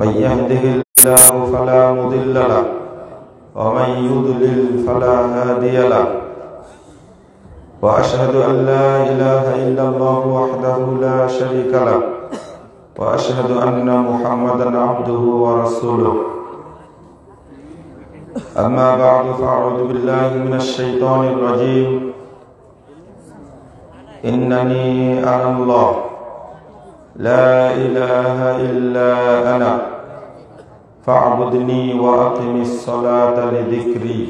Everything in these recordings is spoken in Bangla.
من يهده الله فلا مضل له ومن يضلل فلا هادي له وأشهد أن لا إله إلا الله وحده لا شريك له وأشهد أن محمدا عبده ورسوله أما بعد فأعوذ بالله من الشيطان الرجيم إنني أنا الله لا إله إلا أنا فاعبدني وأقم الصلاة لذكري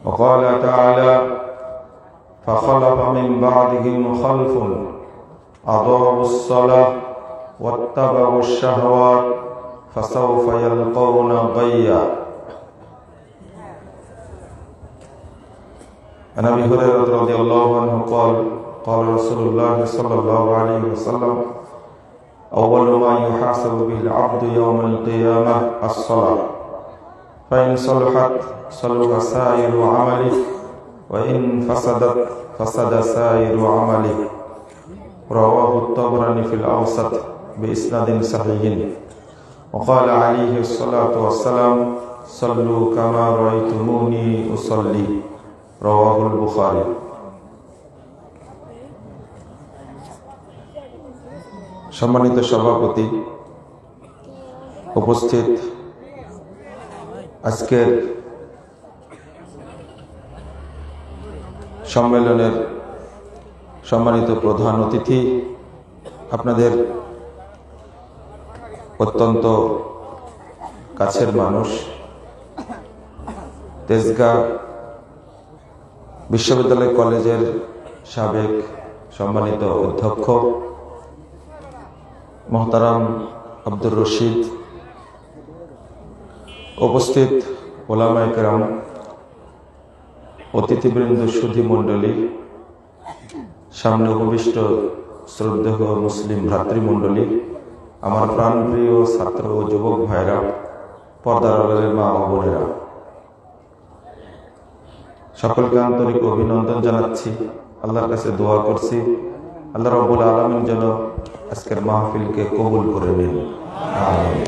وقال تعالى فخلف من بعدهم خلف أضاعوا الصلاة واتبعوا الشهوات فسوف يلقون غيا عن أبي هريرة رضي الله عنه قال قال رسول الله صلى الله عليه وسلم أول ما يحاسب به العبد يوم القيامة الصلاة فإن صلحت صلح سائر عمله وإن فسدت فسد سائر عمله رواه الطبراني في الأوسط بإسناد صحيح وقال عليه الصلاة والسلام صلوا كما رأيتموني أصلي رواه البخاري। সম্মানিত সভাপতি, উপস্থিত আজকের সম্মেলনের সম্মানিত প্রধান অতিথি, আপনাদের অত্যন্ত কাছের মানুষ, তেজগাঁ বিশ্ববিদ্যালয় কলেজের সাবেক সম্মানিত অধ্যক্ষ মোহতারাম আব্দুর রশিদ, উপস্থিত ওলামায়ে কেরাম, অতিথিবৃন্দ, সুধী মণ্ডলী, সামনে উপবিষ্ট শ্রদ্ধেয় মুসলিম ভ্রাতৃমণ্ডলী, আমার প্রাণপ্রিয় ছাত্র ও যুবক ভাইরা, পর্দার আড়ালের মা ও বোনেরা, সকলকে আন্তরিক অভিনন্দন জানাচ্ছি। আল্লাহর কাছে দোয়া করছি আল্লাহ রাব্বুল আলামিন যেন আজকের মাহফিলকে কবুল করে নেন। আমিন।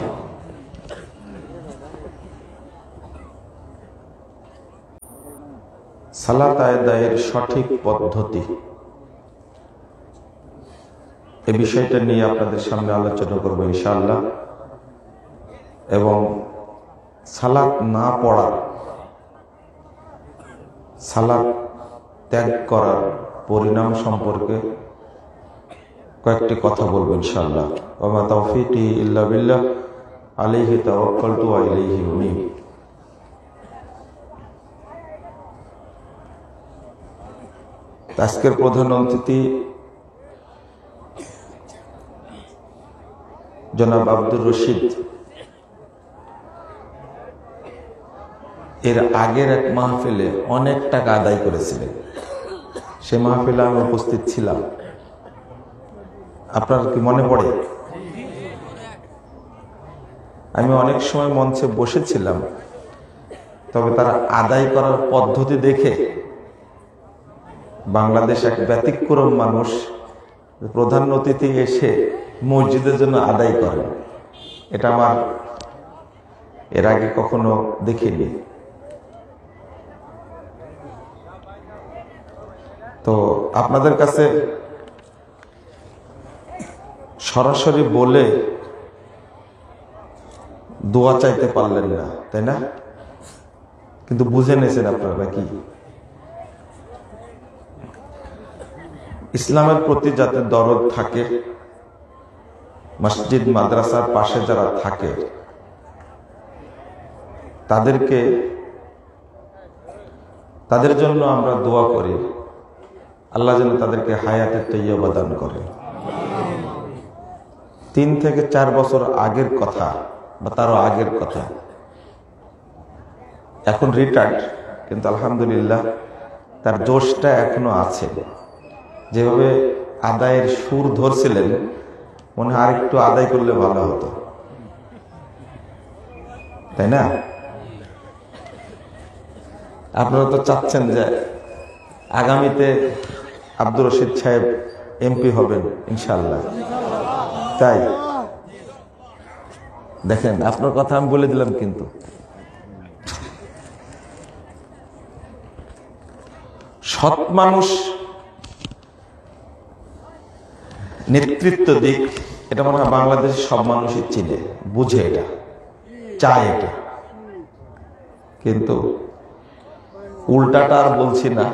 সালাত আদায়ের সঠিক পদ্ধতি, এই বিষয়টা নিয়ে আপনাদের সামনে আলোচনা করব ইনশাআল্লাহ। এবং সালাত না পড়া, সালাত ত্যাগ করার পরিণাম সম্পর্কে কয়েকটি কথা বলবো ইনশাআল্লাহ। ওয়া মা তাওফীকি ইল্লা বিল্লাহ আলাইহি তাওয়াক্কালতু ওয়া ইলাইহি উনীব। আজকের প্রধান অতিথি জনাব আব্দুর রশিদ এর আগের এক মাহফিলে অনেক টাকা আদায় করেছিলেন। সে মাহফিলে আমি উপস্থিত ছিলাম। আপনার কি মনে পড়ে? আমি অনেক সময় মঞ্চে বসেছিলাম, তবে তারা আদায় করার পদ্ধতি দেখে বাংলাদেশ এক ব্যতিক্রম মানুষ, প্রধান অতিথি এসে মসজিদের জন্য আদায় করেন, এটা আমার এর আগে কখনো দেখিনি। তো আপনাদের কাছে সরাসরি বলে দোয়া চাইতে পারলেন না, তাই না? কিন্তু বুঝে নিয়েছেন আপনারা কি ইসলামের প্রতি যাতে দরদ থাকে, মসজিদ মাদ্রাসার পাশে যারা থাকে তাদের জন্য আমরা দোয়া করি, আল্লাহ যেন তাদেরকে হায়াতে তৈয়বা দান করে। 3 থেকে 4 বছর আগের কথা বা তারও আগের কথা, এখন রিটায়ার্ড, কিন্তু আলহামদুলিল্লাহ তার জোশটা এখনো আছে। যেভাবে আদায়ের সুর ধরছিলেন, মনে হয় আরেকটু আদায় করলে ভালো হতো, তাই না? আপনারা তো চাচ্ছেন যে আগামীতে আব্দুর রশিদ সাহেব এমপি হবেন ইনশাআল্লাহ, তাই দেখেন, আপনার কথা আমি বলে দিলাম, কিন্তু সৎ মানুষ নেতৃত্ব দিক, এটা মনে হয় বাংলাদেশের সব মানুষই চিনে, বুঝে, এটা চায়, এটা। কিন্তু উল্টাটা আর বলছি না,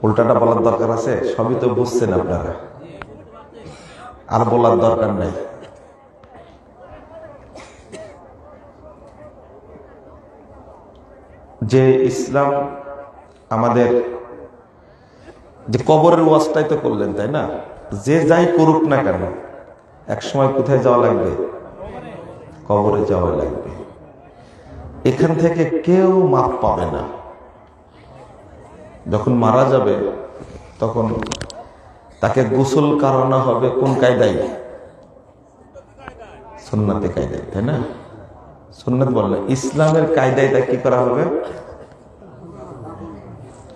উল্টাটা বলার দরকার আছে, সবই তো বুঝছেন আপনারা, আর বলার দরকার নাই। যে ইসলাম আমাদের, যে কবরের ওয়াজটাই তো করলেন, তাই না? যে যাই করুক না কেন, এক সময় কোথায় যাওয়া লাগবে? কবরে যাওয়া লাগবে। এখান থেকে কেউ মাপ পাবে না। যখন মারা যাবে তখন তাকে গোসল করানো হবে কোন কায়দায়? সুন্নতে কায়দায়, তাই না? সুন্নত বললে ইসলামের কায়দায় তা কি করা হবে?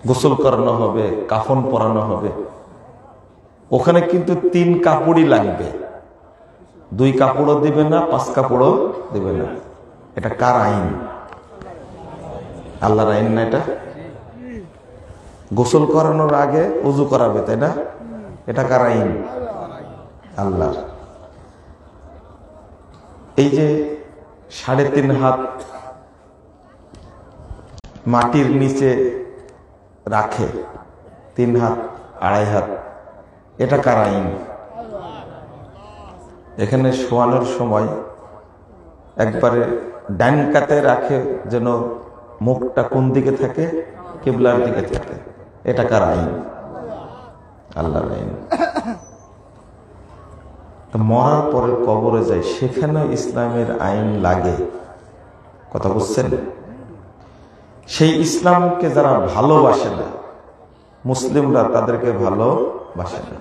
গোসল করানো হবে, কাফন পরানো হবে। ওখানে কিন্তু 3 কাপড়ই লাগবে, 2 কাপড়ও দিবে না, 5 কাপড়ও দিবে না। এটা কার আইন? আল্লাহর আইন না এটা? গোসল করানোর আগে ওযু করাবে, তাই না? এটা কার আইন? আল্লাহর। এই যে 3.5 হাত মাটির নিচে রাখে, 3 হাত 2.5 হাত, এটা কার আইন? এখানে শোয়ানোর সময় একবারে ডান কাতে রাখে, যেন মুখটা কোন দিকে থাকে? কিবলার দিকে থাকে। এটা কার আইন? আল্লাহর আইন। তো মরার পরে কবরে যায়, সেখানে ইসলামের আইন লাগে। কথা বুঝছেন? সেই ইসলামকে যারা ভালোবাসে না, মুসলিমরা তাদেরকে ভালোবাসে না,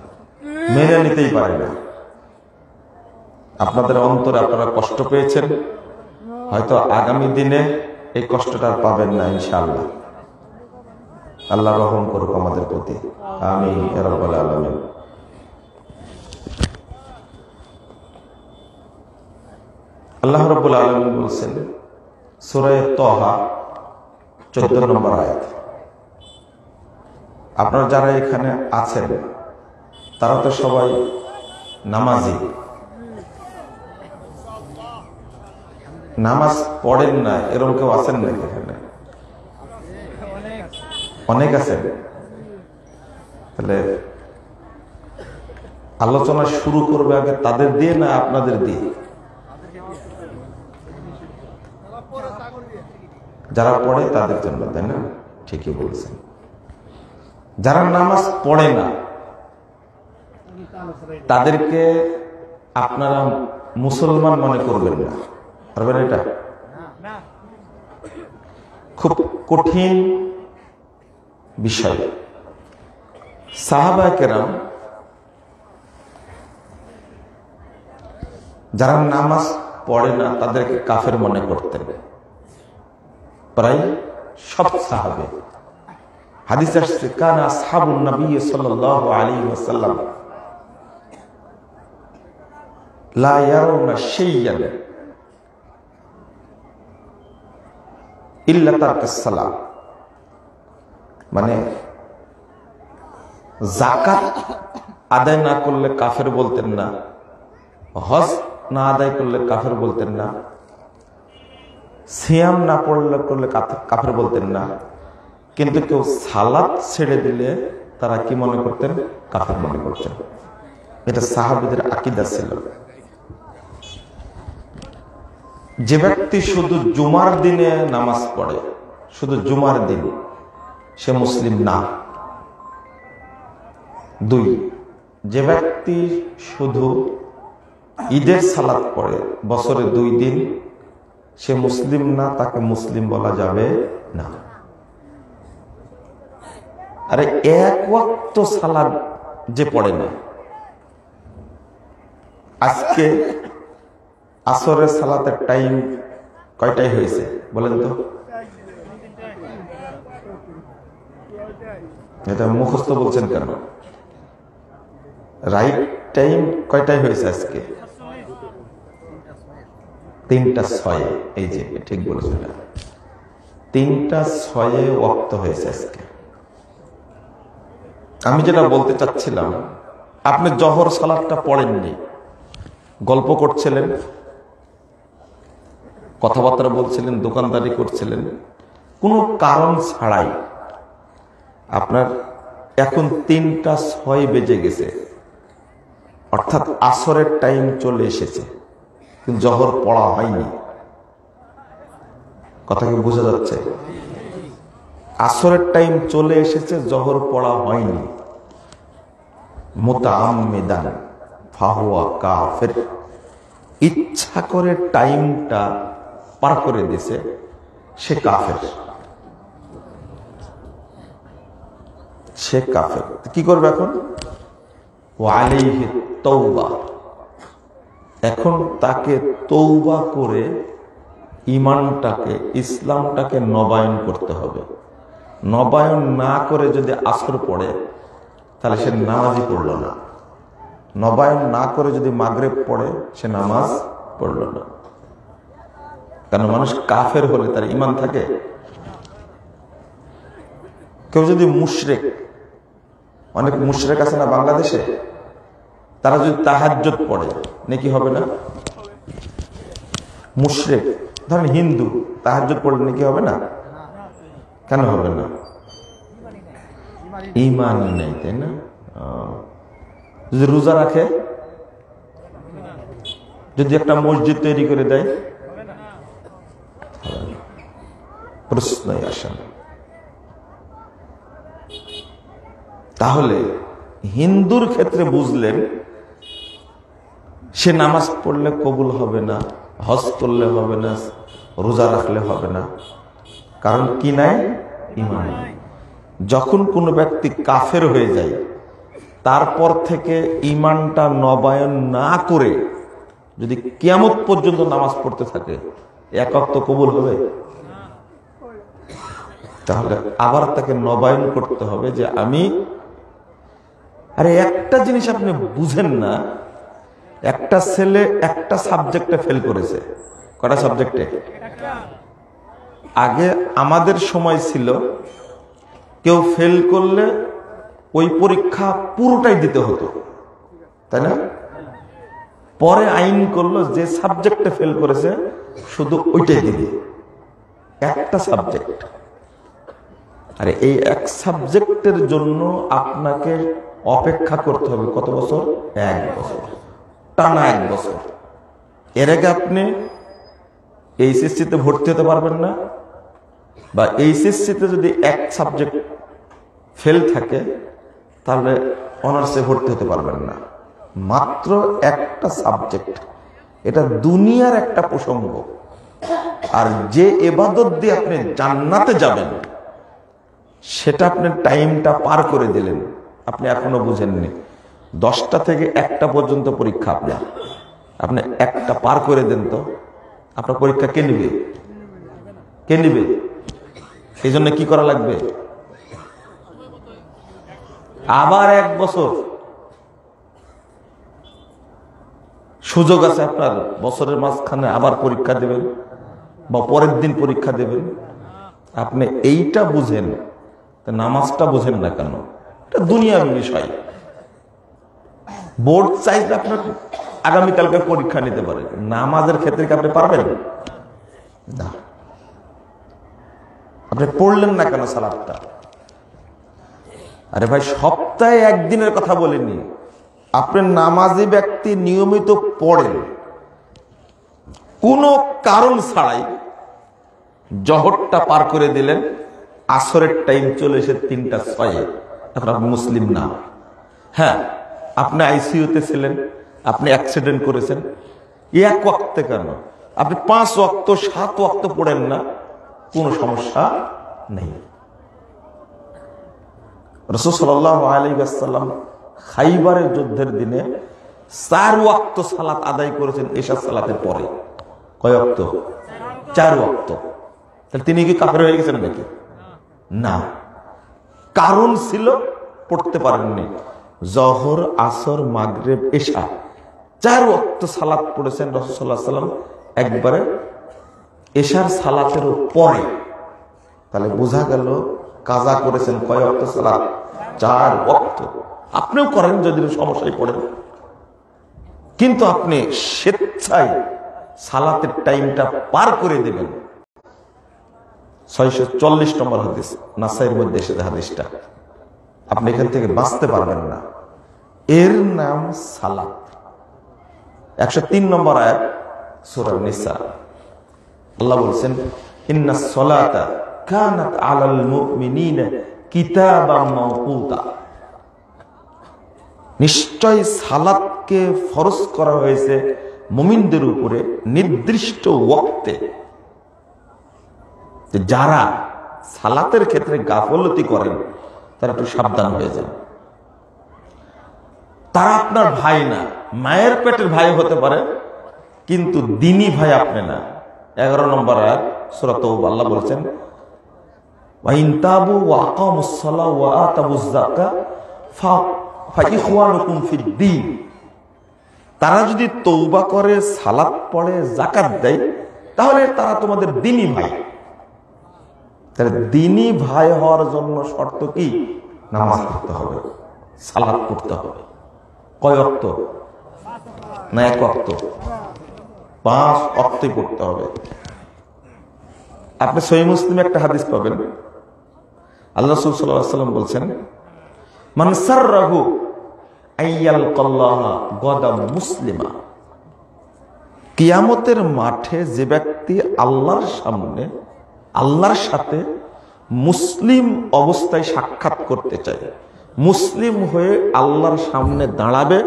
মেনে নিতেই পারে না। আপনাদের অন্তরে আপনারা কষ্ট পেয়েছেন, হয়তো আগামী দিনে এই কষ্টটা আর পাবেন না ইনশাআল্লাহ। আল্লাহ রহম করুক আমাদের প্রতি, আমিন ইয়া রাব্বাল আলামিন। আল্লাহ রাব্বুল আলামিন বলেছেন সূরা তাহা 14 নম্বর আয়াত। আপনারা যারা এখানে আছেন তারা তো সবাই নামাজি, নামাজ পড়েন না এরকম কেউ আছেন নাকি এখানে? অনেক আছেন। তাহলে আলোচনা শুরু করবে আগে তাদের দিয়ে না আপনাদের দিয়ে? যারা পড়ে তাদের জন্য, তাই না? ঠিকই বলছেন। যারা নামাজ পড়ে না তাদেরকে আপনারা মুসলমান মনে করবেন না, পারবেন? এটা খুব কঠিন বিষয়। সাহাবায়ে কেরাম যারা নামাজ পড়ে না তাদেরকে কাফের মনে করতেন, প্রায় সব সাহাবে। হাদিস আসছে কানা আসহাবুন নবী সাল্লাল্লাহু আলাইহি ওয়াসাল্লাম লা ইয়ারাউনা শাইয়ান ইল্লা তারকাস সালাম। মানে যাকাত আদায় না করলে কাফের বলতেন না, হজ না আদায় করলে কাফের বলতেন না, সিয়াম না করলে কাফের বলতেন না, কিন্তু কেউ সালাত ছেড়ে দিলে তারা কি মনে করতেন? কাফের মনে করতেন। এটা সাহাবীদের আকীদা ছিল। যে ব্যক্তি শুধু জুমার দিনে নামাজ পড়ে, শুধু জুমার দিন, সে মুসলিম না। 2, যে ব্যক্তি শুধু ঈদের সালাত পড়ে বছরে 2 দিন, সে মুসলিম না, তাকে মুসলিম বলা যাবে না। আরে 1 ওয়াক্ত সালাত যে পড়ে না, আজকে আসরের সালাতের টাইম কয়টায় হয়েছে বলেন তো? এটা মুখস্থ বলছেন কেন? রাইট টাইম কয়টায় হয়েছে আজকে? 3:06। এই যে ঠিক বলেছেন, 3:06 ওয়াক্ত হয়েছে আজকে। আমি যেটা বলতে চাচ্ছিলাম, আপনি জহর সালাতটা পড়েননি, গল্প করছিলেন, কথাবার্তা বলছিলেন, দোকানদারি করছিলেন, কোনো কারণ ছাড়াই আপনার এখন 3:06 বেজে গেছে, অর্থাৎ আসরের টাইম চলে এসেছে, কিন্তু জহর পড়া হয়নি। কথা কি বোঝা যাচ্ছে? আসরের টাইম চলে এসেছে, জহর পড়া হয়নি। মুতাআম্মিদান ফাহুয়া কাফির, ইচ্ছা করে টাইমটা পার করে দিয়েছে, সে কাফের। সে কাফের। কি করবে এখন? ওয়ালাইহি তাওবা, এখন তাকে তৌবা করে ঈমানটাকে, ইসলামটাকে নবায়ন করতে হবে। নবায়ন না করে যদি আসর পড়ে তাহলে সে নামাজই পড়ল না। নবায়ন না করে যদি মাগরিব পড়ে সে নামাজ পড়ল না। কারণ মানুষ কাফের হলে তার ঈমান থাকে। কেউ যদি মুশরিক, অনেক মুশরিক আছে না বাংলাদেশে, তারা যদি তাহাজ্জুদ পড়ে নেকি হবে না? মুশরিক ধরেন হিন্দু তাহাজ্জুদ পড়লে নেকি হবে না? কেন হবে না? ঈমান নেই, তাই না? যদি রোজা রাখে, যদি একটা মসজিদ তৈরি করে দেয়, প্রশ্নই আসে না। তাহলে হিন্দুর ক্ষেত্রে বুঝলেন সে নামাজ পড়লে কবুল হবে না, হজ করলে হবে না, রোজা রাখলে হবে না, কারণ কি নাই? ঈমান নাই। যখন কোনো ব্যক্তি কাফের হয়ে যায়, তারপর থেকে ঈমানটা নবায়ন না করে যদি কিয়ামত পর্যন্ত নামাজ পড়তে থাকে, এক ওয়াক্ত কবুল হবে? তাহলে আবার তাকে নবায়ন করতে হবে যে আমি, আরে একটা জিনিস আপনি বুঝেন না, একটা ছেলে একটা সাবজেক্টে ফেল করেছে। কটা সাবজেক্টে? আগে আমাদের সময় ছিল কেউ ফেল করলে ওই পরীক্ষা পুরোটাই দিতে হতো, তাই না? পরে আইন করলো যে সাবজেক্টে ফেল করেছে শুধু ওইটাই দিবে, একটা সাবজেক্ট। আরে এই এক সাবজেক্টের জন্য আপনাকে অপেক্ষা করতে হবে কত বছর? 1 বছর, টানা 1 বছর। এর আগে আপনি এইচএসসিতে ভর্তি হতে পারবেন না, বা এইচএসসিতে যদি এক সাবজেক্ট ফেল থাকে তাহলে অনার্সে ভর্তি হতে পারবেন না। মাত্র একটা সাবজেক্ট, এটা দুনিয়ার একটা প্রসঙ্গ। আর যে ইবাদত দিয়ে আপনি জান্নাতে যাবেন সেটা আপনি টাইমটা পার করে দিলেন, আপনি এখনো বুঝেননি। 10টা থেকে 1টা পর্যন্ত পরীক্ষা, আপনি একটা পার করে দেন তো আপনার পরীক্ষা কে নিবে? কে নিবে? এই জন্য কি করা লাগবে? আবার 1 বছর সুযোগ আছে আপনার, বছরের মাঝখানে আবার পরীক্ষা দেবেন বা পরের দিন পরীক্ষা দেবেন। আপনি এইটা বুঝেন, নামাজটা বুঝেন না কেন? এটা দুনিয়ার বিষয়। বোর্ড চাইলে আপনার আগামীকালকে পরীক্ষা নিতে পারে, নামাজের ক্ষেত্রে কি আপনি পারবেন না? আপনি পড়লেন না কেন সালাতটা? আরে ভাই, সপ্তাহে 1 দিনের কথা বলিনি, আপনি নামাজি ব্যক্তি নিয়মিত পড়েন, কোনো কারণ ছাড়াই জহরটা পার করে দিলেন, আসরের টাইম চলে এসে 3:06, আপনার মুসলিম না। হ্যাঁ, আপনি আইসিইউতে ছিলেন, আপনি অ্যাক্সিডেন্ট করেছেন, 1 ওয়াক্তে কেন? আপনি 5 ওয়াক্ত 7 ওয়াক্ত পড়েন না, কোনো সমস্যা নেই। রাসূল সাল্লাল্লাহু আলাইহি ওয়াসাল্লাম খাইবারের যুদ্ধের দিনে 4 ওয়াক্ত সালাত আদায় করেছেন এশা সালাতের পরে। কয় ওয়াক্ত? 4 ওয়াক্ত। তাহলে তিনি কি কাফের হয়ে গেছেন নাকি? না, কারণ ছিল পড়তে পারেননি। জহর, আসর, মাগরিব, এশা 4 ওয়াক্ত সালাত পড়েছেন রাসূল সাল্লাল্লাহু আলাইহি ওয়াসাল্লাম একবারে এশার সালাতের পরে। তাহলে বোঝা গেল কাজা করেছেন কয় ওয়াক্ত সালাত? 4 ওয়াক্ত। আপনিও করেন যদি সমস্যায় পড়েন, কিন্তু আপনি স্বেচ্ছায় সালাতের টাইমটা পার করে দেবেন। 640 নম্বর হাদিস, নাসাইর মধ্যে এসেছে হাদিসটা। আপনি এখান থেকে বাঁচতে পারবেন না। এর নাম সালাত। 103 নম্বর আয়াত সূরা নিসা, আল্লাহ বলছেন ইন্নাস সালাতা কানাত আলাল মুমিনিনা কিতাবাম মাওকুতা। নিশ্চয় সালাতকে ফরজ করা হয়েছে মুমিনদের উপরে নির্দিষ্ট ওয়াক্তে। যারা সালাতের ক্ষেত্রে গাফলতি করেন তারা একটু সাবধান হয়ে যান। তারা আপনার ভাই না, মায়ের পেটের ভাই হতে পারে, কিন্তু দ্বীনি ভাই আপনি না। 11 নম্বর আয়াত সূরা তাওবা, আল্লাহ বলেছেন ওয়া ইন তাবু ওয়া আকামুস সালাহ ওয়া আতাবুজ যাকাত ফা ইখওয়ানুকুম ফিদ-দ্বীন। তারা যদি তওবা করে, সালাত পড়ে, যাকাত দেয়, তাহলে তারা তোমাদের দ্বীনি ভাই। তাহলে দ্বীনি ভাই হওয়ার জন্য শর্ত কি? নামাজ পড়তে হবে, সালাত পড়তে হবে। কয় ওয়াক্ত? না 1 ওয়াক্ত, 5 ওয়াক্তই পড়তে হবে। আপনি সহিহ মুসলিমে একটা হাদিস পাবেন, আল্লাহ রাসূল সাল্লাল্লাহু আলাইহি ওয়াসাল্লাম বলছেন মান সাররাহু আইয়ালকাল্লাহা গাদা মুসলিমা। কিয়ামতের মাঠে যে ব্যক্তি আল্লাহর সামনে, আল্লাহর সাথে মুসলিম অবস্থায় সাক্ষাৎ করতে চায়, মুসলিম হয়ে আল্লাহর সামনে দাঁড়াবে,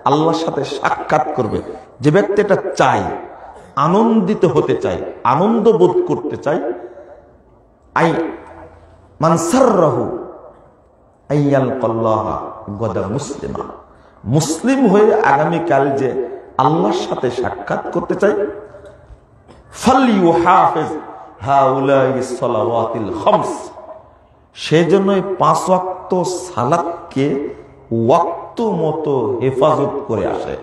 আল্লাহর সাথে সাক্ষাৎ করবে, যে ব্যক্তি এটা চায়, আনন্দিত হতে চায়, আনন্দ বোধ করতে চায়, আই মান সাররাহু আইয়ালকাল্লাহা গাদা মুসলিমা, মুসলিম হয়ে আগামীকাল যে আল্লাহর সাথে সাক্ষাৎ করতে চায়, ফালইউহাফিজ হাউলাইস সালাওয়াতিল খামস, সেজন্য 5 ওয়াক্ত সালাতকে ওয়াক্ত মতো হেফাজত করে আসে।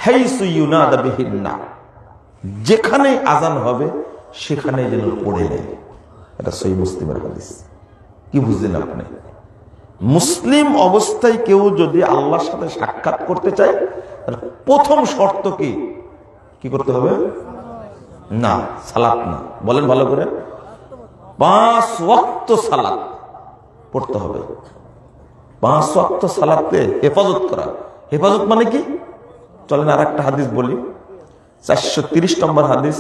হাইসু ইউনাদা বিহিন্না, যেখানে আজান হবে সেখানে যেন পড়ে নেয়। এটা সহিহ মুসলিমের হাদিস। কি বুঝলেন আপনি? মুসলিম অবস্থায় কেউ যদি আল্লাহর সাথে সাক্ষাৎ করতে চায়, প্রথম শর্ত কি? কি করতে হবে? না, সালাত না। বলেন ভালো করে। 5 ওয়াক্ত সালাত পড়তে হবে। 5 ওয়াক্ত সালাতে হেফাজত করা। হেফাজত মানে কি? চলেন আর একটা হাদিস বলি। 430 নম্বর হাদিস,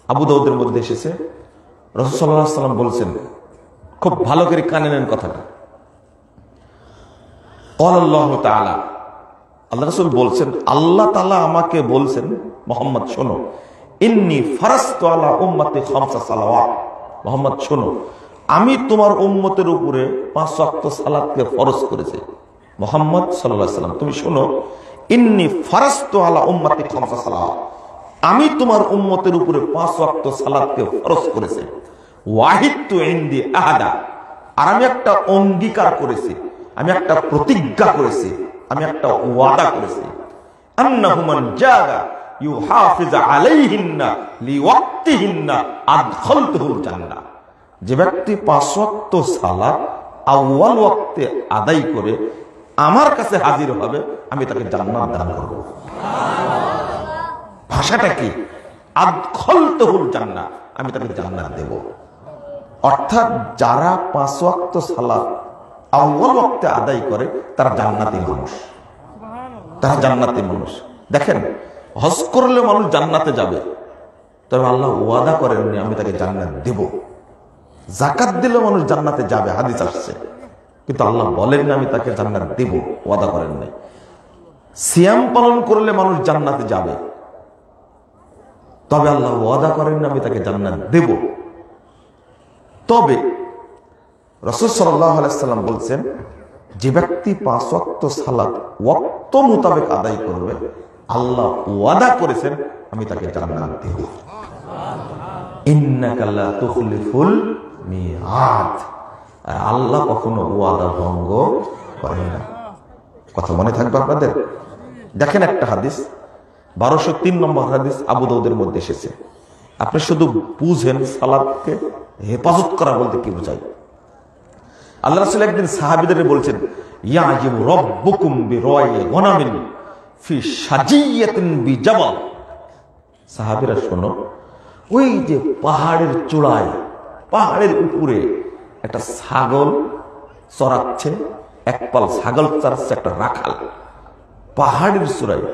আবু দাউদের মধ্যে এসেছে। রাসূল সাল্লাল্লাহু আলাইহি ওয়াসাল্লাম বলছেন, খুব ভালো করে কানে নেন কথাটা। ক্বালাল্লাহু তাআলা, আল্লাহ রাসূল বলছেন, আল্লাহ তাআলা আমাকে বলছেন, মুহাম্মদ শোনো, ইন্নী ফারাজতু আলা উম্মতি 5 সালাওয়াত। মুহাম্মদ শোনো, আমি তোমার উম্মতের উপরে 5 ওয়াক্ত সালাতকে ফরজ করেছি। মুহাম্মদ সাল্লাল্লাহু আলাইহি ওয়াসাল্লাম তুমি শোনো, ইন্নী ফারাজতু আলা উম্মতি 5 সালাওয়াত, আমি তোমার উম্মতের উপরে 5 ওয়াক্ত সালাতকে ফরজ করেছি। ওয়াহিদতু ইনদি আহাদা, আর আমি একটা অঙ্গীকার করেছি, আমি একটা প্রতিজ্ঞা করেছি, আমি একটা ওয়াদা করেছি। আন্নাহু মান জাগা ইউহাফিজ আলাইহিন্না লিওয়াক্তিহিন্না আদখালতুহুল জান্নাহ, যে ব্যক্তি 5 ওয়াক্ত সালাত আউয়াল ওয়াক্তে আদায় করে আমার কাছে হাজির হবে, আমি তাকে জান্নাত দান করব। ভাষাটা কি? আদখালতুহুল জান্নাহ, আমি তাকে জান্নাত দেব। অর্থাৎ যারা 5 ওয়াক্ত সালাত আউয়াল ওয়াক্তে আদায় করে তারা জান্নাতি মানুষ, তারা জান্নাতি মানুষ। দেখেন, হজ করলে মানুষ জান্নাতে যাবে, তবে আল্লাহ ওয়াদা করেননি আমি তাকে জান্নাত দেব। যাকাত দিলে মানুষ জান্নাতে যাবে, হাদিস আসছে, কিন্তু আল্লাহ বলেন না আমি তাকে জান্নাত দেব, ওয়াদা করেন নাই। সিয়াম পালন করলে মানুষ জান্নাতে যাবে, তবে আল্লাহ ওয়াদা করেন না আমি তাকে জান্নাত দেব। তবে রাসূল সাল্লাল্লাহু আলাইহি ওয়াসাল্লাম বলছেন, যে ব্যক্তি 5 ওয়াক্ত সালাত ওয়াক্ত মোতাবেক আদায় করবে, আল্লাহ ওয়াদা করেছেন আমি তাকে জান্নাত দেব। ইন্নাকা লা তুখলিফুল মিআদ, আর আল্লাহ কখনো ওয়াদা ভঙ্গ করেন না। কথা মনে থাকবে আপনাদের? দেখেন একটা হাদিস, 1203 নম্বর হাদিস, আবু দাউদের মধ্যে এসেছে। আপনি শুধু বুঝেন সালাতকে হেফাজত করা বলতে কি বোঝায়। আল্লাহ রাসূল একদিন সাহাবীদের বলছেন, ইয়াজিবু রাব্বুকুম বিরা'i গনামিন ফি সাজিয়াতিন বিজাবাল। সাহাবীরা শোনো, ওই যে পাহাড়ের চূড়ায়, পাহাড়ের উপরে একটা ছাগল চড়াচ্ছে, এক পাল ছাগল চড়াচ্ছে একটা রাখাল। পাহাড়ের চূড়ায়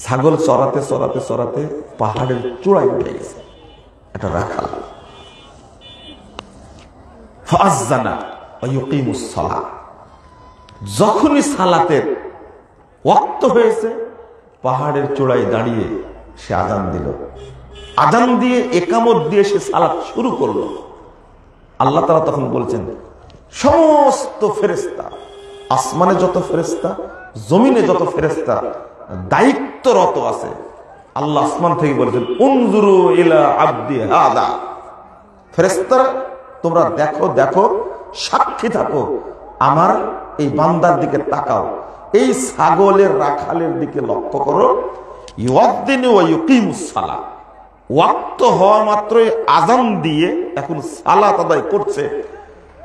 ছাগল চড়াতে চড়াতে চড়াতে পাহাড়ের চূড়ায় উঠে গেছে একটা রাখাল। ফাআযানা ওয়া ইউকিমুস সালাহ, যখনই সালাতের ওয়াক্ত হয়েছে পাহাড়ের চূড়ায় দাঁড়িয়ে সে আযান দিল। আযান দিয়ে ইকামত দিয়ে সে সালাত শুরু করলো। আল্লাহ তাআলা তখন বলছেন, সমস্ত ফেরেশতা, আসমানে যত ফেরেশতা, জমিনে যত ফেরেশতা দায়িত্বরত আছে, আল্লাহ আসমান থেকে বলেছেন, উনজুরু ইলা আবদি হাদা, ফেরেশতারা তোমরা দেখো দেখো, সাক্ষী থাকো, আমার এই বান্দার দিকে তাকাও, এই ছাগলের রাখালের দিকে লক্ষ্য করো। ইউআদ্দিনু ওয়া ইউকিমুস সালাহ, ওয়াক্ত হওয়া মাত্রই আযান দিয়ে এখন সালাত আদায় করছে।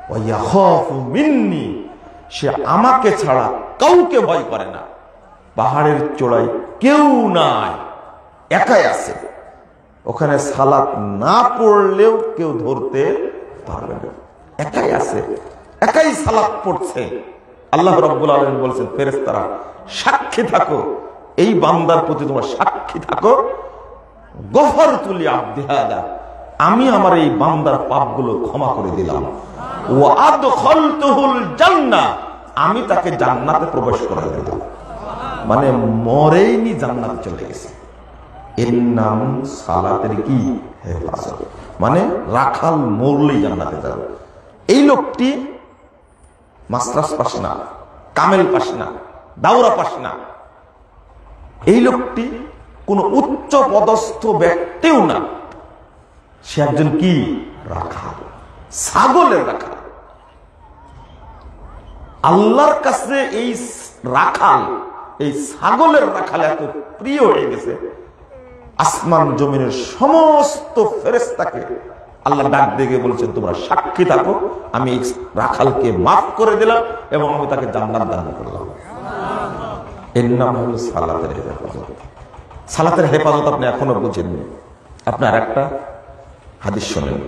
ওয়া ইয়াখাফু মিন্নি, সে আমাকে ছাড়া কাউকে ভয় করে না। পাহাড়ের চূড়ায় কেউ নাই, একাই আছে, ওখানে সালাত না পড়লেও কেউ ধরতে পারবে না, একাই আছে, একাই সালাত পড়ছে। আল্লাহ রাব্বুল আলামিন বলছেন, ফেরেশতারা সাক্ষী থাকো, এই বান্দার প্রতি তোমরা সাক্ষী থাকো। গফারতু লি আবদি হাদা, আমি আমার এই বান্দার পাপগুলো ক্ষমা করে দিলাম। ওয়া আদখালতুহুল জান্নাহ, আমি তাকে জান্নাতে প্রবেশ করে দিলাম। মানে মরেইনি, জান্নাতে চলে গেছে। এর নাম সালাতের কি হেফাজত। মানে রাখাল মরলেই জান্নাতে যাবে। এই লোকটি মাস্টার্স পাস না, কামেল পাস না, দাওরা পাস না, এই লোকটি কোন উচ্চ পদস্থ ব্যক্তিও না, সে একজন কি রাখাল, ছাগলের রাখাল। আল্লাহর কাছে এই রাখাল, এই ছাগলের রাখাল এত প্রিয় হয়ে গেছে, আসমান জমিনের সমস্ত ফেরেশতাকে আল্লাহ ডাক দিয়ে বলছেন, তোমরা সাক্ষী থাকো, আমি এই রাখালকে মাফ করে দিলাম এবং আমি তাকে জান্নাত দান করলাম। এর নাম হলো সালাতের হেফাজত। সালাতের হেফাজত আপনি এখনো বুঝেননি। আপনি আর একটা হাদিস শোনেন।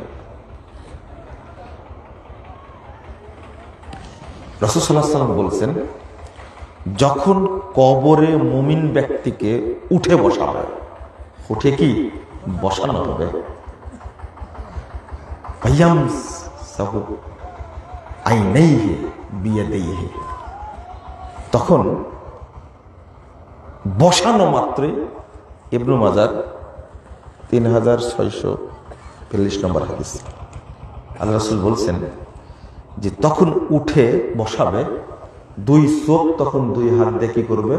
রাসূল সাল্লাল্লাহু আলাইহি ওয়াসাল্লাম বলছেন, যখন কবরে মুমিন ব্যক্তিকে উঠে বসাবে, উঠে কি বসানো হবে, তখন বসানো মাত্রই, ইবনে মাজাহ 3640 নম্বর হাদিস, আল্লাহ রাসূল বলছেন যে তখন উঠে বসাবে, দুই চোখ তখন দুই হাত দিয়ে কি করবে,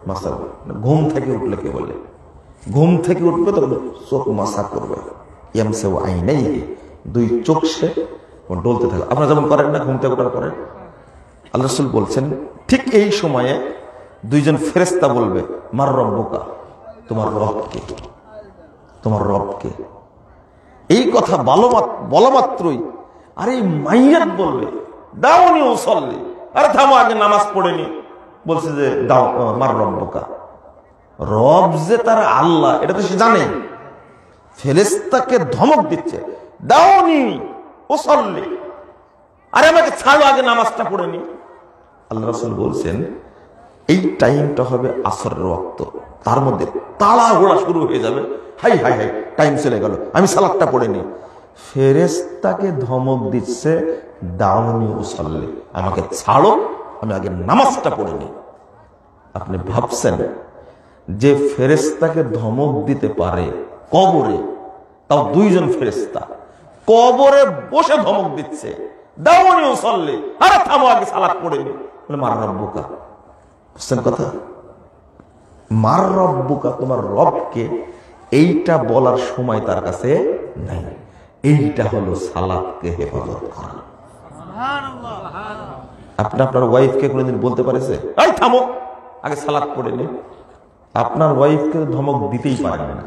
মাসা। ঘুম থেকে উঠলে কে বলে, ঘুম থেকে উঠবে তখন চোখ মাসা করবে। ইয়ামসাউ আইনাইহি, দুই চোখ সে ডলতে থাকে। আপনারা যেমন করেন না, ঘুম থেকে ওঠার পরে। আল্লাহ রাসূল বলছেন, ঠিক এই সময়ে দুইজন ফেরেশতা বলবে, মার রব্বুকা, তোমার রবকে, তোমার রবকে। এই কথা বলা মাত্রই আরে মাইয়াত বলবে, দাওনি উসাল্লি, আরে থামো, আগে নামাজ পড়েনি। বলছে যে দাও, মার রব্বুকা, রব যে তার আল্লাহ, এটা তো সে জানে। ফেরেশতাকে ধমক দিচ্ছে, দাওনি উসাল্লি, আরে আমাকে ছাড়ো, আগে নামাজটা পড়েনি। আল্লাহ রাসূল বলছেন, এই টাইমটা হবে আসরের ওয়াক্ত, তার মধ্যে তাড়াহুড়া শুরু হয়ে যাবে, হাই হাই হাই টাইম চলে গেল, আমি সালাতটা পড়েনি। ফেরেশতাকে ধমক দিচ্ছে, দাওনি উসাল্লি, আমাকে ছাড়ো, আমি আগে নামাজটা পড়িনি। আপনি ভাবছেন যে ফেরেশতাকে ধমক দিতে পারে কবরে, তাও দুইজন ফেরেশতা কবরে বসে ধমক দিচ্ছে, দাওনি উসাল্লি, আরে থামো, আগে সালাত পড়িনি। মার রব্বুকা, বুঝছেন কথা, মার রব্বুকা, তোমার রবকে, এইটা বলার সময় তার কাছে নাই। এইটা হলো সালাতকে হেফাজত করা। আপনি আপনার ওয়াইফকে কোনোদিন বলতে পারেছে এই থামো আগে সালাত পড়ে নি? আপনার ওয়াইফকে ধমক দিতেই পারেন না।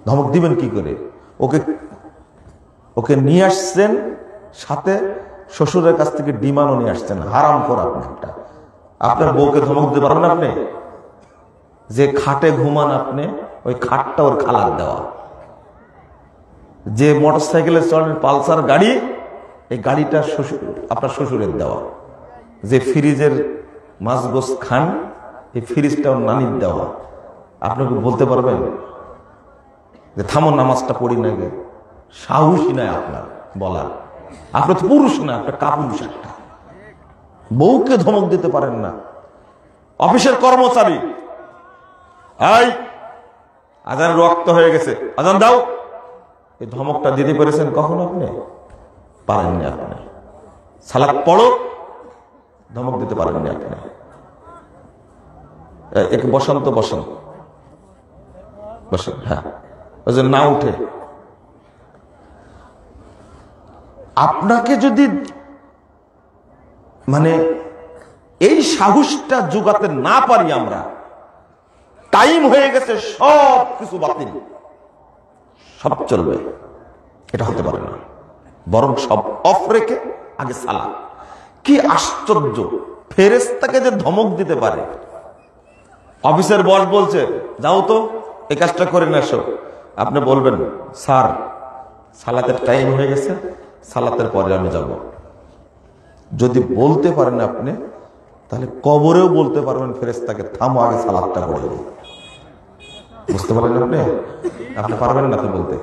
ধমক দিবেন কি করে? ওকে ওকে নিয়ে আসছেন, সাথে শ্বশুরের কাছ থেকে ডিমান্ডও নিয়ে আসছেন, হারাম করা আপনি একটা। আপনার বউকে ধমক দিতে পারবেন আপনি? যে খাটে ঘুমান আপনি, ওই খাটটা ওর খালার দেওয়া। যে মোটর সাইকেলে চলেন, পালসার গাড়ি, এই গাড়িটা আপনার শ্বশুরের দেওয়া। যে ফ্রিজের মাছ গোস খান, এই ফ্রিজটাও নানির দেওয়া। আপনাকে বলতে পারবেন যে থামো নামাজটা পড়ি না? গে সাহসী নয় আপনার বলার। আপনি তো পুরুষ না, আপনার কাপুরুষ একটা। বউকে ধমক দিতে পারেন না। অফিসের কর্মচারী, এই আজান রক্ত হয়ে গেছে, আজান দাও, এই ধমকটা দিতে পেরেছেন কখন আপনি? পারেননি আপনি। সালাত পড়ো, ধমক দিতে পারেননি আপনি। একে বসন্ত বসেন, বসেন। হ্যাঁ, ওই যে না উঠে। আপনাকে যদি মানে এই সাহসটা যোগাতে না পারি আমরা, টাইম হয়ে গেছে, সব কিছু বাতিল, সব চলবে, এটা হতে পারে না। বরং সব অফ রেখে আগে সালাত। কি আশ্চর্য, ফেরেশতাকে যে ধমক দিতে পারে। অফিসের বস বলছে যাও তো এই কাজটা করে না এসো, আপনি বলবেন স্যার সালাতের টাইম হয়ে গেছে, সালাতের পরে আমি যাব। যদি বলতে পারেন আপনি, তাহলে কবরেও বলতে পারবেন ফেরেশতাকে থামো আগে সালাতটা পড়ে। বুঝতে পারলেন আপনি? আপনি পারবেন না তো বলতে,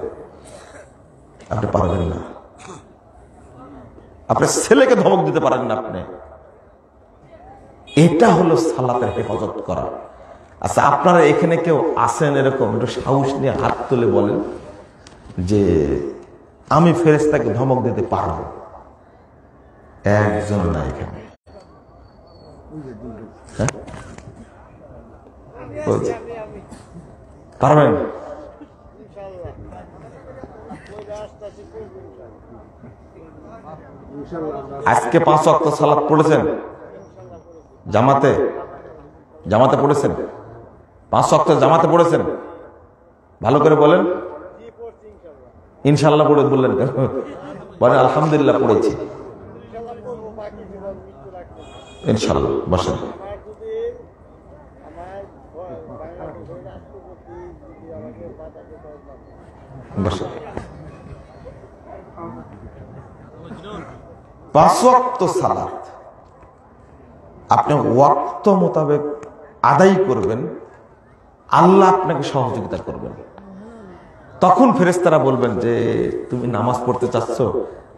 আপনি পারবেন না। আপনার ছেলেকে ধমক দিতে পারেন না আপনি। এটা হলো সালাতের হেফাজত করা। আচ্ছা, আপনারা এখানে কেউ আসেন এরকম, একটু সাহস নিয়ে হাত তুলে বলেন যে আমি ফেরেশতাকে ধমক দিতে পারবো? একজন না এখানে। পারবেন? আজকে 5 ওয়াক্ত সালাত পড়েছেন জামাতে? জামাতে পড়েছেন? 5 ওয়াক্ত জামাতে পড়েছেন? ভালো করে বলেন। ইনশাল্লাহ পড়ে বললেন কেন? বলেন আলহামদুলিল্লাহ পড়েছি। ইনশাল্লাহ বসেন। বসেন। 5 ওয়াক্ত সালাত আপনি ওয়াক্ত মোতাবেক আদায় করবেন, আল্লাহ আপনাকে সহযোগিতা করবেন। তখন ফেরেশতারা বলবেন যে তুমি নামাজ পড়তে চাচ্ছ,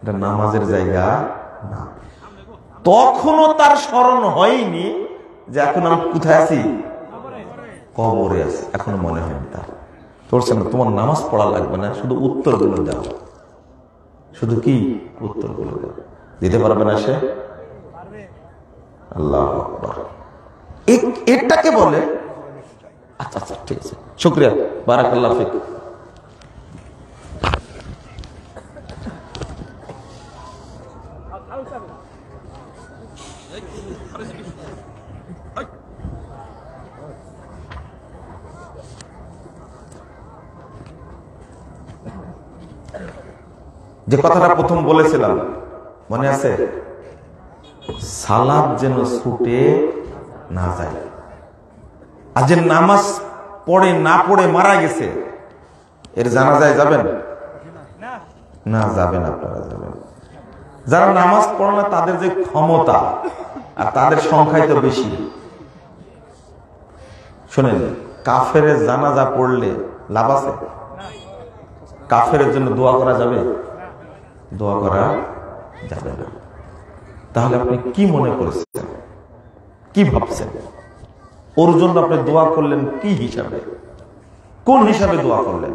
এটা নামাজের জায়গা না। তখনও তার স্মরণ হয়নি যে এখন আমি কোথায় আছি? কবরে আছি। এখনো মনে হয়নি তার। বলছেন তোমার নামাজ পড়া লাগবে না, শুধু উত্তরগুলো দাও। শুধু কি উত্তরগুলো দাও। দিতে পারবে না সে? আল্লাহু আকবার। এটাকে বলে আচ্ছা আচ্ছা ঠিক আছে, শুকরিয়া, বারাকাল্লাহু ফিক। যে কথাটা প্রথম বলেছিলাম মনে আছে? সালাত যেন ছুটে না যায়। আর যে নামাজ পড়ে না পড়ে মারা গেছে, এর জানাজায় যাবেন না? যাবেন, আপনারা যাবেন। যারা নামাজ পড়ে না তাদের যে ক্ষমতা, আর তাদের সংখ্যাই তো বেশি। শোনেন, কাফের জানাজা পড়লে লাভ আছে? কাফের জন্য দোয়া করা যাবে? দোয়া করা যাবে না। তাহলে আপনি কি মনে করেছেন, কি ভাবছেন? ওর জন্য আপনি দোয়া করলেন কি হিসাবে, কোন হিসাবে দোয়া করলেন?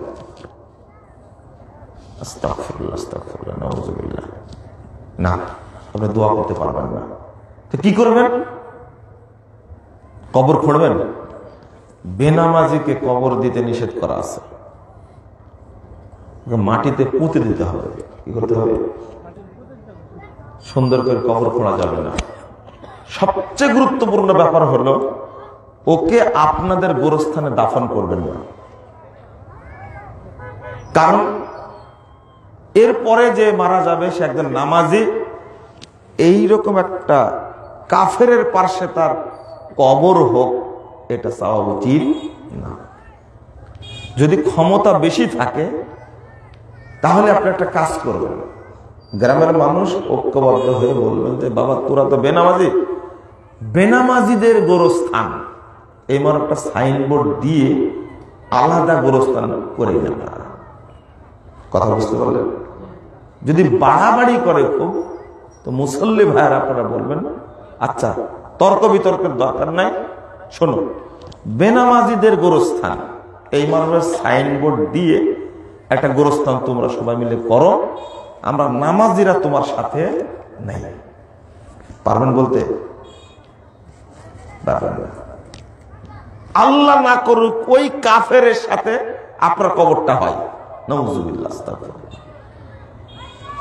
আস্তাগফিরুল্লাহ, আস্তাগফিরুল্লাহ, নাউযুবিল্লাহ। না, আপনি দোয়া করতে পারবেন না। তো কি করবেন? কবর খুঁড়বেন? বেনামাজিকে কবর দিতে নিষেধ করা আছে। মাটিতে পুঁতে দিতে হবে। কি করতে হবে? সুন্দর করে কবর খোঁড়া যাবে না। সবচেয়ে গুরুত্বপূর্ণ ব্যাপার হলো ওকে আপনাদের গোরস্থানে দাফন করবেন না। কারণ এরপরে যে মারা যাবে সে একজন নামাজি, এইরকম একটা কাফেরের পার্শ্বে তার কবর হোক, এটা চাওয়া উচিত না। যদি ক্ষমতা বেশি থাকে তাহলে আপনি একটা কাজ করবেন, গ্রামের মানুষ ঐক্যবদ্ধ হয়ে বলবেন যে বাবা তোরা তো বেনামাজি, বেনামাজিদের গোরস্থান এমন একটা সাইনবোর্ড দিয়ে আলাদা গোরস্থান করে নেন। কথা বুঝতে পারলেন? যদি বাড়াবাড়ি করে খুব, তো মুসল্লি ভাইয়ের আপনারা বলবেন আচ্ছা তর্ক বিতর্কের দরকার নাই, শোনো বেনামাজিদের গোরস্থান এই মর্মে সাইনবোর্ড দিয়ে একটা গোরস্থান তোমরা সবাই মিলে করো, আমরা নামাজিরা তোমার সাথে নেই। পারবেন বলতে? আল্লাহ না করুক ওই কাফের সাথে আপনার কবরটা হয়, নাউযুবিল্লাহ।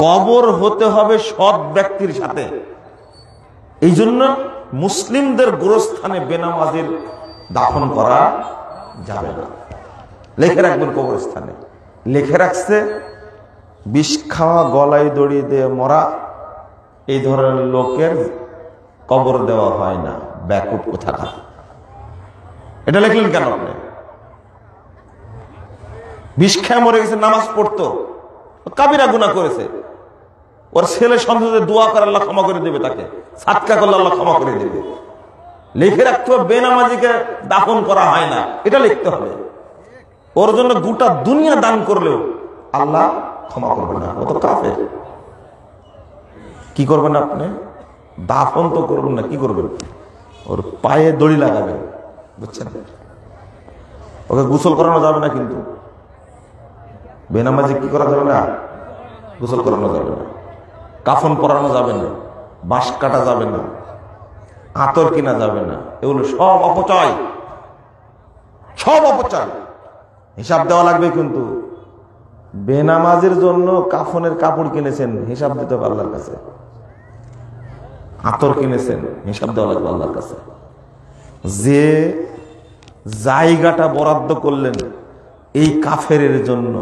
কবর হতে হবে সৎ ব্যক্তির সাথে। এই জন্য মুসলিমদের গোরস্থানে বেনামাজির দাফন করা যাবে না। লিখে রাখবেন কবরস্থানে, লিখে রাখছে বিষ খাওয়া গলায় দড়ি দিয়ে মরা এই ধরনের লোকের কবর দেওয়া হয় না, ব্যাকুপ কোথাকার। এটা লিখলেন কেন আপনি? বিষ খেয়ে মরে গেছে, নামাজ পড়তো, কাবিরা গুনাহ করেছে, ওর ছেলে সন্তানদের দোয়া করে আল্লাহ ক্ষমা করে দেবে, তাকে সাদকা করলে আল্লাহ ক্ষমা করে দেবে। লিখে রাখতে হবে বেনামাজিকে দাফন করা হয় না, এটা লিখতে হবে। ওর জন্য গোটা দুনিয়া দান করলেও আল্লাহ ক্ষমা করবে না, ও তো কাফের। কি করবেন আপনি? দাফন তো করবেন না, কি করবেন? ওর পায়ে দড়ি লাগাবেন, বুঝছেন? ওকে গোসল করানো যাবে না, কিন্তু বেনামাজি কি করা যাবে না? গোসল করানো যাবে না, কাফন পরানো যাবে না, বাঁশ কাটা যাবে না, আতর কিনা যাবে না। এগুলো সব অপচয়, সব অপচয়। হিসাব দেওয়া লাগবে কিন্তু। বেনামাজের জন্য কাফনের কাপড় কিনেছেন, হিসাব দিতে হবে আল্লাহর কাছে। আতর কিনেছেন, হিসাব দেওয়া লাগবে আল্লাহর কাছে। যে জায়গাটা বরাদ্দ করলেন এই কাফেরের জন্য,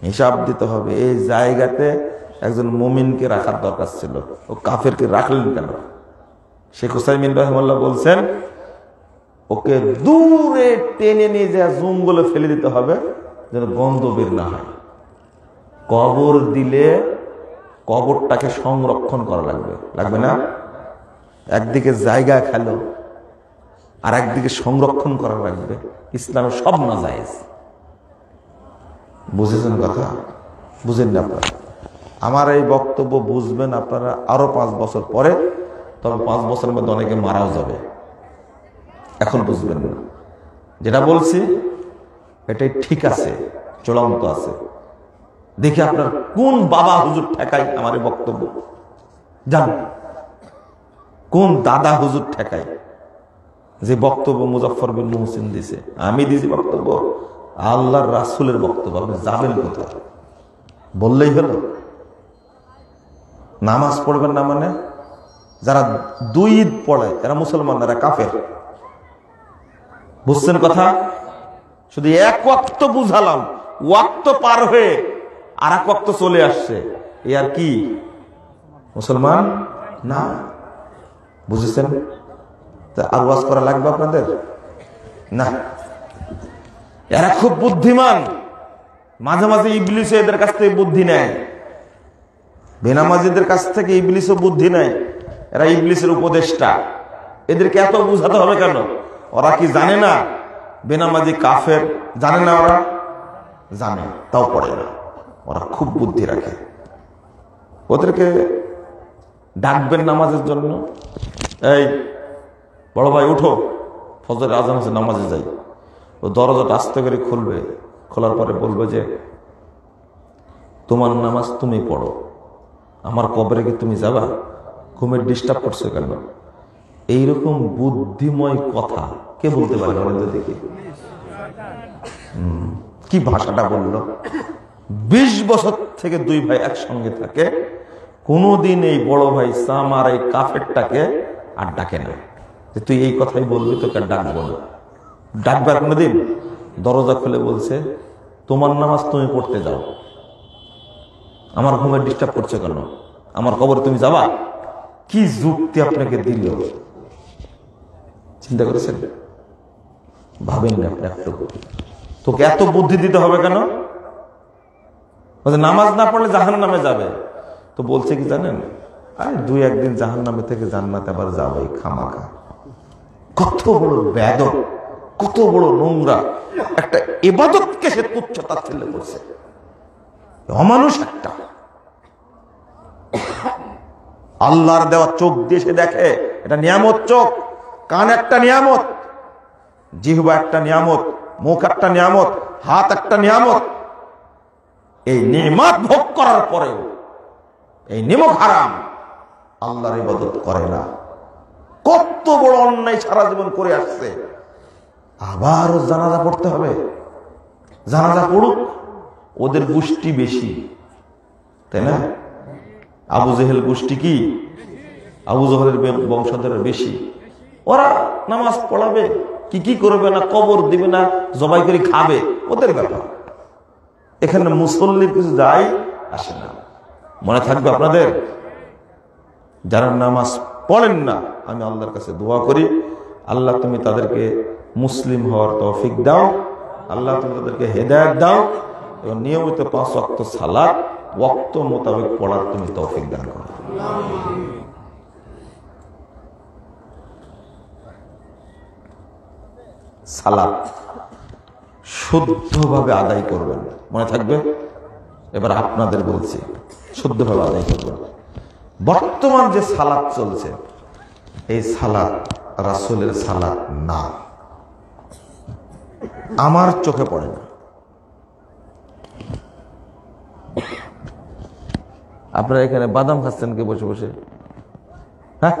হিসাব দিতে হবে। এই জায়গাতে একজন মুমিনকে রাখার দরকার ছিল, ও কাফেরকে রাখলেন কেন? শেখ হুসাইমিন রাহিমাহুল্লাহ বলছেন ওকে দূরে টেনে নিয়ে যা জঙ্গলে ফেলে দিতে হবে যেন গন্ধ বের না হয়। কবর দিলে কবরটাকে সংরক্ষণ করা লাগবে, লাগবে না? একদিকে জায়গা খেলো আর একদিকে সংরক্ষণ করা লাগবে। ইসলামে সব না জায়েজ। বুঝেছেন কথা? বুঝেন না আপনারা? আমার এই বক্তব্য বুঝবেন আপনারা আরো 5 বছর পরে, তবে 5 বছরের মধ্যে অনেকে মারাও যাবে, এখন বুঝবেন না। যেটা বলছি এটাই ঠিক আছে, চূড়ান্ত আছে। দেখি আপনার কোন বাবা হুজুর ঠেকাই আমার এই বক্তব্য, জান কোন দাদা হুজুর ঠেকাই যে বক্তব্য মুজাফফর বিন মুহসিন দিছে। আমি দিছি বক্তব্য আল্লাহর রাসূলের বক্তব্য, আপনি যাবেন কোথায়? বললেই হলো। নামাজ পড়বেন না মানে যারা 2 ঈদ পড়ে এরা মুসলমান, এরা কাফের। বুঝছেন কথা? শুধু এক ওয়াক্ত বুঝালাম, ওয়াক্ত পার হয়ে আর এক ওয়াক্ত চলে আসছে, এ আর কি মুসলমান না? বুঝেছেন? আর ওয়াজ করা লাগবে আপনাদের না? এরা খুব বুদ্ধিমান, মাঝে মাঝে ইবলিস এদের কাছ থেকে বুদ্ধি নেয়, বেনামাজিদের কাছ থেকে ইবলিসও বুদ্ধি নেয়। এরা ইবলিসের উপদেষ্টা। এদেরকে এত বুঝাতে হবে কেন? ওরা কি জানে না বেনামাজি কাফের? জানে না? ওরা জানে, তাও পড়ে না। ওরা খুব বুদ্ধি রাখে। ওদেরকে ডাকবেন নামাজের জন্য, এই বড় ভাই উঠো, ফজরের আজান হচ্ছে, নামাজে যাই। ও দরজাটা আস্তে করে খুলবে, খোলার পরে বলবে যে তোমার নামাজ তুমি পড়ো, আমার কবরে কি তুমি যাবা? ঘুমের ডিস্টার্ব করছো কেন? এইরকম বুদ্ধিময় কথা কে বলতে পারে? দেখি কি ভাষাটা বললো। 20 বছর থেকে 2 ভাই একসঙ্গে থাকে, কোনদিন এই বড় ভাই সাম আর এই কাফেরটাকে আর ডাকে না যে তুই এই কথাই বলবি, তোকে ডাকবো না। ডাকবার কোনদিন? দরজা খুলে বলছে, তোমার নামাজ তুমি পড়তে যাও, আমার ঘুমের ডিস্টার্ব করছে কেন? আমার কবরে তুমি যাবা? কি যুক্তি আপনাকে দিল, চিন্তা করেছেন? ভাবেন না আপনি একটু, তোকে এত বুদ্ধি দিতে হবে কেন? নামাজ না পড়লে জাহান্নামে যাবে। তো বলছে কি জানেন, আরে দুই একদিন জাহান্নামে থেকে জান্নাতে আবার যাবে খামাখা। কত বড় বেয়াদব, কত বড় নোংরা একটা ইবাদতকে সে তুচ্ছ তাচ্ছিল্য করছে। অমানুষ একটা। আল্লাহর দেওয়া চোখ দিয়ে সে দেখে, এটা নিয়ামত। চোখ, কান একটা নিয়ামত, জিহ্বা একটা নিয়ামত, মুখ একটা নিয়ামত, হাত একটা নিয়ামত। এই নিয়ামত ভোগ করার পরেও এই নিমক হারাম, আল্লাহর ইবাদত করে না। কত বড় অন্যায় সারা জীবন করে আসছে, আবারও জানাজা পড়তে হবে। জানাজা পড়ুক, ওদের গোষ্ঠী বেশি, তাই না? আবু জেহেল গোষ্ঠী কি? আবু জেহেলের বংশধরের বেশি। ওরা নামাজ পড়াবে, কি কি করবে না, কবর দিবে না, জবাই করে খাবে, ওদের ব্যাপার। এখানে মুসল্লির কিছু যায় আসে না। মনে থাকবে আপনাদের, যারা নামাজ পড়েন না, আমি আল্লাহর কাছে দোয়া করি, আল্লাহ তুমি তাদেরকে মুসলিম হওয়ার তৌফিক দাও, আল্লাহ তুমি তাদেরকে হেদায়েত দাও, এবং নিয়মিত 5 ওয়াক্ত সালাত ওয়াক্ত মোতাবেক পড়ার তুমি তৌফিক দান করো। সালাত শুদ্ধভাবে আদায় করবেন, মনে থাকবে। এবার আপনাদের বলছি, শুদ্ধভাবে আদায় করবেন। বর্তমান যে সালাত চলছে, এই সালাত রাসূলের সালাত না, আমার চোখে পড়ে না। আপনারা এখানে বাদাম খাচ্ছেন কে বসে বসে? হ্যাঁ,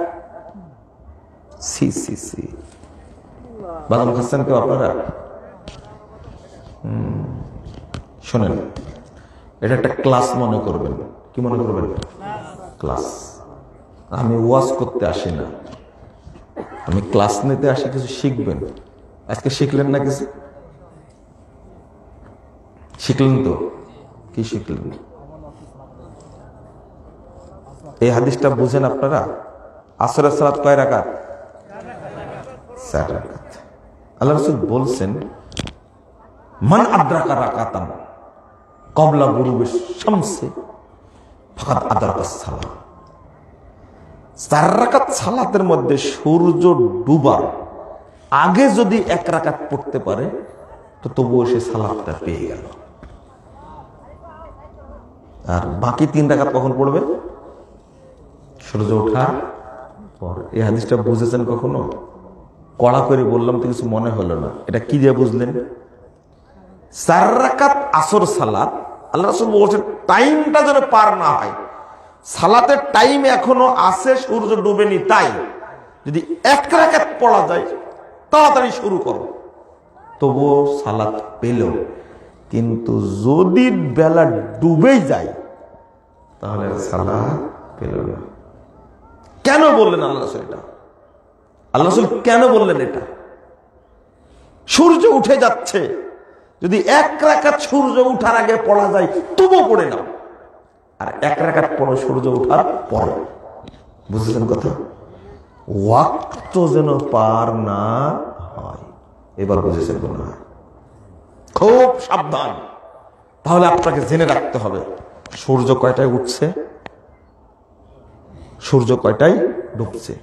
সি সি সি, বাদাম খাচ্ছেন কেউ আপনারা? শোনেন, এটা একটা ক্লাস মনে করবেন। কি মনে করবেন? ক্লাস। আমি ওয়াজ করতে আসি না, আমি ক্লাস নিতে আসি, কিছু শিখবেন। আজকে শিখলেন না কিছু? শিখলেন তো? কি শিখলেন? এই হাদিসটা বুঝেন আপনারা? আসরের সালাত কয় রাকাত? 4 রাকাত। আল্লাহ রাসূল বলছেন, মান আদরাকা রাকাতান ক্বাবলা গুরুবিশ শামসি ফাকাদ আদরাকাস সালাত। 4 রাকাত সালাতের মধ্যে সূর্য ডুবার আগে যদি 1 রাকাত পড়তে পারে, তো তবুও সে সালাতটা পেয়ে গেল। আর বাকি 3 রাকাত কখন পড়বে? সূর্য ওঠার পর। এই হাদিসটা বুঝেছেন কখনো? কড়া করে বললাম তো কিছু মনে হলো না। এটা কি দিয়ে বুঝলেন? 4 রাকাত আসর সালাত, আল্লাহ রাসূল বলেছেন টাইমটা যেন পার না হয়। সালাতের টাইম এখনো আছে, সূর্য ডুবেনি, তাই যদি 1 রাকাত পড়া যায় তাড়াতাড়ি শুরু করো, তবুও সালাত পেল। কিন্তু যদি বেলা ডুবেই যায়, তাহলে সালাত পেল না। কেন বললেন আল্লাহ রাসূল এটা? আল্লাহ রাসূল কেন বললেন এটা? সূর্য উঠে যাচ্ছে, যদি 1 রাকাত সূর্য উঠার আগে পড়া যায় তবুও পড়ে নাও, আর 1 রাকাত পড়ো সূর্য উঠার পরে। বুঝলেন কথা? ওয়াক্ত যেন পার না হয়। এবার বুঝেছেন না? খুব সাবধান। তাহলে আপনাকে জেনে রাখতে হবে সূর্য কয়টায় উঠছে, সূর্য কয়টায় ডুবছে।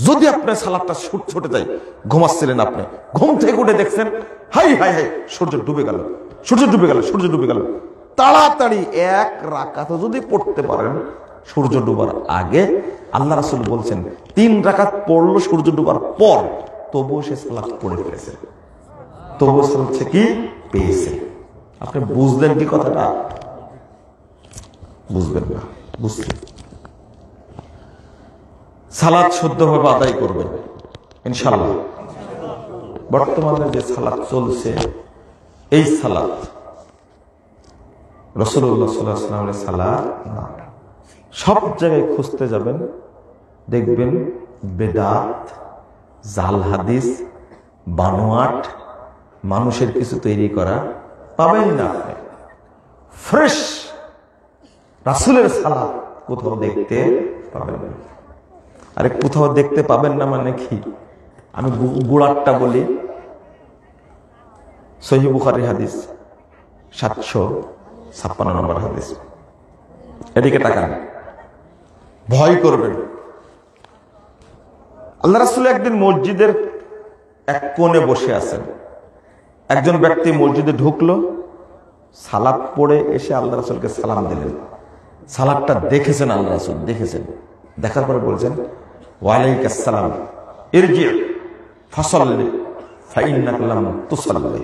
যদি আপনার সালাদটা ছুটে যায়, ঘুমাচ্ছিলেন, আপনি ঘুম থেকে উঠে দেখছেন হাই হাই হাই সূর্য ডুবে গেল, সূর্য ডুবে গেল, সূর্য ডুবে গেল, তাড়াতাড়ি 1 রাকাত যদি পড়তে পারেন সূর্য ডুবার আগে, আল্লাহ রাসূল বলছেন 3 রাকাত পড়লো সূর্য ডুবার পর, তবুও সে সালাত পড়ে ফেলেছে, তবুও সালাত কি পেয়েছে। আপনি বুঝলেন কি কথাটা? বুঝবেন না, বুঝলেন? সালাত শুদ্ধভাবে আদায় করবেন ইনশাআল্লাহ। বর্তমানে যে সালাত চলছে, এই সালাত রাসূলুল্লাহ সাল্লাল্লাহু আলাইহি ওয়াসাল্লামের সালাত না। সব জায়গায় খুঁজতে যাবেন, দেখবেন বেদাত, জাল হাদিস, বানোয়াট, মানুষের কিছু তৈরি করা পাবেন না। আপনি ফ্রেশ রাসূলের সালাত কোথাও দেখতে পাবেন না। আরে কোথাও দেখতে পাবেন না মানে কি? আমি গুড়ারটা বলি, সহিহ বুখারী হাদিস 756 নম্বর হাদিস। এদিকে তাকান, ভয় করবেন। আল্লাহ রাসূল একদিন মসজিদের এক কোণে বসে আছেন। একজন ব্যক্তি মসজিদে ঢুকলো, সালাত পড়ে এসে আল্লাহ রাসূলকে সালাম দিলেন। সালাতটা দেখেছেন আল্লাহ রাসূল, দেখেছেন। দেখার পরে বলছেন, ওয়া আলাইকাস সালাম ইরজি ফাসাল্লি ফাইন্নাকা লাম তুসাল্লি।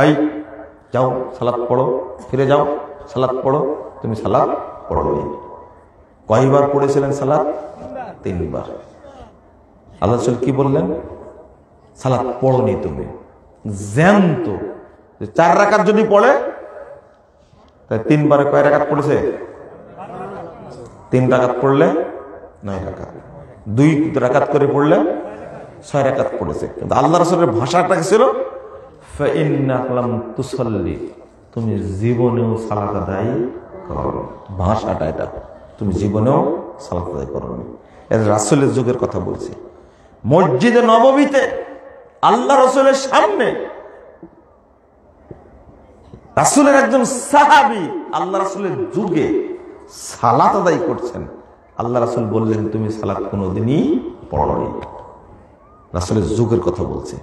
আই যাও, সালাত পড়ো, ফিরে যাও, সালাত পড়ো, তুমি সালাত পড়ো। কয়বার পড়েছিলেন সালাত? 3 বার। আল্লাহ রাসূল কি বললেন? সালাত পড়োনি তুমি, জ্যান্ত। 4 রাকাত যদি পড়ে তাই 3 বারে কয় রাকাত পড়েছে? 3 রাকাত পড়লে 9 রাকাত, 2 রাকাত করে পড়লে 6 রাকাত পড়েছে। কিন্তু আল্লাহ রাসূলের ভাষাটা কি ছিল? ফাইন্নাকা লাম তুসাল্লি, তুমি জীবনেও সালাত আদায় করো। ভাষাটা এটা, তুমি জীবনেও সালাত আদায় করোনি। এর রাসূলের যুগের কথা বলছি। মসজিদে নববীতে আল্লাহ রাসূলের সামনে রাসূলের একজন সাহাবী আল্লাহ রাসূলের যুগে সালাত আদায় করছেন। আল্লাহ রাসূল বললেন, তুমি সালাত কোনোদিনই পড়োনি। রাসূলের যুগের কথা বলছে।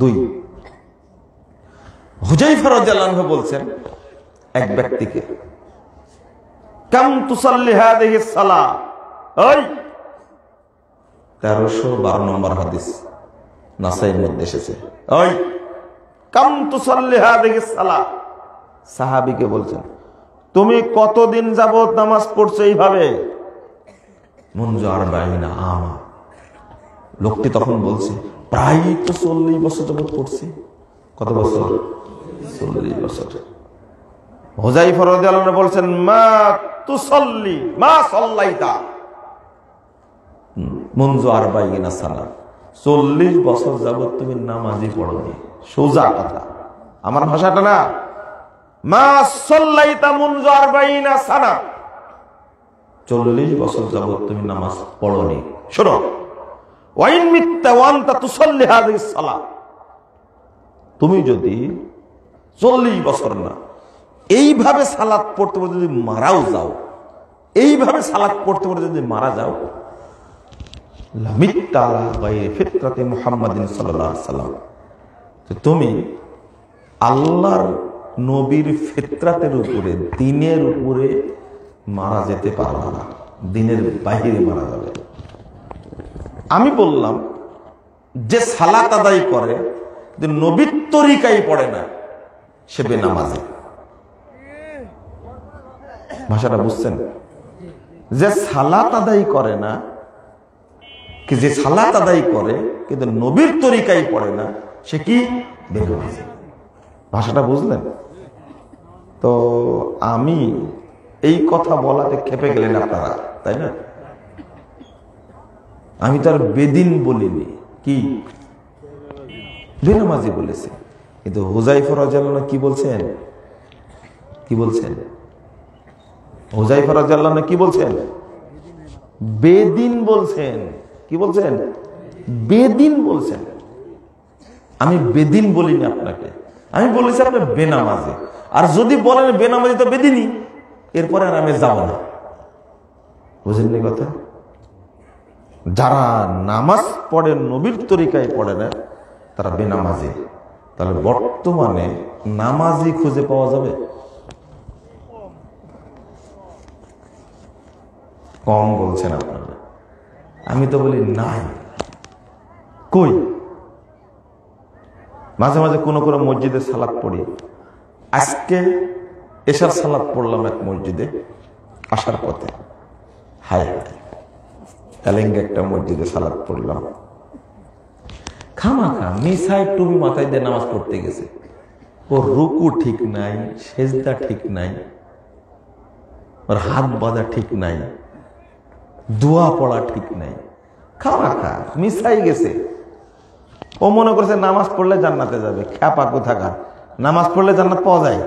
2, হুযায়ফা রাদিয়াল্লাহু আনহু বলছেন এক ব্যক্তিকে, কাম তুসাল্লি হাযিহিস সালাহ, ওই 1312 নম্বর হাদিস নাসাইর মধ্যে এসেছে। ওই কাম তুসাল্লি হাযিহিস সালাহ, সাহাবীকে বলছেন, তুমি কতদিন যাবত নামাজ পড়ছো এইভাবে? মুনযু 40 আমা। লোকটি তখন বলছে, প্রায় তো 40 বছর যাবত পড়ছি। কত বছর? 40 বছর। হুযায়ফা রাদিয়াল্লাহু আনহু বলছেন, মা তুসাল্লি মা সাল্লাইতা মুনযু 40 সানা, 40 বছর যাবত তুমি নামাজই পড়োনি। সোজা কথা, আমার ভাষাটা না। মা সাল্লাইতা মুনযু 40 সানা, 40 বছর যাবত তুমি নামাজ পড়োনি। শোনো, ওয়া ইন মিত্তা ওয়া আনতা তুসাল্লি হাযিহিস সালাহ, তুমি যদি 40 বছর না এইভাবে সালাত পড়তে পড়তে যদি মারাও যাও, এইভাবে সালাত পড়তে পড়তে যদি মারা যাও, লামিত্তা আলা গায়রি ফিতরাতি মুহাম্মাদিন সাল্লাল্লাহু আলাইহি সাল্লাম, তুমি আল্লাহর নবীর ফিতরাতের উপরে, দ্বীনের উপরে মারা যেতে পারবে না, দ্বীনের বাইরে মারা যাবে। আমি বললাম, যে সালাত আদায় করে যে নবীর তরিকায় পড়ে না, সে বেনামাজি। ভাষাটা বুঝছেন? যে সালাত আদায় করে না, কি যে সালাত আদায় করে কিন্তু নবীর তরিকায় পড়ে না, সে কি? বেনামাজি। ভাষাটা বুঝলেন? তো আমি এই কথা বলাতে খেপে গেলেন আপনারা, তাই না? আমি তো আর বেদিন বলিনি, কি বেনামাজি বলেছি। কিন্তু হুযায়ফা রাদিয়াল্লাহু আনহু কি বলছেন? কি বলছেন? হুযায়ফা রাদিয়াল্লাহু আনহু কি বলছেন? বেদিন বলছেন। কি বলছেন? বেদিন বলছেন। আমি বেদিন বলিনি আপনাকে, আমি বলেছি আপনি বেনামাজি। আর যদি বলেন বেনামাজি তো বেদিনই, এরপরে আর আমি যাব না। বুঝলেন কথা? যারা নামাজ পড়ে নবীর তরিকায় পড়ে না, তারা বেনামাজি। তাহলে বর্তমানে নামাজি খুঁজে পাওয়া যাবে? কম বলছেন আপনারা। আমি তো বলি নাই। কই? মাঝে মাঝে কোনো কোনো মসজিদে সালাত পড়ি। আজকে এশার সালাত পড়লাম এক মসজিদে আসার পথে। হায় এলেঙ্গে একটা মসজিদে সালাত পড়লাম। খামাখা মিসাই টুপি মাথায় দিয়ে নামাজ পড়তে গেছে। ও রুকু ঠিক নাই, সেজদা ঠিক নাই। ওর হাত বাঁধা ঠিক নাই, দোয়া পড়া ঠিক নাই, খামাখা মিশাই গেছে। ও মনে করছে নামাজ পড়লে জান্নাতে যাবে। খ্যাপা কোথাকার! নামাজ পড়লে জান্নাত পাওয়া যায়?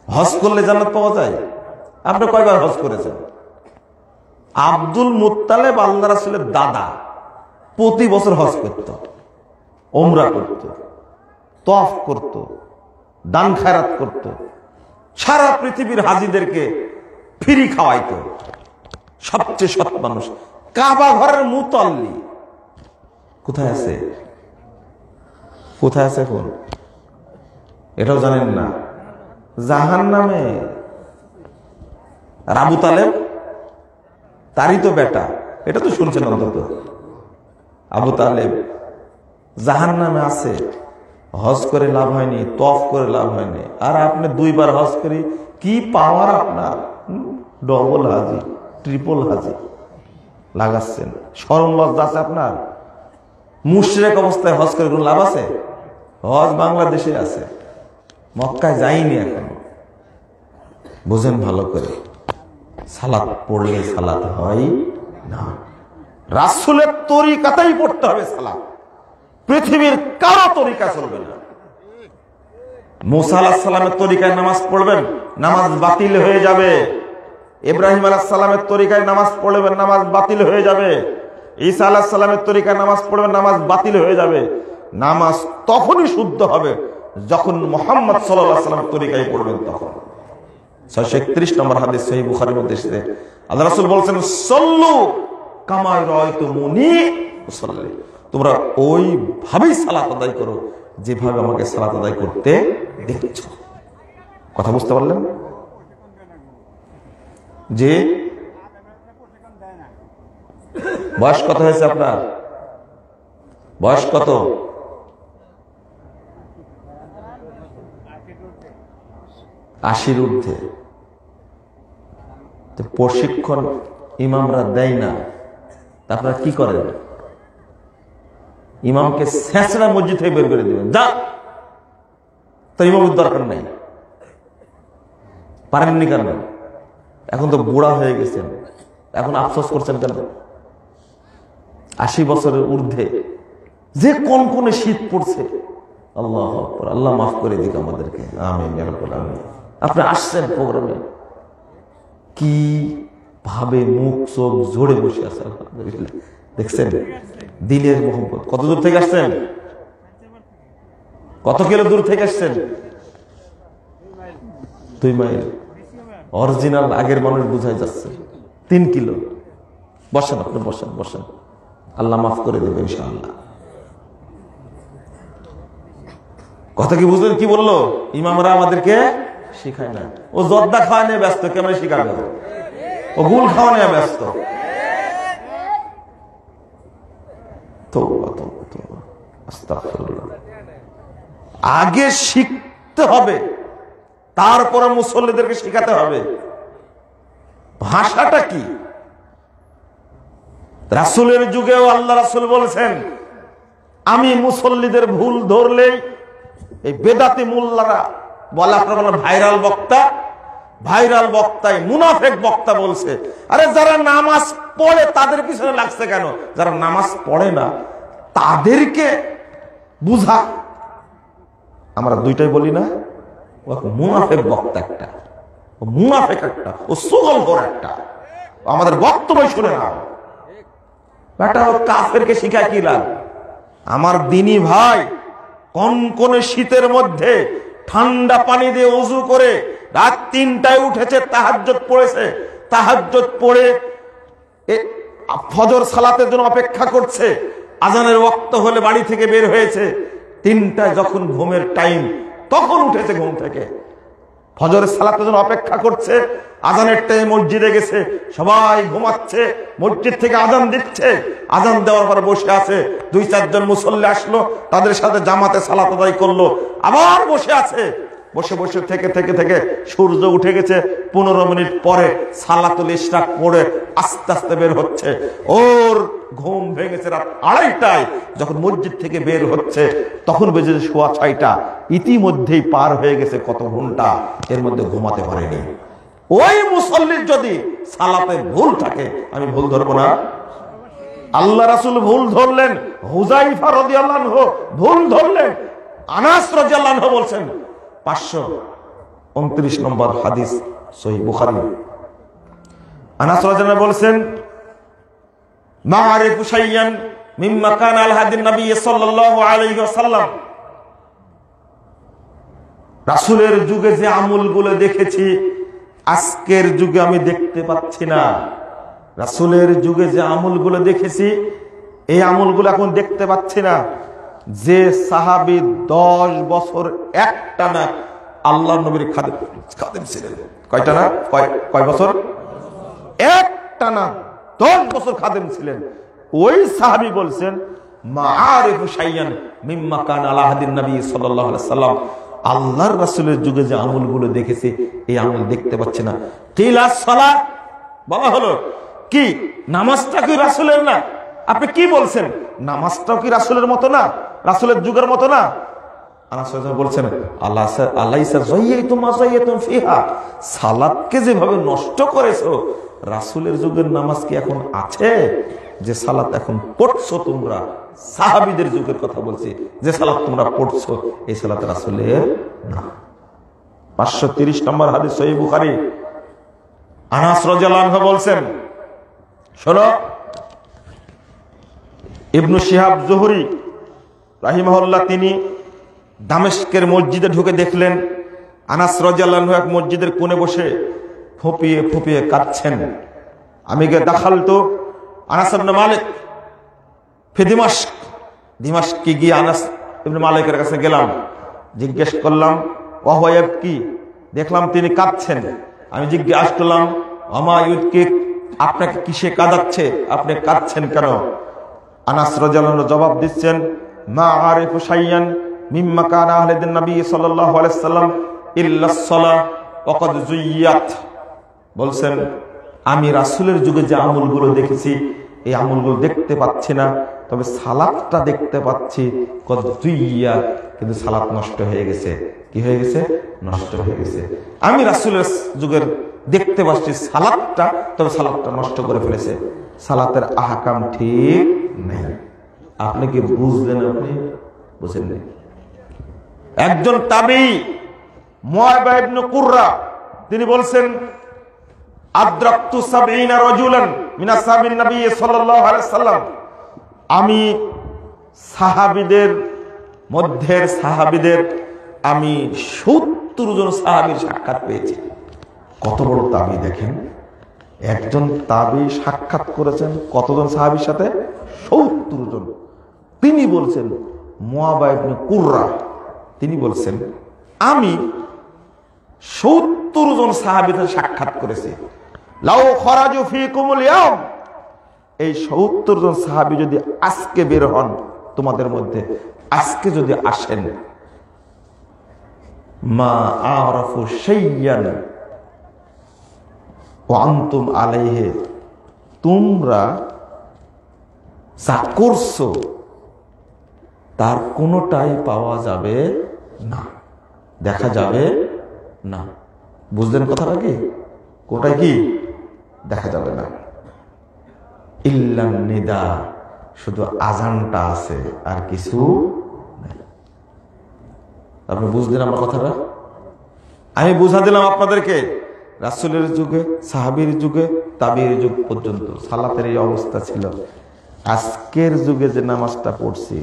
হজ করলে জান্নাত পাওয়া যায়? আপনি কয়বার হজ করেছেন? আব্দুল মুত্তালেব আল্লাহ রাসূলের দাদা প্রতি বছর হজ করত, ওমরা করত, তওয়াফ করত, দান খায়রাত করত, সারা পৃথিবীর হাজীদেরকে ফ্রি খাওয়াইতো। সবচেয়ে সৎ মানুষ। কাবা ঘরের মুতাল্লি কোথায় আছে? কোথায় আছে এখন? এটাও জানেন না। জাহান্নামে। আবু তালেব তারই তো বেটা, এটা তো শুনছেন অন্তত। আবু তালেব জাহান্নামে আছে। হজ করে লাভ হয়নি, তওয়াফ করে লাভ হয়নি। আর আপনি 2 বার হজ করি কি পাওয়ার আপনার? ডবল হাজি, ট্রিপল হাজি লাগাচ্ছেন। শরম লজ্জা আছে আপনার? মুশরিক অবস্থায় হজ করে কোনো লাভ আছে? হজ বাংলাদেশে আছে, মক্কায় যাইনি এখনো। বুঝেন ভালো করে। সালাত পড়লে সালাত হয় না, রাসূলের তরিকাতেই পড়তে হবে সালাত। পৃথিবীর কারো তরিকা চলবে না। মুসা আলাইহিস সালামের তরিকায় নামাজ পড়বেন, নামাজ বাতিল হয়ে যাবে। ইব্রাহিম আলাইহিস সালামের তরিকায় নামাজ পড়বেন, নামাজ বাতিল হয়ে যাবে। ঈসা আলাইহিস সালামের তরিকায় নামাজ পড়বেন, নামাজ বাতিল হয়ে যাবে। নামাজ তখনই শুদ্ধ হবে যখন মুহাম্মদ সাল্লাল্লাহু আলাইহি ওয়াসাল্লামের তরিকায় পড়বেন তখন। 631 নম্বর হাদিস সহিহ বুখারীর মধ্যে এসেছে, আল্লাহ রাসূল বলেছেন, সাল্লু কামা রাআইতুমুনি উসাল্লি। তোমরা ওইভাবেই সালাত আদায় করো যেভাবে আমাকে সালাত আদায় করতে দেখেছো। কথা বুঝতে পারলেন? যে বয়স কত হয়েছে আপনার? বয়স কত? 80-র ঊর্ধ্বে। প্রশিক্ষণ ইমামরা দেয় না, আপনারা কি করেন? ইমামকে ছেঁচড়া মসজিদ থেকে বের করে দিবেন, যা, তো ইমামের দরকার নাই। পারেননি কেন? এখন তো বুড়া হয়ে গেছেন, এখন আফসোস করছেন কেন? 80 বছরের ঊর্ধ্বে যে কোন শীত পড়ছে, আল্লাহু আকবার, আল্লাহ মাফ করে দিক আমাদেরকে, আমিন ইয়া রাব্বাল আলামিন। আপনি আসছেন প্রোগ্রামে, কি ভাবে মুখ চোখ জোড়ে বসে আছে, আলহামদুলিল্লাহ। দেখছেন দিনের মোহাম্মত। কত দূর থেকে আসছেন? কত কিলো দূর থেকে আসছেন? 2 মাইল। অরিজিনাল আগের মানুষ বুঝাই যাচ্ছে 3 কিলো। বসেন আপনি, বসেন বসেন, আল্লাহ মাফ করে দেবে ইনশাআল্লাহ। কথা কি বুঝলেন? কি বললো? ইমামরা আমাদেরকে শিখায় না। ও জর্দা খাওয়া নিয়ে ব্যস্ত, কেমন শিখাবে? ও গুল খাওয়া নিয়ে ব্যস্ত। আগে শিখতে হবে, তারপরে মুসল্লিদেরকে শিখাতে হবে ভাষাটা কি। রাসূলের যুগেও আল্লাহ রাসূল বলেছেন, আমি মুসল্লিদের ভুল ধরলেই এই বেদাতি মোল্লারা বলে, আপনারা বলেন ভাইরাল বক্তা, ভাইরাল বক্তায় মুনাফেক বক্তা বলছে। আরে যারা নামাজ পড়ে তাদের পিছনে লাগছে কেন? যারা নামাজ পড়ে না তাদেরকে বুঝা। আমরা দুইটাই বলি না, ও মুনাফেক বক্তা একটা, ও মুনাফেক একটা, ও সুগলখোর একটা। আমাদের বক্তব্য শুনে না বেটা, ও কাফেরকে শিখায় কি লাভ? আমার দিনী ভাই কনকনে শীতের মধ্যে ঠান্ডা পানি দিয়ে ওযু করে রাত 3টায় উঠেছে, তাহাজ্জুদ পড়েছে, তাহাজ্জুদ পড়ে ফজর সালাতের জন্য অপেক্ষা করছে, আজানের ওয়াক্ত হলে বাড়ি থেকে বের হয়েছে, 3টায় যখন ঘুমের টাইম তখন উঠেছে ঘুম থেকে, ফজরের সালাতের জন্য অপেক্ষা করছে, আজানের টাইমে মসজিদে গেছে, সবাই ঘুমাচ্ছে, মসজিদ থেকে আজান দিচ্ছে, আজান দেওয়ার পর বসে আছে, 2-4 জন মুসল্লি আসলো, তাদের সাথে জামাতে সালাত আদায় করলো, আবার বসে আছে। বসে বসে থেকে থেকে থেকে সূর্য উঠে গেছে, 15 মিনিট পরে সালাতুল ইশরাক পড়ে আস্তে আস্তে বের হচ্ছে। ওর ঘুম ভেঙেছে রাত 2:30টায়, যখন মসজিদ থেকে বের হচ্ছে তখন বেজেছে 6:15। ইতিমধ্যেই পার হয়ে গেছে কত ঘন্টা, এর মধ্যে ঘুমাতে পারেনি। ওই মুসল্লির যদি সালাতে ভুল থাকে আমি ভুল ধরবো না? আল্লাহ রাসূল ভুল ধরলেন, হুযায়ফা রাদিয়াল্লাহু আনহু ভুল ধরলেন, আনাস রাদিয়াল্লাহু আনহু বলছেন 529 নম্বর হাদিস সহিহ বুখারী। আনাস রাদিয়াল্লাহু আনহু বলছেন মা আরিফু শাইয়ান মিম্মা কানা আল হাদিন নবী সাল্লাল্লাহু আলাইহি ওয়াসাল্লাম, রাসূলের যুগে যে আমলগুলো দেখেছি আজকের যুগে আমি দেখতে পাচ্ছি না। রাসূলের যুগে যে আমলগুলো দেখেছি এই আমলগুলো এখন দেখতে পাচ্ছি না। যে সাহাবী 10 বছর একটানা আল্লাহর নবীর খাদেম ছিলেন, কয়টা না কয় বছর? একটানা 10 বছর খাদেম ছিলেন। ওই সাহাবী বলছেন মাআরিফু শাইয়ান মিম্মা কানা আলা হাদিন নবী সাল্লাল্লাহু আলাইহি ওয়াসাল্লাম, আল্লাহর রাসূলের যুগে যে আমলগুলো দেখেছি এই আমল দেখতে পাচ্ছি না। কিলা সালাত, বলা হলো কি নামাজটা কি রাসূলের না? আপনি কি বলছেন? নামাজটাও কি রাসূলের মতো না, রাসূলের যুগের মতো না? আনাস বলছেন আলাইসা যায়্যাতুম মা যায়্যাতুম ফিহা, সালাতকে যেভাবে নষ্ট করেছো রাসূলের যুগের নামাজ কি এখন আছে? যে সালাত এখন পড়ছো তোমরা, সাহাবীদের যুগের কথা বলছি, যে সালাত তোমরা পড়ছো এই সালাত রাসূলের না। 530 নম্বর হাদিস সহিহ বুখারী। আনাস রাদিয়াল্লাহু আনহু বলছেন, শোনো, ইবনু শিহাব জুহরি রাহিমাহুল্লাহ তিনি দামেস্কের মসজিদে ঢুকে দেখলেন আনাস রাদিয়াল্লাহু আনহু এক মসজিদের কোণে বসে ফুপিয়ে ফুপিয়ে কাঁদছেন। আমি গিয়ে দাখালতু আনাস ইবনে মালিক ফি দিমাশক, দিমাশকে গিয়ে আনাস ইবনে মালিকের কাছে গেলাম, জিজ্ঞেস করলাম ওয়াহওয়াব কি, দেখলাম তিনি কাঁদছেন। আমি জিজ্ঞাসা করলাম আমা ইউদকি, আপনাকে কিসে কাঁদাচ্ছে, আপনি কাঁদছেন কেন? আনাস রাদিয়াল্লাহু আনহু জবাব দিচ্ছেন মা আরিফু শাইয়ান মিম্মা কানা আহলিন নবী সাল্লাল্লাহু আলাইহি ওয়াসাল্লাম ইল্লা সালাহ ওয়া ক্বাদ যুইয়াত, বলছেন আমি রাসূলের যুগে যে আমলগুলো দেখেছি এই আমলগুলো দেখতে পাচ্ছি না, তবে সালাতটা দেখতে পাচ্ছি ক্বাদ যুইয়াত, কিন্তু সালাত নষ্ট হয়ে গেছে। কি হয়ে গেছে? নষ্ট হয়ে গেছে। আমি রাসূলের যুগের দেখতে পাচ্ছি সালাতটা, তবে সালাতটা নষ্ট করে ফেলেছে, সালাতের আহকাম ঠিক নেই। আপনি কি বুঝলেন? আপনি বুঝেন না। একজন তাবী মুআবিয়া ইবনে কুররা তিনি বলছেন আদরাকতু 70 রাজুলান মিন আসহাবিন নবী সাল্লাল্লাহু আলাইহি ওয়াসাল্লাম, আমি সাহাবীদের মধ্যের সাহাবীদের আমি 70 জন সাহাবীর সাক্ষাৎ পেয়েছি। কত বড় তাবী দেখেন, একজন তাবী সাক্ষাৎ করেছেন কতজন সাহাবীর সাথে? 70 জন। তিনি বলছেন মুআবিয়া ইবনে কুররা তিনি বলছেন আমি 70 জন সাহাবীদের সাক্ষাৎ করেছি। লাউ খরাজু ফিকুমুল ইয়াউম, এই 70 জন সাহাবী যদি আজকে বের হন তোমাদের মধ্যে, আজকে যদি আসেন, মা আরাফু শাইয়ান ওয়া আনতুম আলাইহি, তোমরা যা করছো তার কোনোটাই পাওয়া যাবে না, দেখা যাবে না। বুঝলেন কথাটা কি? কোটাই কি দেখা যাবে না? ইল্লান নিদা, শুধু আজানটা আছে আর কিছু নেই। আপনি বুঝলেন আমার কথাটা? আমি বুঝা দিলাম আপনাদেরকে। রাসূলের যুগে, সাহাবীর যুগে, তাবির যুগ পর্যন্ত সালাতের এই অবস্থা ছিল। আজকের যুগে যে নামাজটা পড়ছি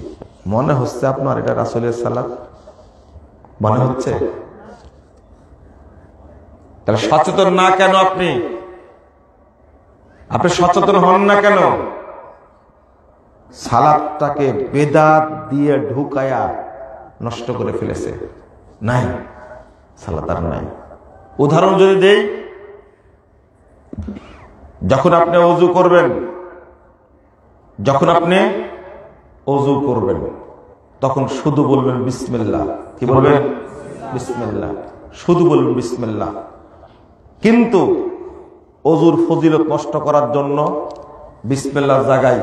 মনে হচ্ছে আপনার এটা রাসূলের সালাত? মনে হচ্ছে? তাহলে সচেতন না কেন আপনি? আপনি সচেতন হন না কেন? সালাতটাকে বেদাত দিয়ে ঢুকায়া নষ্ট করে ফেলেছে। নাই, সালাত আর নাই। উদাহরণ যদি দেই, যখন আপনি ওযু করবেন, তখন শুধু বলবেন বিসমিল্লাহ। কি বলবেন? বিসমিল্লাহ। শুধু বলবেন বিসমিল্লাহ। কিন্তু ওযুর ফজিলত নষ্ট করার জন্য বিসমিল্লাহর জায়গায়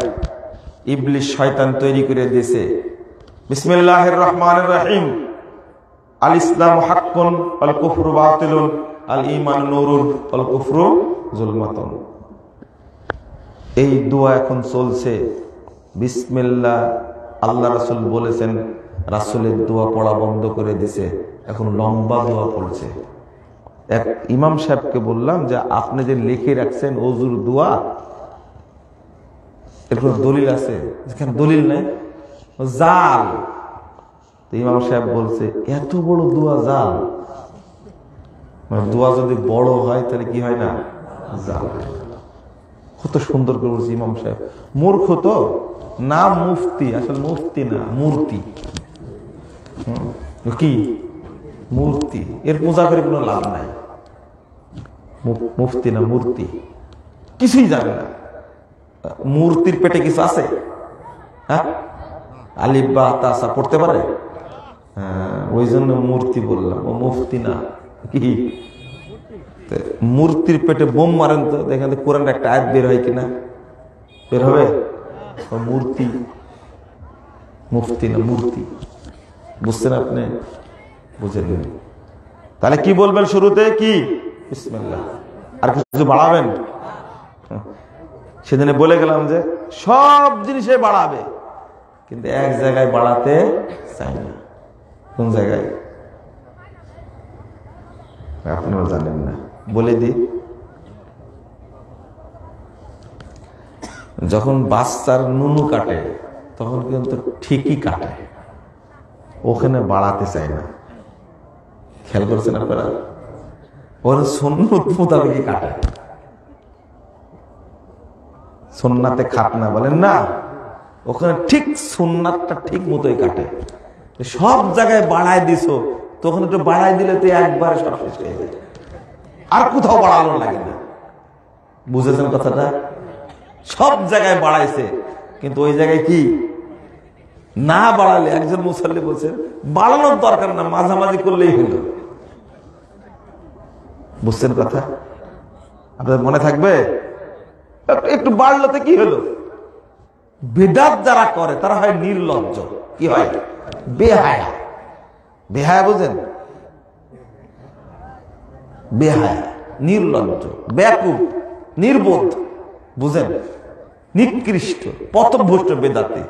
ইবলিস শয়তান তৈরি করে দিয়েছে বিসমিল্লাহির রহমানির রহিম, আল ইসলামু হাক্কুন ওয়াল কুফরু বাতিলুন, আল ঈমান নূরুন ওয়াল কুফরু যুলমাতুন। এই দোয়া এখন চলছে। বিসমিল্লাহ আল্লাহ রাসূল বলেছেন, রাসূলের দোয়া পড়া বন্ধ করে দিছে, এখন লম্বা দোয়া পড়ছে। এক ইমাম সাহেবকে বললাম যে আপনি যে লিখে রাখছেন ওযুর দোয়া, এর কোনো দলিল আছে? যেখানে দলিল নাই, জাল। ইমাম সাহেব বলছে এত বড় দোয়া জাল? মানে দোয়া যদি বড় হয় তাহলে কি হয় না, জাল। কত সুন্দর করে বলছে ইমাম সাহেব। মূর্খ তো না, মুফতি, আসলে মুফতি না, মূর্তি। কি মূর্তি? এর পূজা করে কোনো লাভ নাই। মুফতি না, মূর্তি, কিছুই জানে না। মূর্তির পেটে কিছু আছে? হ্যাঁ, আলিফ বা তাসা পড়তে পারে? ওই জন্য মূর্তি বললাম, ও মুফতি না। কি মূর্তির পেটে বোম মারেন তো দেখেন কোরআনের একটা আয়াত বের হয় কিনা? বের হবে? মূর্তি, মুফতি না, মূর্তি। বুঝছেন আপনি? বুঝেন? তাহলে কি বলবেন শুরুতে? কি বিসমিল্লাহ। আর কিছু বাড়াবেন? সেদিনে বলে গেলাম যে সব জিনিসে বাড়াবে, কিন্তু এক জায়গায় বাড়াতে চাই না। কোন জায়গায় আপনারা জানেন না, বলে দিই। যখন বাচ্চার নুনু কাটে তখন কিন্তু ঠিকই কাটে, ওখানে বাড়াতে চায় না। খেয়াল করছেন আপনারা? ওর সুন্নত মোতাবেকই কাটে। সুন্নাতে খাতনা বলেন না, ওখানে ঠিক সুন্নাতটা ঠিক মতোই কাটে। সব জায়গায় বাড়ায় দিছো, তখন একটু বাড়াই দিলে তো একবারে সব শেষ হয়ে যায়, আর কোথাও বাড়ানো লাগে না। বুঝেছেন কথাটা? সব জায়গায় বাড়াইছে, কিন্তু ওই জায়গায় কি না বাড়ালে, একজন মুসল্লি বলছেন বাড়ানোর দরকার না, মাঝামাঝি করলেই হলো। বুঝছেন কথা? আপনাদের মনে থাকবে? একটু বাড়লোতে কি হলো? বিদআত যারা করে তারা হয় নির্লজ্জ, কি হয়? বেহায়া। বেহায়া বুঝেন? বেহায়া, নির্লজ্জ, বেয়াকুব, নির্বোধ, বুঝেন? নিকৃষ্ট, পথভ্রষ্ট বেদাতি,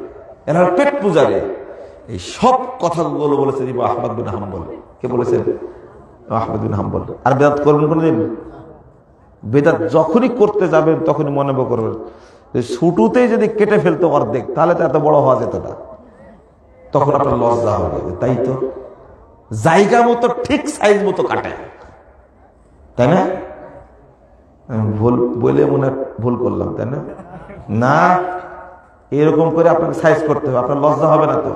এরা পেট পূজারে। এই সব কথাগুলো বলেছেন ইমাম আহমদ বিন হাম্বল। কে বলেছেন? আহমদ বিন হাম্বল। আর বেদাত করবেন কোনদিন? বেদাত যখনই করতে যাবেন তখনই মনে করবেন ছুটুতেই যদি কেটে ফেলতো অর্ধেক, তাহলে তো এত বড় হওয়া যেত না। তখন আপনার লজ্জা হবে। তাই তো জায়গা মতো ঠিক সাইজ মতো কাটে, তাই না? ভুল বলে মনে ভুল করলাম, তাই না? না, এরকম করে আপনাকে সাইজ করতে হবে, আপনার লজ্জা হবে না তো?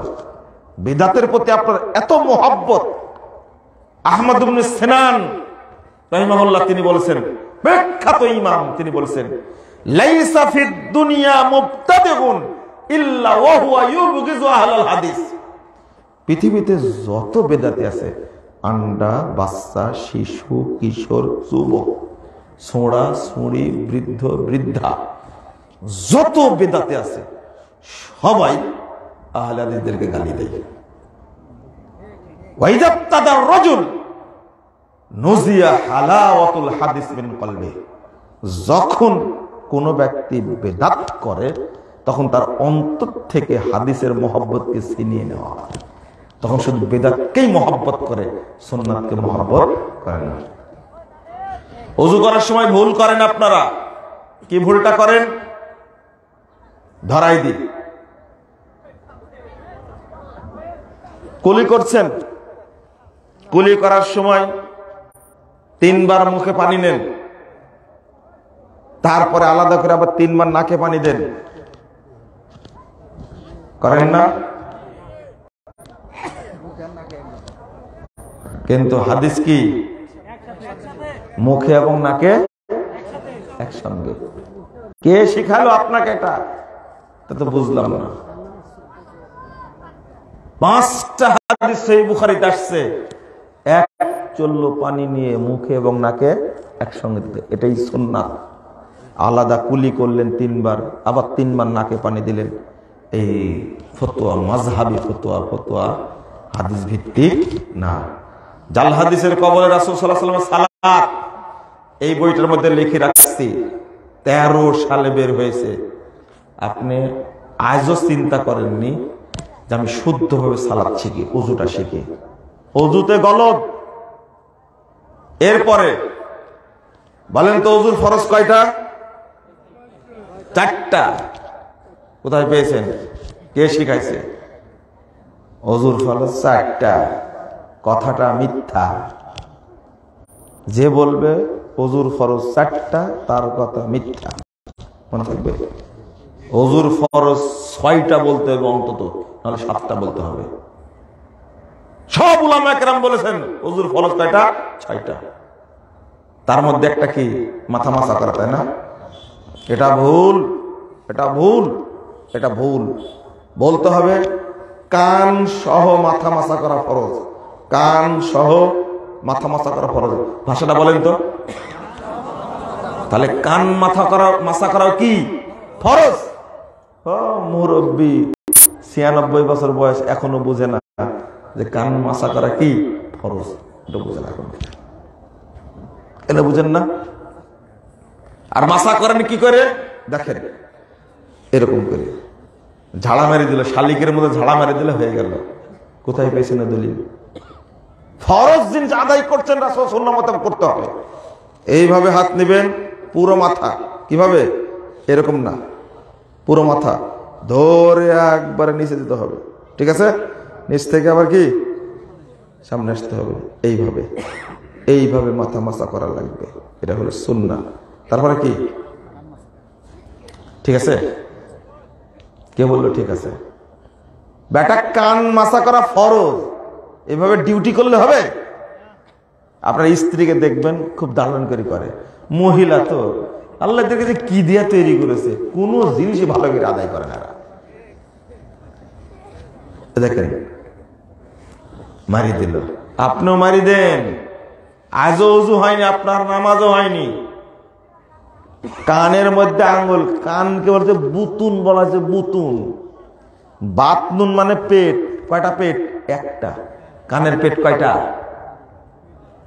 বিদআতের প্রতি আপনার এত মহব্বত। আহমদ ইবনে সিনান রাহিমাহুল্লাহ তিনি বলেছেন, বিখ্যাত ইমাম, তিনি বলেছেন লাইসা ফিদ দুনিয়া মুবতাদিউন ইল্লা ওয়া হুয়া ইউবগিযু আহলাল হাদিস। পৃথিবীতে যত বেদাতি আছে, আন্ডা, বাচ্চা, শিশু, কিশোর, যুবক, ছোড়া, ছুঁড়ি, বৃদ্ধ, বৃদ্ধা, যত বেদাতি আছে সবাই আহলে হাদিসদেরকে গালি দেয়। ওয়াইদাত্তাদার রাজুল নুজিয়া হালাওয়াতুল হাদিস মিন কলবি। যখন কোন ব্যক্তি বেদাত করে তখন তার অন্তর থেকে হাদিসের মহব্বতকে ছিনিয়ে নেওয়া হয়। তখন শুধু বেদাতকেই মহব্বত করে, সুন্নাতকে মহব্বত করে না। ওযু করার সময় ভুল করেন আপনারা। কি ভুলটা করেন? ধরাই দিই। কুলি করছেন, কুলি করার সময় 3 বার মুখে পানি নেন, তারপরে আলাদা করে আবার 3 বার নাকে পানি দেন, করেন না? কিন্তু হাদিস কি মুখে এবং নাকে একসঙ্গে? কে শিখালো আপনাকে এটা? তা তো বুঝলাম না। 5টা হাদিস সহিহ বুখারীতে আসছে, এক চললো পানি নিয়ে মুখে এবং নাকে একসঙ্গে দিতে, এটাই সুন্নাত। আলাদা কুলি করলেন 3 বার, আবার 3 বার নাকে পানি দিলেন, এই ফতোয়া মাযহাবী ফতোয়া, ফতোয়া হাদিস ভিত্তিক না। জাল হাদিসের কবরে রাসূল সাল্লাল্লাহু আলাইহি ওয়াসাল্লাম সালাত, এই বইটার মধ্যে লিখে রাখছি 13 সালে বের হয়েছে। আপনি আজও চিন্তা করেননি যে আমি শুদ্ধভাবে সালাত শিখি, ওযুটা শিখি। ওযুতে গলদ। এরপরে বলেন তো ওযুর ফরজ কয়টা? 4টা। কোথায় পেয়েছেন? কে শিখাইছে? ওযুর ফরজ 4টা। কথাটা মিথ্যা। যে বলবে ওযুর ফরজ 4টা তার কথা মিথ্যা। মনে থাকবে, ওযুর ফরজ 6টা বলতে হবে অন্তত, নাহলে 7টা বলতে হবে। সব উলামা কেরাম বলেছেন ওযুর ফরজ কয়টা? 6টা। তার মধ্যে একটা কি? মাথা মাসা করা, তাই না? এটা ভুল, এটা ভুল, এটা ভুল। বলতে হবে কান সহ মাথা মাসা করা ফরজ, কান সহ মাথা মাসা করা ফরজ। ভাষাটা বলেন তো। তাহলে কান মাথা করা, মাসা করা কি ফরজ? মুরব্বী 96 বছর বয়স এখনো বুঝে না যে কান মাসা করা কি ফরজ। এটা বুঝে না এখন, এটা বুঝেন না। আর মাসা করেন কি করে? দেখেন এরকম করে ঝাড়া মেরে দিল, শালিকের মধ্যে ঝাড়া মেরে দিলে হয়ে গেল। কোথায় পেয়েছেন দলিল? ফরজ জিনিস আদায় করছেন রাসূল সুন্নাহ মত করতে হবে। এইভাবে হাত নেবেন, পুরো মাথা। কিভাবে? এরকম না, পুরো মাথা ধরে একবারে নিচে দিতে হবে। ঠিক আছে? নিচ থেকে আবার কি সামনে আসতে হবে। এইভাবে, এইভাবে মাথা মাসা করা লাগবে। এটা হলো সুন্নাহ। তারপরে কি? ঠিক আছে? কে বললো ঠিক আছে? বেটা কান মাসা করা ফরজ, এভাবে ডিউটি করলে হবে? আপনার স্ত্রীকে দেখবেন খুব দারুণ করে করে। মহিলা তো আল্লাহ দেখে কি দিয়া তৈরি করেছে, কোন জিনিসই ভালো করে আদায় করে না। দেখেন মারি দিল, আপনিও মারি দেন। আজও ওযু হয়নি, আপনার নামাজও হয়নি। কানের মধ্যে আঙ্গুল, কানকে বলছে বুতুন বলা হচ্ছে, বুতুন। বাতনুন মানে পেট। কয়টা পেট? একটা। কানের পেট কয়টা?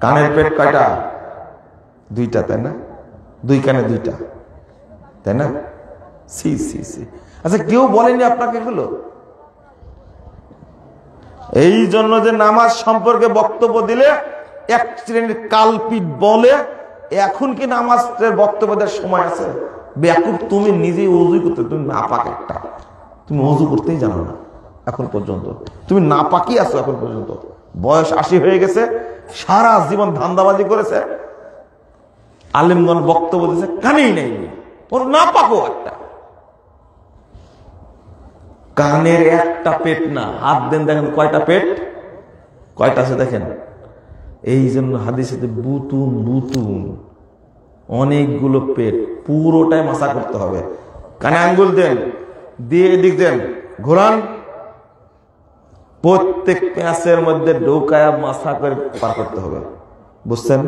কানের পেট কয়টা? 2টা, তাই না? 2 কানে 2টা, তাই না? C C C. আচ্ছা, কেউ বলেনি আপনাকে এগুলো? এই জন্য যে নামাজ সম্পর্কে বক্তব্য দিলে এক শ্রেণীর কালপিট বলে এখন কি নামাজের বক্তব্য দেওয়ার সময় আছে? বেকুব, তুমি নিজেই ওযু করতে, তুমি নাপাক একটা, তুমি ওযু করতেই জানো না এখন পর্যন্ত, তুমি নাপাকই আছো এখন পর্যন্ত। বয়স 80 হয়ে গেছে, সারা জীবন ধান্দাবাজি করেছে, আলেমগণ বক্তব্য দিয়েছে, কানেই নেই, ওর নাপাকও একটা। কানের একটা পেট না, হাত দেন, দেখেন কয়টা পেট, কয়টা আছে দেখেন। এই জন্য হাদিসে বুতুন, বুতুন অনেকগুলো পেট, পুরোটাই মাসা করতে হবে। কানে আঙ্গুল দেন, দিয়ে এদিক দেন, ঘোরান, প্রত্যেক প্যাঁচের মধ্যে ঢোকায়া মাসা করে পার করতে হবে। বুঝছেন?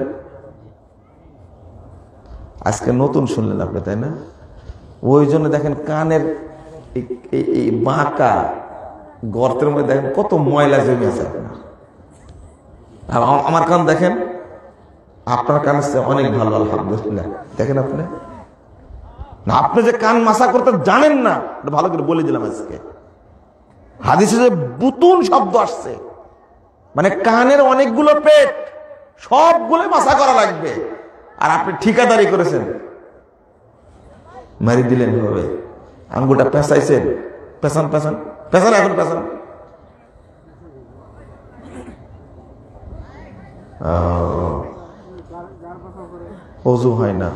আজকে নতুন শুনলেন আপনি, তাই না? ওই জন্য দেখেন কানের এই বাঁকা গর্তের মধ্যে দেখেন কত ময়লা জমে আছে আপনার। আর আমার কান দেখেন, আপনার কান অনেক ভালো, আলহামদুলিল্লাহ। দেখেন আপনি না, আপনি যে কান মাসা করতে জানেন না, ভালো করে বলে দিলাম আজকে। হাদিসে যে বুতুন শব্দ আসছে, মানে কানের অনেকগুলো পেট, সবগুলো মাসা করা লাগবে। আর আপনি ঠিকাদারি করেছেন, মারি দিলেন হবে, আঙ্গুলটা পেঁচাইছেন, পেছান পেছান পেছান, এখন পেছান। ওযু হয় না,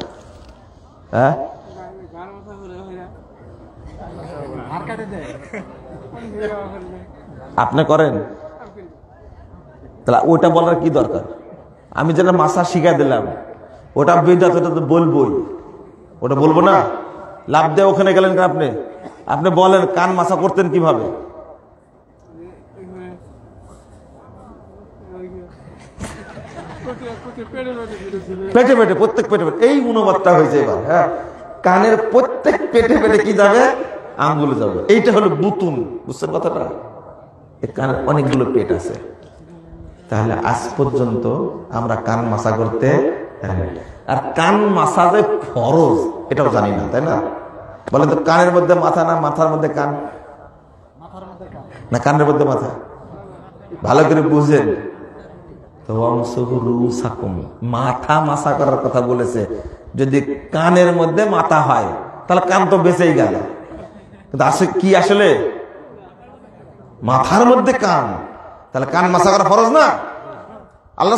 হ্যাঁ? আপনি করেন? তাহলে ওটা বলার কি দরকার? আমি যেটা মাসা শিখা দিলাম ওটা বিদআত, ওটা তো বলবোই। ওটা বলবো না? লাভ দিয়ে ওখানে গেলেন কেন আপনি? আপনি বলেন কান মাসা করতেন কিভাবে? পেটে পেটে, প্রত্যেক পেটে পেটে। এই অনুবাদটা হয়েছে এবার। হ্যাঁ, কানের প্রত্যেক পেটে পেটে কি যাবে? আঙ্গুলে যাবে। এইটা হলো বুতুন। বুঝছেন কথাটা? কানের অনেকগুলো পেট আছে। তাহলে আজ পর্যন্ত আমরা কান মাসা করতে আর কান মাসাজে ফরজ এটাও জানি না, তাই না? বলে তো কানের মধ্যে মাথা না মাথার মধ্যে কান, না কানের মধ্যে মাথা? ভালো করে বুঝেন তো। মাথা মাসা করার কথা বলেছে। যদি কানের মধ্যে মাথা হয় তাহলে কান তো বেঁচেই গেল, কিন্তু কি আসলে মাথার মধ্যে কান, তাহলে কান মাসা করা ফরজ না? আল্লাহ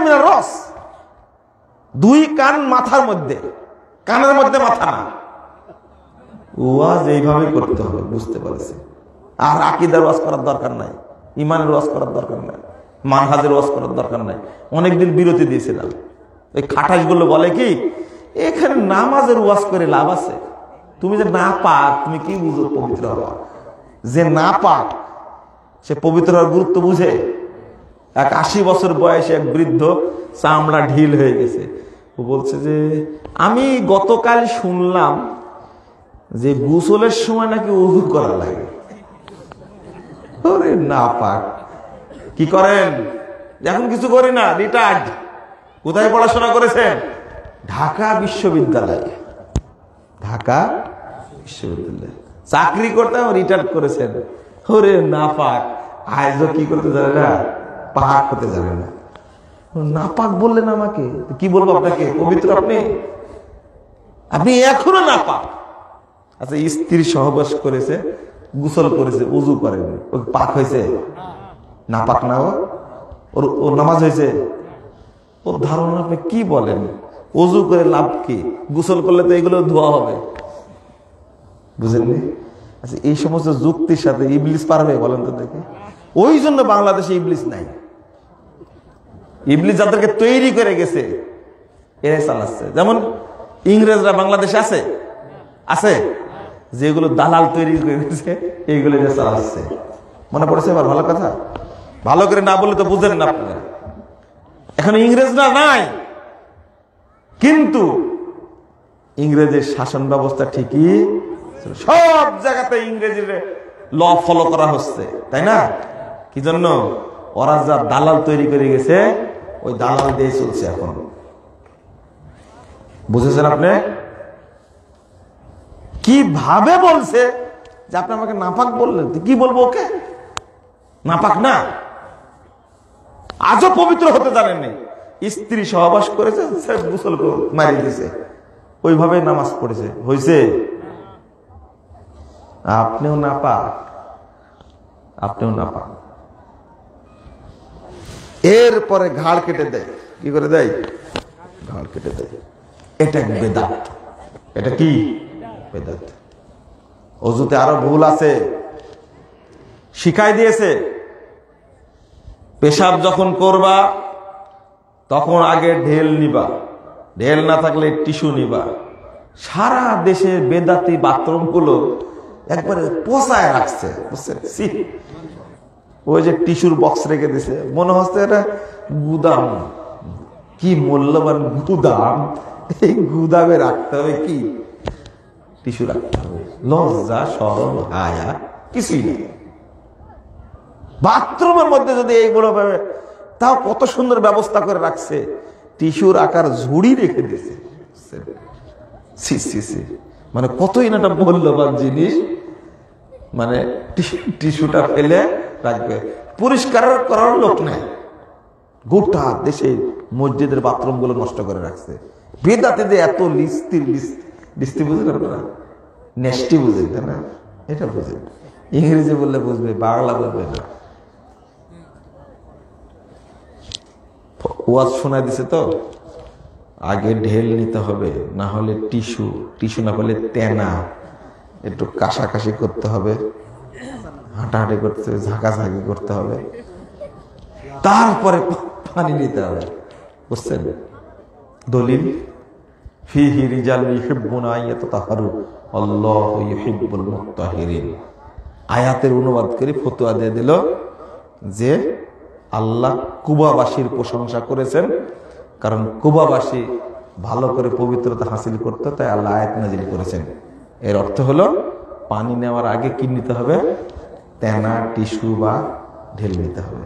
মিনার রস, দুই কান মাথার মধ্যে, কানের মধ্যে মাথা না। ওয়াজ এইভাবে করতে হবে, বুঝতে পারছি। আর আকীদার ওয়াজ করার দরকার নাই, ইমানের ওয়াজ করার দরকার নাই, মানহাজের ওয়াজ করার দরকার নাই। অনেকদিন বিরতি দিয়েছিলাম। এই খাটাস গুলো বলে কি এখানে নামাজের ওয়াজ করে লাভ আছে? তুমি যে না পাক, তুমি কি বুঝো পবিত্র হওয়া? যে না পাক সে পবিত্র হওয়ার গুরুত্ব বুঝে? এক 80 বছর বয়সে এক বৃদ্ধ, চামড়া ঢিল হয়ে গেছে, ও বলছে যে আমি গতকাল শুনলাম যে গোসলের সময় নাকি ওযু করা লাগে। ওরে না পাক, কি করেন? এখন কিছু করি না, রিটায়ার্ড। কোথায় পড়াশোনা করেছেন? ঢাকা বিশ্ববিদ্যালয়। ঢাকা বিশ্ববিদ্যালয় চাকরি করতে রিটায়ার্ড করেছেন। ওরে না পাক, আজও কি করতে জানে না, পাক হতে জানে না। না পাক বললেন আমাকে, কি বলবো আপনাকে? পবিত্র আপনি, আপনি এখনো না পাক। আচ্ছা, স্ত্রী সহবাস করেছে, গোসল করেছে, উজু করেন, ও পাক হয়েছে? না পাক না? ওর নামাজ হয়েছে? ওর ধারণা আপনি কি বলেন? উজু করে লাভ কি? গোসল করলে তো এগুলো ধোয়া হবে, বুঝেননি? আচ্ছা, এই সমস্ত যুক্তির সাথে ইবলিস পারবে বলেন তো দেখি? ওই জন্য বাংলাদেশে ইবলিস নাই। ইবলিস যাদেরকে তৈরি করে গেছে এরাই চালাচ্ছে। যেমন ইংরেজরা বাংলাদেশে আছে, আছে যেগুলো দালাল তৈরি করে গেছে, এইগুলো যে চালাচ্ছে। মনে পড়েছে এবার? ভালো কথা, ভালো করে না বললে তো বুঝেন না আপনারা। এখন ইংরেজরা নাই, কিন্তু ইংরেজের শাসন ব্যবস্থা ঠিকই সব জায়গাতে ইংরেজির ল ফলো করা হচ্ছে, তাই না? কি জন্য? ওরা যা দালাল তৈরি করে গেছে, ওই দালাল দিয়ে চলছে এখন। বুঝেছেন আপনি? কিভাবে বলছে যে আপনি আমাকে নাপাক বললেন, কি বলবো ওকে? নাপাক না, আজও পবিত্র হতে জানেননি। স্ত্রী সহবাস করেছে, গোসল মারিয়ে দিয়েছে, ওইভাবে নামাজ পড়েছে, হয়েছে? আপনিও নাপাক, আপনিও নাপাক। এরপরে ঘাড় কেটে দেয়। কি করে দেয়? ঘাড় কেটে দেয়। এটা বেদাত। এটা কি? বেদাত। ওযুতে আরো ভুল আছে, শিখাই দিয়েছে। পেশাব যখন করবা তখন আগে ঢেল নিবা, ঢেল না থাকলে টিস্যু নিবা। সারা দেশে বেদাতি বাথরুম গুলো একবারে পোষায় রাখছে, বুঝছেন? ওই যে টিস্যুর বক্স রেখে দিছে, মনে হচ্ছে এটা গুদাম। কি মূল্যবান গুদাম! এই গুদামে রাখতে হবে কি? টিস্যু রাখতে হবে। লজ্জা শরম হায়া কিছুই নেই। বাথরুমের মধ্যে যদি এইগুলো ভাবে, তাও কত সুন্দর ব্যবস্থা করে রাখছে, টিস্যুর আকার ঝুড়ি রেখে দিয়েছে। মানে কতই না একটা মূল্যবান জিনিস, মানে টিস্যুটা ফেলে রাখবে। পরিষ্কার করার লোক নেই। গোটা দেশে মসজিদের বাথরুম গুলো নষ্ট করে রাখছে। বেদাতে যে এত লিস্তি বুঝে না, নেস্টি বুঝে, তাই না? এটা বুঝে, ইংরেজি বললে বুঝবে, বাংলা বলবে না। ওয়াজ শোনা দিছে তো, আগে ঢেল নিতে হবে, না হলে টিস্যু, টিস্যু না হলে তেনা, একটু কাশাকাশি করতে হবে, হাঁটাহাঁটি করতে হবে, ঝাঁকাঝাঁকি করতে হবে, তারপরে পানি নিতে হবে, বুঝছেন? দলিল ফিহি রিজালুন ইউহিব্বুনা আইয়াতাতাহহারু আল্লাহু ইউহিব্বুল মুত্তাহিরিন। আয়াতের অনুবাদ করে ফতোয়া দিয়ে দিল যে আল্লাহ কুবাবাসীর প্রশংসা করেছেন, কারণ কুবাবাসী ভালো করে পবিত্রতা হাসিল করতে, তাই আল্লাহ আয়াত নাযিল করেছেন। এর অর্থ হলো পানি নেওয়ার আগে কি নিতে হবে? তেনা, টিস্যু বা ঢেল নিতে হবে।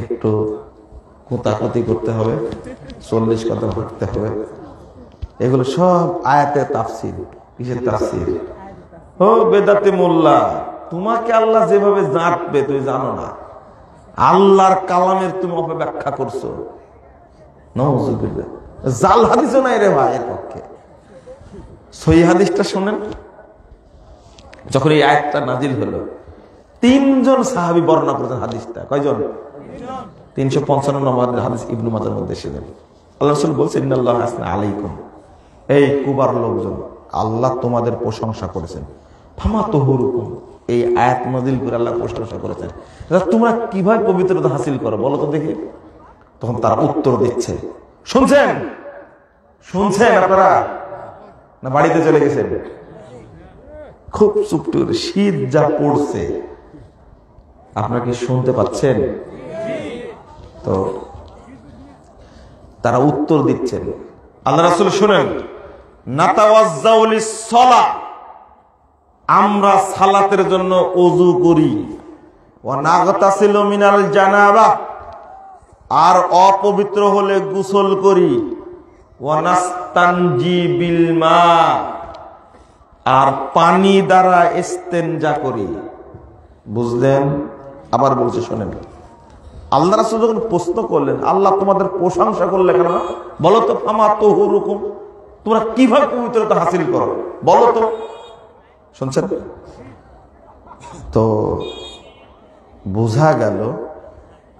একটু কোতাকুতি করতে হবে, 40 কদম হাঁটতে হবে। এগুলো সব আয়াতের তাফসীর। কিসের তাফসীর? ও বেদাতি মোল্লা, তোমাকে আল্লাহ যেভাবে জানবে তুমি জানো না, আল্লাহর কালামের তুমি অপব্যাখ্যা করছো। নাউযুবিল্লাহ। জাল হাদিসও নাই রে ভাই এর পক্ষে। সহিহ হাদিসটা শুনেন। যখন এই আয়াতটা নাজিল হলো, 3 জন সাহাবী বর্ণনা করেছেন হাদিসটা। কয়জন? 355 নম্বর হাদিস ইবনে মাজাহর মধ্যে এসেছে। আল্লাহ রাসূল বলছেন, ইন্নাল্লাহ আসনা আলাইকুম, এই কুবার লোকজন, আল্লাহ তোমাদের প্রশংসা করেছেন। ফামা তুহুরুকুম, এই আয়াত নাজিল করে আল্লাহ প্রশংসা করেছেন, তোমরা কিভাবে পবিত্রতা হাসিল করো বলো তো দেখি। তখন তারা উত্তর দিচ্ছে, শুনছেন শুনছেন আপনারা না বাড়িতে চলে গেছেন? খুব চুপটি করে, শীত যা পড়ছে আপনারা কি শুনতে পাচ্ছেন? তো তারা উত্তর দিচ্ছেন। আল্লাহ রাসূল শুনেন, নাতাওয়াজ্জাউ লিস-সালাহ, আমরা সালাতের জন্য ওযু করি, ওয়া নাগতাসিলু মিনাল জানাবা, আর অপবিত্র হলে গোসল করি, ওয়া নাস্তানজি বিল মা, আর পানি দ্বারা ইস্তেনজা করি। বুঝলেন? আবার বলছে শোনেন, আল্লাহ রাসূল যখন প্রশ্ন করলেন, আল্লাহ তোমাদের প্রশংসা করলে কেন বলো তো, ফামা তুহুরুকুম, তোমরা কিভাবে পবিত্রতা হাসিল করো বলো তো। শুনছেন তো? বোঝা গেল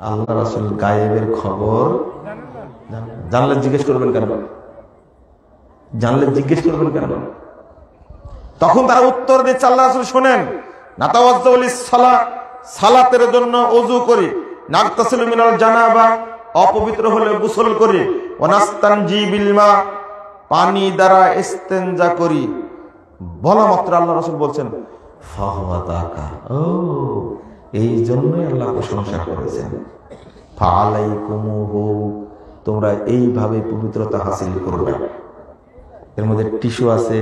আল্লাহ রাসূল গায়েবের খবর জানলে জিজ্ঞেস করবেন কেন? জানলে জিজ্ঞেস করবেন কেন? তখন তারা উত্তর দিচ্ছে, আল্লাহ রাসূল শোনেন, নাতাওয়াজ্জাউ লিস-সালাহ, সালাতের জন্য ওযু করি, নাগতাসিলু মিনাল জানাবা, অপবিত্র হলে গোসল করি, ওয়া নাস্তানজি বিল মা, পানি দ্বারা ইস্তেনজা করি। বলা মাত্র আল্লাহ রাসূল বলছেন, ফাহুয়া তাকা, ও এই জন্যই আল্লাহ প্রশংসা করেছেন। ফাআলাইকুমুহু, তোমরা এইভাবে পবিত্রতা হাসিল করবে। এর মধ্যে টিস্যু আছে,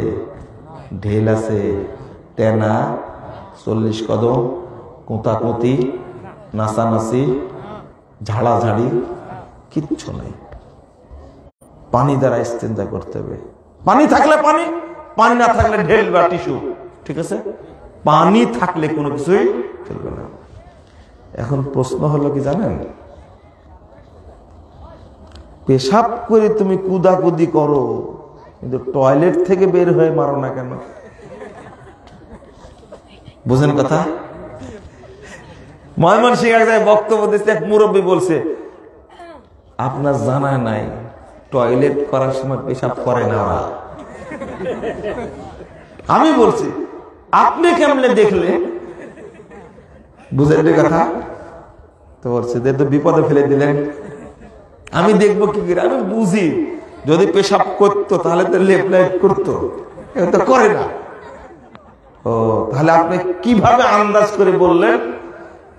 ঢেল আছে, তেনা, 40 কদম, কোঁতাকুতি, নাচানাচি, ঝাড়াঝাড়ি কিচ্ছু নাই। পানি দ্বারা ইস্তেনজা করতে হবে। পানি থাকলে পানি, পানি না থাকলে ঢেল বা টিস্যু, ঠিক আছে? পানি থাকলে কোনো কিছুই চলবে না। এখন প্রশ্ন হলো কি জানেন, পেশাব করে তুমি কুদাকুদি করো, কিন্তু টয়লেট থেকে বের হয়ে মারো না কেন? বুঝেন কথা? ময়মনসিংহ বক্তব্য দিচ্ছে, এক মুরব্বী বলছে, আপনার জানা নাই টয়লেট করার সময় পেশাব করে না ওরা। আমি বলছি, আপনি কেমনে দেখলে? বুঝেন কথা? তো বলছে যে তো বিপদে ফেলে দিলেন। আমি দেখবো কি করে? আমি বুঝি যদি পেশাব করতো তাহলে তো লেফট রাইট করতো, এটা করে না। ও তাহলে আপনি কিভাবে আন্দাজ করে বললেন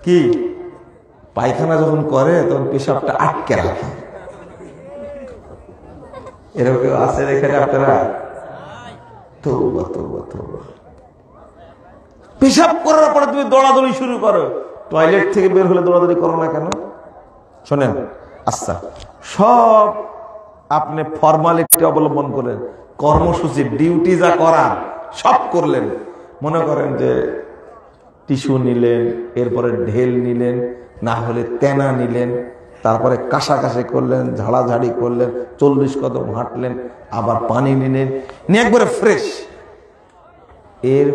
কি পায়খানা যখন করে তখন পেশাবটা আটকে রাখে? এরকম আছে এখানে আপনারা? তওবা তওবা তওবা। পেশাব করার পরে তুমি দৌড়াদৌড়ি শুরু করো, টয়লেট থেকে বের হলে দৌড়াদৌড়ি করো না কেন? শোনেন, আচ্ছা সব আপনি ফর্মালিটি অবলম্বন করেন, কর্মসূচি ডিউটি যা করা সব করলেন। মনে করেন যে টিস্যু নিলেন, এরপরে ঢেল নিলেন, না হলে তেনা নিলেন, তারপরে কাশাকাশি করলেন, ঝাড়াঝাড়ি করলেন, 40 কদম হাঁটলেন, আবার পানি নিলেন, নিয়ে একবারে ফ্রেশ। এর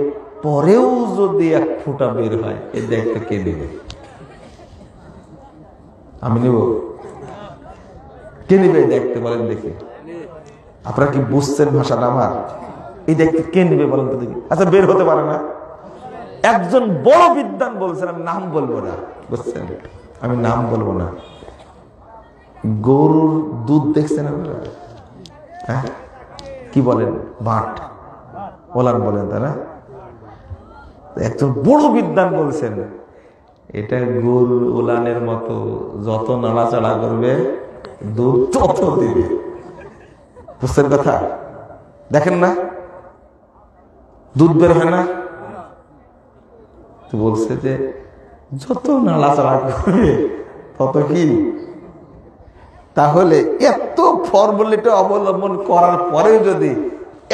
পরেও যদি এক ফোঁটা বের হয়, এই দায়িত্ব কে নেবে? আমি নেব? কে নেবে এই দায়িত্ব বলেন দেখি? আপনারা কি বুঝছেন ভাষাটা আমার? এই দায়িত্ব কে নেবে বলেন তো দেখি? আচ্ছা বের হতে পারে না? একজন বড় বিদ্বান বলছেন, আমি নাম বলবো না, বুঝছেন? আমি নাম বলবো না। গরুর দুধ দেখছেন আপনারা? হ্যাঁ, কি বলেন? বাট ওলান বলেন, তাই না? একজন বড় বিদ্বান বলছেন, এটা গরুর ওলানের মতো, যত নাড়াচাড়া করবে দুধ তত দিবে। বুঝছেন কথা? দেখেন না দুধ বের হয় না? তো বলছে যে যত নাড়াচাড়া করবে তত কি তাহলে এত ফর্মুলিটি অবলম্বন করার পরেও যদি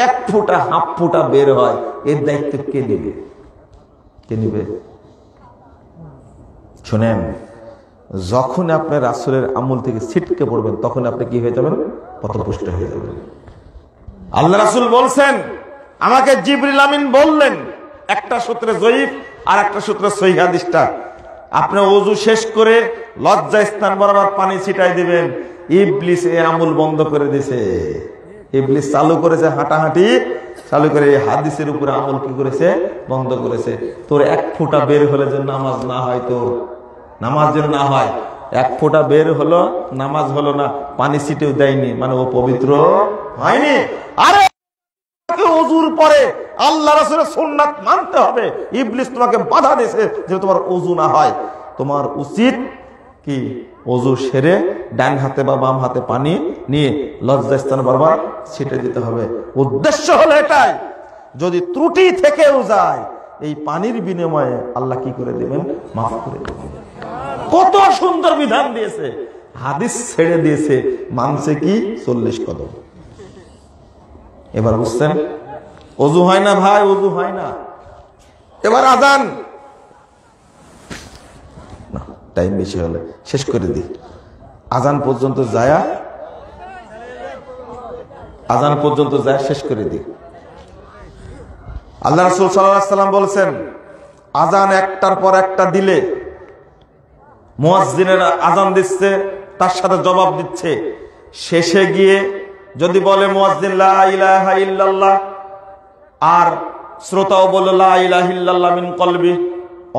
1 ফুটা 1/2 ফুটা বের হয়, এর দায়িত্ব কে নেবে? কে নেবে? শুনেন, যখন আপনি রাসূলের আমল থেকে ছিটকে পড়বেন, তখন আপনি কি হয়ে যাবেন? পথভ্রষ্ট হয়ে যাবেন। আল্লাহ রাসূল বলছেন, আমাকে জিবরিল আমিন বললেন, একটা সূত্রে জয়ীফ আর একটা সূত্রে সহিহ হাদিসটা, আপনি ওযু শেষ করে লজ্জা স্থান বরাবর পানি ছিটাই দিবেন। ইবলিস এই আমল বন্ধ করে দিয়েছে। ইবলিস চালু করেছে হাঁটাহাঁটি, চালু করে এই হাদিসের উপরে আমল কি করেছে? বন্ধ করেছে। তোর 1 ফুটা বের হলে যেন নামাজ না হয়, তোর নামাজ যেন না হয়। 1 ফুটা বের হলো, নামাজ হলো না, পানি ছিটেও দেয়নি, মানে ও পবিত্র হয়নি। আরে ওযুর পরে আল্লাহ রাসূলের সুন্নাত মানতে হবে। ইবলিস তোমাকে বাধা দিয়েছে যে তোমার ওযু না হয়। তোমার উচিত কি? ওযু সেরে ডান হাতে বা বাম হাতে পানি নিয়ে লজ্জাস্থান বরাবর ছিটে দিতে হবে। উদ্দেশ্য হলো এটাই, যদি ত্রুটি থেকেও যায়, এই পানির বিনিময়ে আল্লাহ কি করে দিবেন? মাফ করে দিবেন। কত সুন্দর বিধান দিয়েছে। হাদিস ছেড়ে দিয়েছে, মানছে কি? 40 কদম। এবার বুঝছেন? ওযু হয় না ভাই, ওযু হয় না। এবার আযান, টাইম বেশি হলে শেষ করে দিই। আযান পর্যন্ত যায়, আযান পর্যন্ত যায়, শেষ করে দিই। আল্লাহ রাসূল সাল্লাল্লাহু আলাইহি ওয়াসাল্লাম বলেছেন, আযান একটার পর একটা দিলে, মুয়াজ্জিনের আযান দিচ্ছে, তার সাথে জবাব দিচ্ছে, শেষে গিয়ে যদি বলে মুয়াজ্জিন লা ইলাহা ইল্লাল্লাহ, আর শ্রোতাও বলে লা ইলাহা ইল্লাল্লাহ মিন কলবি,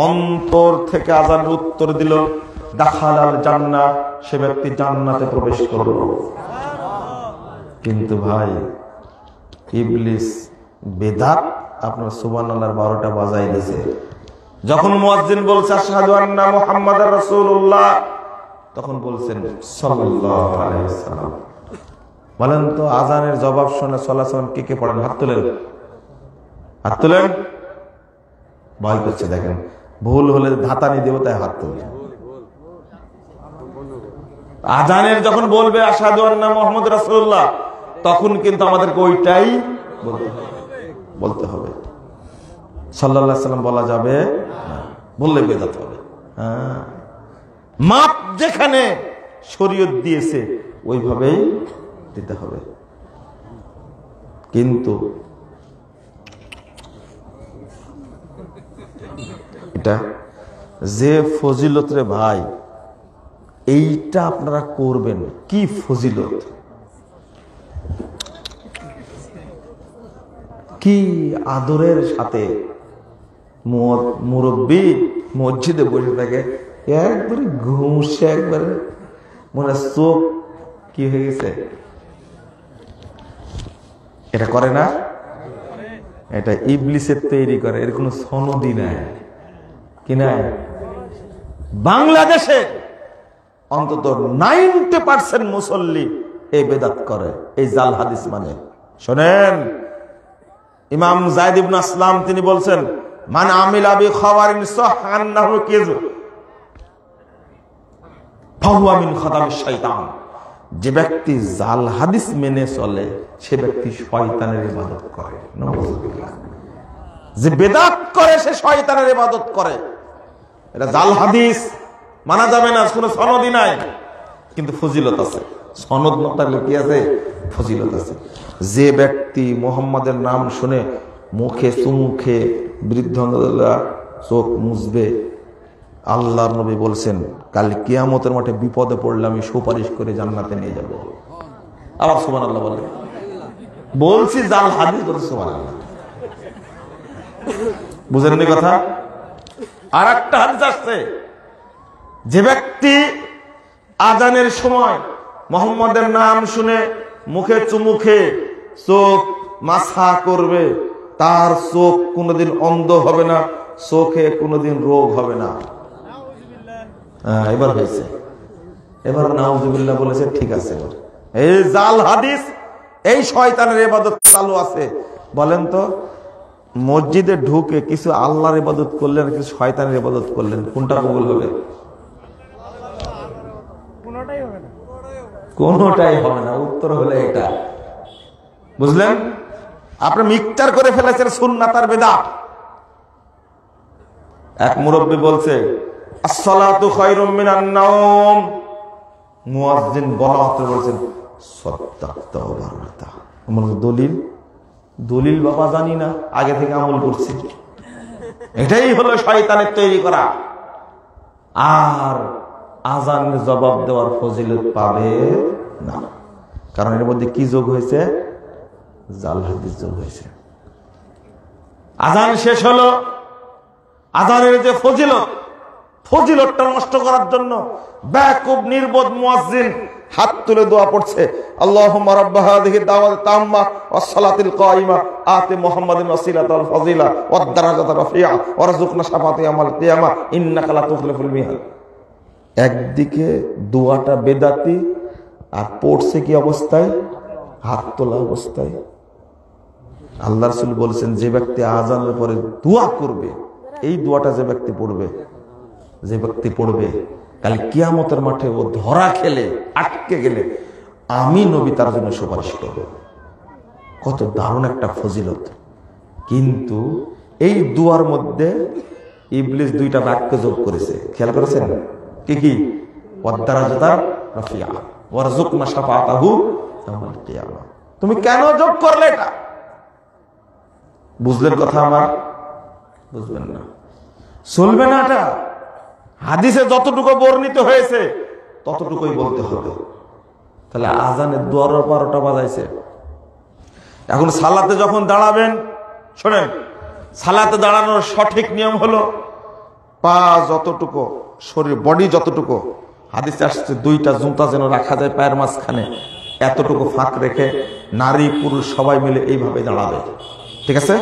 অন্তর থেকে আযানের উত্তর দিল, দাখালাল জান্নাহ, সে ব্যক্তি জান্নাতে প্রবেশ করলো। কিন্তু ভাই, ইবলিস বেদাত আপনার সুবহানাল্লাহর 12টা বাজাই দিয়েছে। যখন মুয়াজ্জিন বলছে আশহাদু আন্না মুহাম্মাদার রাসূলুল্লাহ, তখন বলছেন সাল্লাল্লাহু আলাইহি ওয়াসাল্লাম। বলেন তো, আযানের জবাব শুনে সাল্লাল্লাহু আলাইহি ওয়াসাল্লাম কে কে পড়েন? হাত তুলেন, হাত তুলেন। ভয় করছে, দেখেন ভুল হলে ধাতানি দেব, তাই হাত তুলেন। আযানের যখন বলবে আশহাদু আন্না মুহাম্মাদুর রাসূলুল্লাহ, তখন কিন্তু আমাদেরকে ওইটাই বলতে হবে। সাল্লাল্লাহু আলাইহি ওয়াসাল্লাম বলা যাবে না, বললে বেদাত হবে। মাপ যেখানে শরীয়ত দিয়েছে ওইভাবেই দিতে হবে। কিন্তু এটা যে ফজিলত রে ভাই, এইটা আপনারা করবেন। কি ফজিলত, কি আদরের সাথে মুরব্বী মসজিদে বসে থাকে, একবারে ঘুমছে, একবারে মনে চোখ কি হয়ে গেছে। এটা করে না, এটা ইবলিসের তৈরি করে। এর কোনো সনদই নাই, কি নাই? বাংলাদেশে অন্তত 90% মুসল্লি এই বেদাত করে, এই জাল হাদিস মানে। শোনেন, ইমাম যায়েদ ইবনে আসলাম তিনি বলছেন, মান আমিলা বি খাবারিন সাহান্নাহু কিযু ফাহুয়া মিন খাদামিশ শাইতান। যে ব্যক্তি জাল হাদিস মেনে চলে, সে ব্যক্তি শয়তানের ইবাদত করে। নাউযুবিল্লাহ। যে বেদাত করে, সে শয়তানের ইবাদত করে। এটা জাল হাদিস মানা যাবে না, কোনো সনদই নাই, কিন্তু ফজিলত আছে। সনদ না থাকলে কি আছে? ফজিলত আছে। যে ব্যক্তি মুহাম্মাদের নাম শুনে মুখে চুমুখে বৃদ্ধ চোখ মুছবে, আল্লাহর নবী বলছেন, কাল কিয়ামতের মাঠে বিপদে পড়লে আমি সুপারিশ করে জান্নাতে নিয়ে যাব। আবার সুবহানাল্লাহ বলে। বলছি জাল হাদিস, বলছি সুবহানাল্লাহ। বুঝেননি কথা? আর একটা হাদিস আসছে, যে ব্যক্তি আযানের সময় মুহাম্মাদের নাম শুনে মুখে চুমুখে চোখ মাসা করবে, তার চোখ কোনোদিন অন্ধ হবে না, চোখে কোনোদিন রোগ হবে না। এবার হয়েছে, এবার নাউযুবিল্লাহ বলেছে, ঠিক আছে। এই জাল হাদিস, এই শয়তানের ইবাদত চালু আছে। বলেন তো, মসজিদে ঢুকে কিছু আল্লাহর ইবাদত করলেন, কিছু শয়তানের ইবাদত করলেন, কোনটা কবুল হবে? কোনটাই হবে না, উত্তর হলো এটা। বুঝলেন? আপনি মিক্সচার করে ফেলেছেন সুন্নাত আর বিদআত। এক মুরব্বী বলছে আসসালাতু খায়রুম মিনান নাওম, মুয়াজ্জিন বলা মাত্র বলছেন সাদাক্তা ওয়া বারাকাতা। দলিল দলিল বাবা জানি না, আগে থেকে আমল করছি। এটাই হলো শয়তানের তৈরি করা। আর আজানের জবাব দেওয়ার ফজিলত পাবে না, কারণ এর মধ্যে কি যোগ হয়েছে? জাল হাদিস যোগ হয়েছে। আজান শেষ হলো, আজানের যে ফজিলতটা নষ্ট করার জন্য বেকুব নির্বোধ মুয়াজ্জিন হাত তুলে দোয়া পড়ছে, আল্লাহুম্মা রাব্বা হাযিহি দাওয়াত তাম্মা ওয়াস সালাতিল কায়িমা আতি মুহাম্মাদিন ওয়াসিলাতাল ওয়াল ফাজিলা ওয়াদ দারাজাতার রাফিয়া ওয়ারযুকনা শাফাআতি ইয়াউমাল কিয়ামা ইন্নাকা লা তুখলিফুল মিয়াদ। একদিকে দোয়াটা বেদাতি, আর পড়ছে কি অবস্থায়? হাত তোলা অবস্থায়। আল্লাহ রাসূল বলেছেন, যে ব্যক্তি আযানের পরে দোয়া করবে, এই দোয়াটা যে ব্যক্তি পড়বে কাল কিয়ামতের মাঠে ও ধরা খেলে আটকে গেলে আমি নবী তার জন্য সুপারিশ করব। কত দারুণ একটা ফজিলত। কিন্তু এই দুয়ার মধ্যে ইবলিস দুইটা বাক্য যোগ করেছে, খেয়াল করেছেন? কি কি? ওয়াদ-দারাজাতার রাফিয়া ওয়ারযুকনা শাফাআতাহু ইয়াউমাল কিয়ামা। তুমি কেন যোগ করলে এটা? বুঝলেন কথা আমার? বুঝবেন না, চলবে না। এটা হাদিসে যতটুকু বর্ণিত হয়েছে ততটুকুই বলতে হবে। তাহলে আজানের দুয়ার 12টা বাজাইছে। এখন সালাতে যখন দাঁড়াবেন, শোনেন, সালাতে দাঁড়ানোর সঠিক নিয়ম হলো পা যতটুকু, শরীর বডি যতটুকু, হাদিসে আসছে 2টা জুতা যেন রাখা যায় পায়ের মাঝখানে, এতটুকু ফাঁক রেখে নারী পুরুষ সবাই মিলে এইভাবে দাঁড়াবে। ঠিক আছে?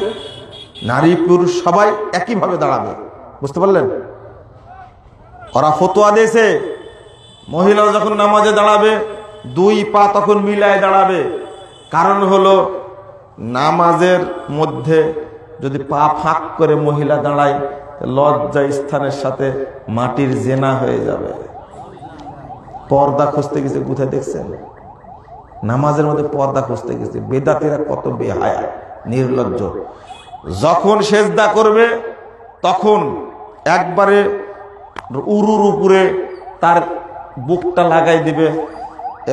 নারী পুরুষ সবাই একইভাবে দাঁড়াবে। বুঝতে পারলেন? ওরা ফতোয়া দিয়েছে মহিলারা যখন নামাজে দাঁড়াবে 2 পা তখন মিলায় দাঁড়াবে। কারণ হলো নামাজের মধ্যে যদি পা ফাঁক করে মহিলা দাঁড়ায়, লজ্জা স্থানের সাথে মাটির জেনা হয়ে যাবে। পর্দা খুঁজতে গেছে, কোথায় দেখছেন? নামাজের মধ্যে পর্দা খুঁজতে গেছে। বেদাতিরা কত বেহায়া, নির্লজ্জ। যখন সেজদা করবে তখন একবারে উরুর উপরে তার বুকটা লাগাই দিবে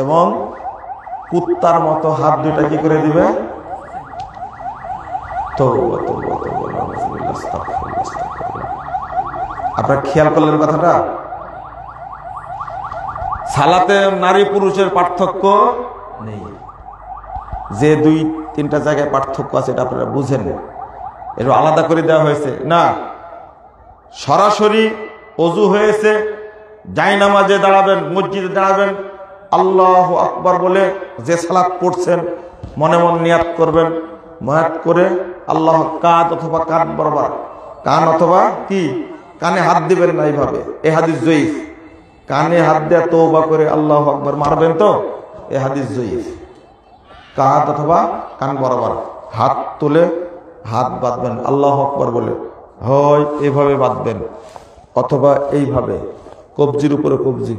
এবং কুত্তার মতো হাত দুটা কি করে দিবে? আপনারা খেয়াল করলেন কথাটা? সালাতে নারী পুরুষের পার্থক্য নেই। যে 2-3টা জায়গায় পার্থক্য আছে এটা আপনারা বুঝেন, এটা আলাদা করে দেওয়া হয়েছে না। সরাসরি ওযু হয়েছে, জায়নামাজে দাঁড়াবেন, মসজিদে দাঁড়াবেন, আল্লাহু আকবার বলে যে সালাত পড়ছেন মনে মনে নিয়াত করবেন। নিয়াত করে আল্লাহ কাঁধ অথবা কাঁধ বরাবর, কান অথবা কি কানে হাত দিবেন না এইভাবে। এই হাদিস জয়ীফ। কানে হাত দিয়ে তওবা করে আল্লাহু আকবার মারবেন তো, এই হাদিস জয়ীফ। কাঁধ অথবা কান বরাবর হাত তুলে হাত বাঁধবেন আল্লাহু আকবার বলে, হয় এইভাবে বাঁধবেন অথবা এইভাবে কবজির উপরে কবজি,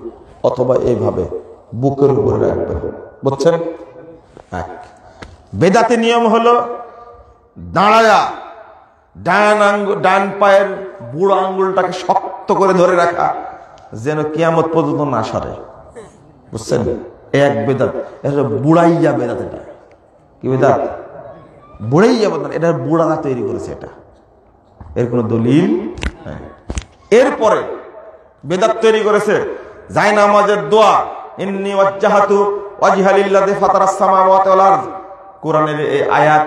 অথবা এইভাবে বুকের উপরে রাখবেন। বুঝছেন? বেদাতে নিয়ম হলো দাঁড়ায়া ডান পায়ের বুড়ো আঙ্গুলটাকে শক্ত করে ধরে রাখা, যেন কিয়ামত পর্যন্ত না সরে। বুঝছেন? এক বেদাত। এটা বুড়াইয়া বেদাত। এটা কি বেদাত? বুড়াইয়া বেদাত। এটা বুড়ারা তৈরি করেছে, এটা এর কোনো দলিল। এরপরে বেদাত তৈরি করেছে জায়নামাজের দোয়া, ইন্নী ওয়াজ্জাহাতু ওয়াজহা লিল্লাযী ফাতারাস সামাওয়াতি ওয়াল আরদ। কোরআনের এই আয়াত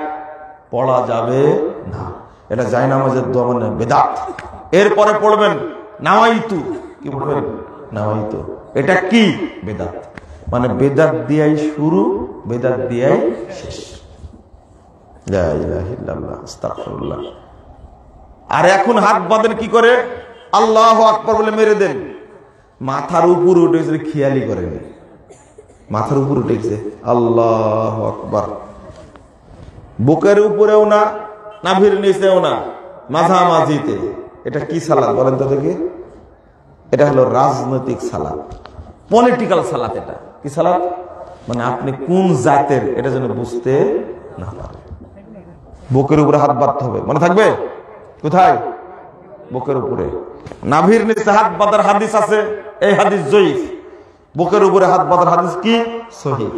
পড়া যাবে না, এটা জায়নামাজের দোয়া মানে বেদাত। এরপরে পড়বেন নাওয়াইতু। কি পড়বেন? নাওয়াইতু। এটা কি? বেদাত। মানে বেদাত দিয়াই শুরু, বেদাত দিয়াই শেষ। লা ইলাহা ইল্লাল্লাহ, আস্তাগফিরুল্লাহ। আর এখন হাত বাঁধেন কি করে? আল্লাহু আকবার বলে মেরে দেন। মাথার উপর উঠেছে, খেয়ালি করেন। মাথার উপর উঠেছে আল্লাহু আকবার। বুকের উপরেও না, নাভির নিচেও না, মাঝামাঝিতে। এটা কি সালাত বলেন তো দেখি? এটা হলো রাজনৈতিক সালাত, পলিটিক্যাল সালাত। এটা কি সালাত? মানে আপনি কোন জাতের এটা যেন বুঝতে না পারেন। বুকের উপরে হাত বাঁধতে হবে, মনে থাকবে? কোথায়? বুকের উপরে। নাভির নিচে হাত বাঁধার হাদিস আছে, এই হাদিস জয়ীফ। বুকের উপরে হাত বাঁধার হাদিস কি? সহিহ।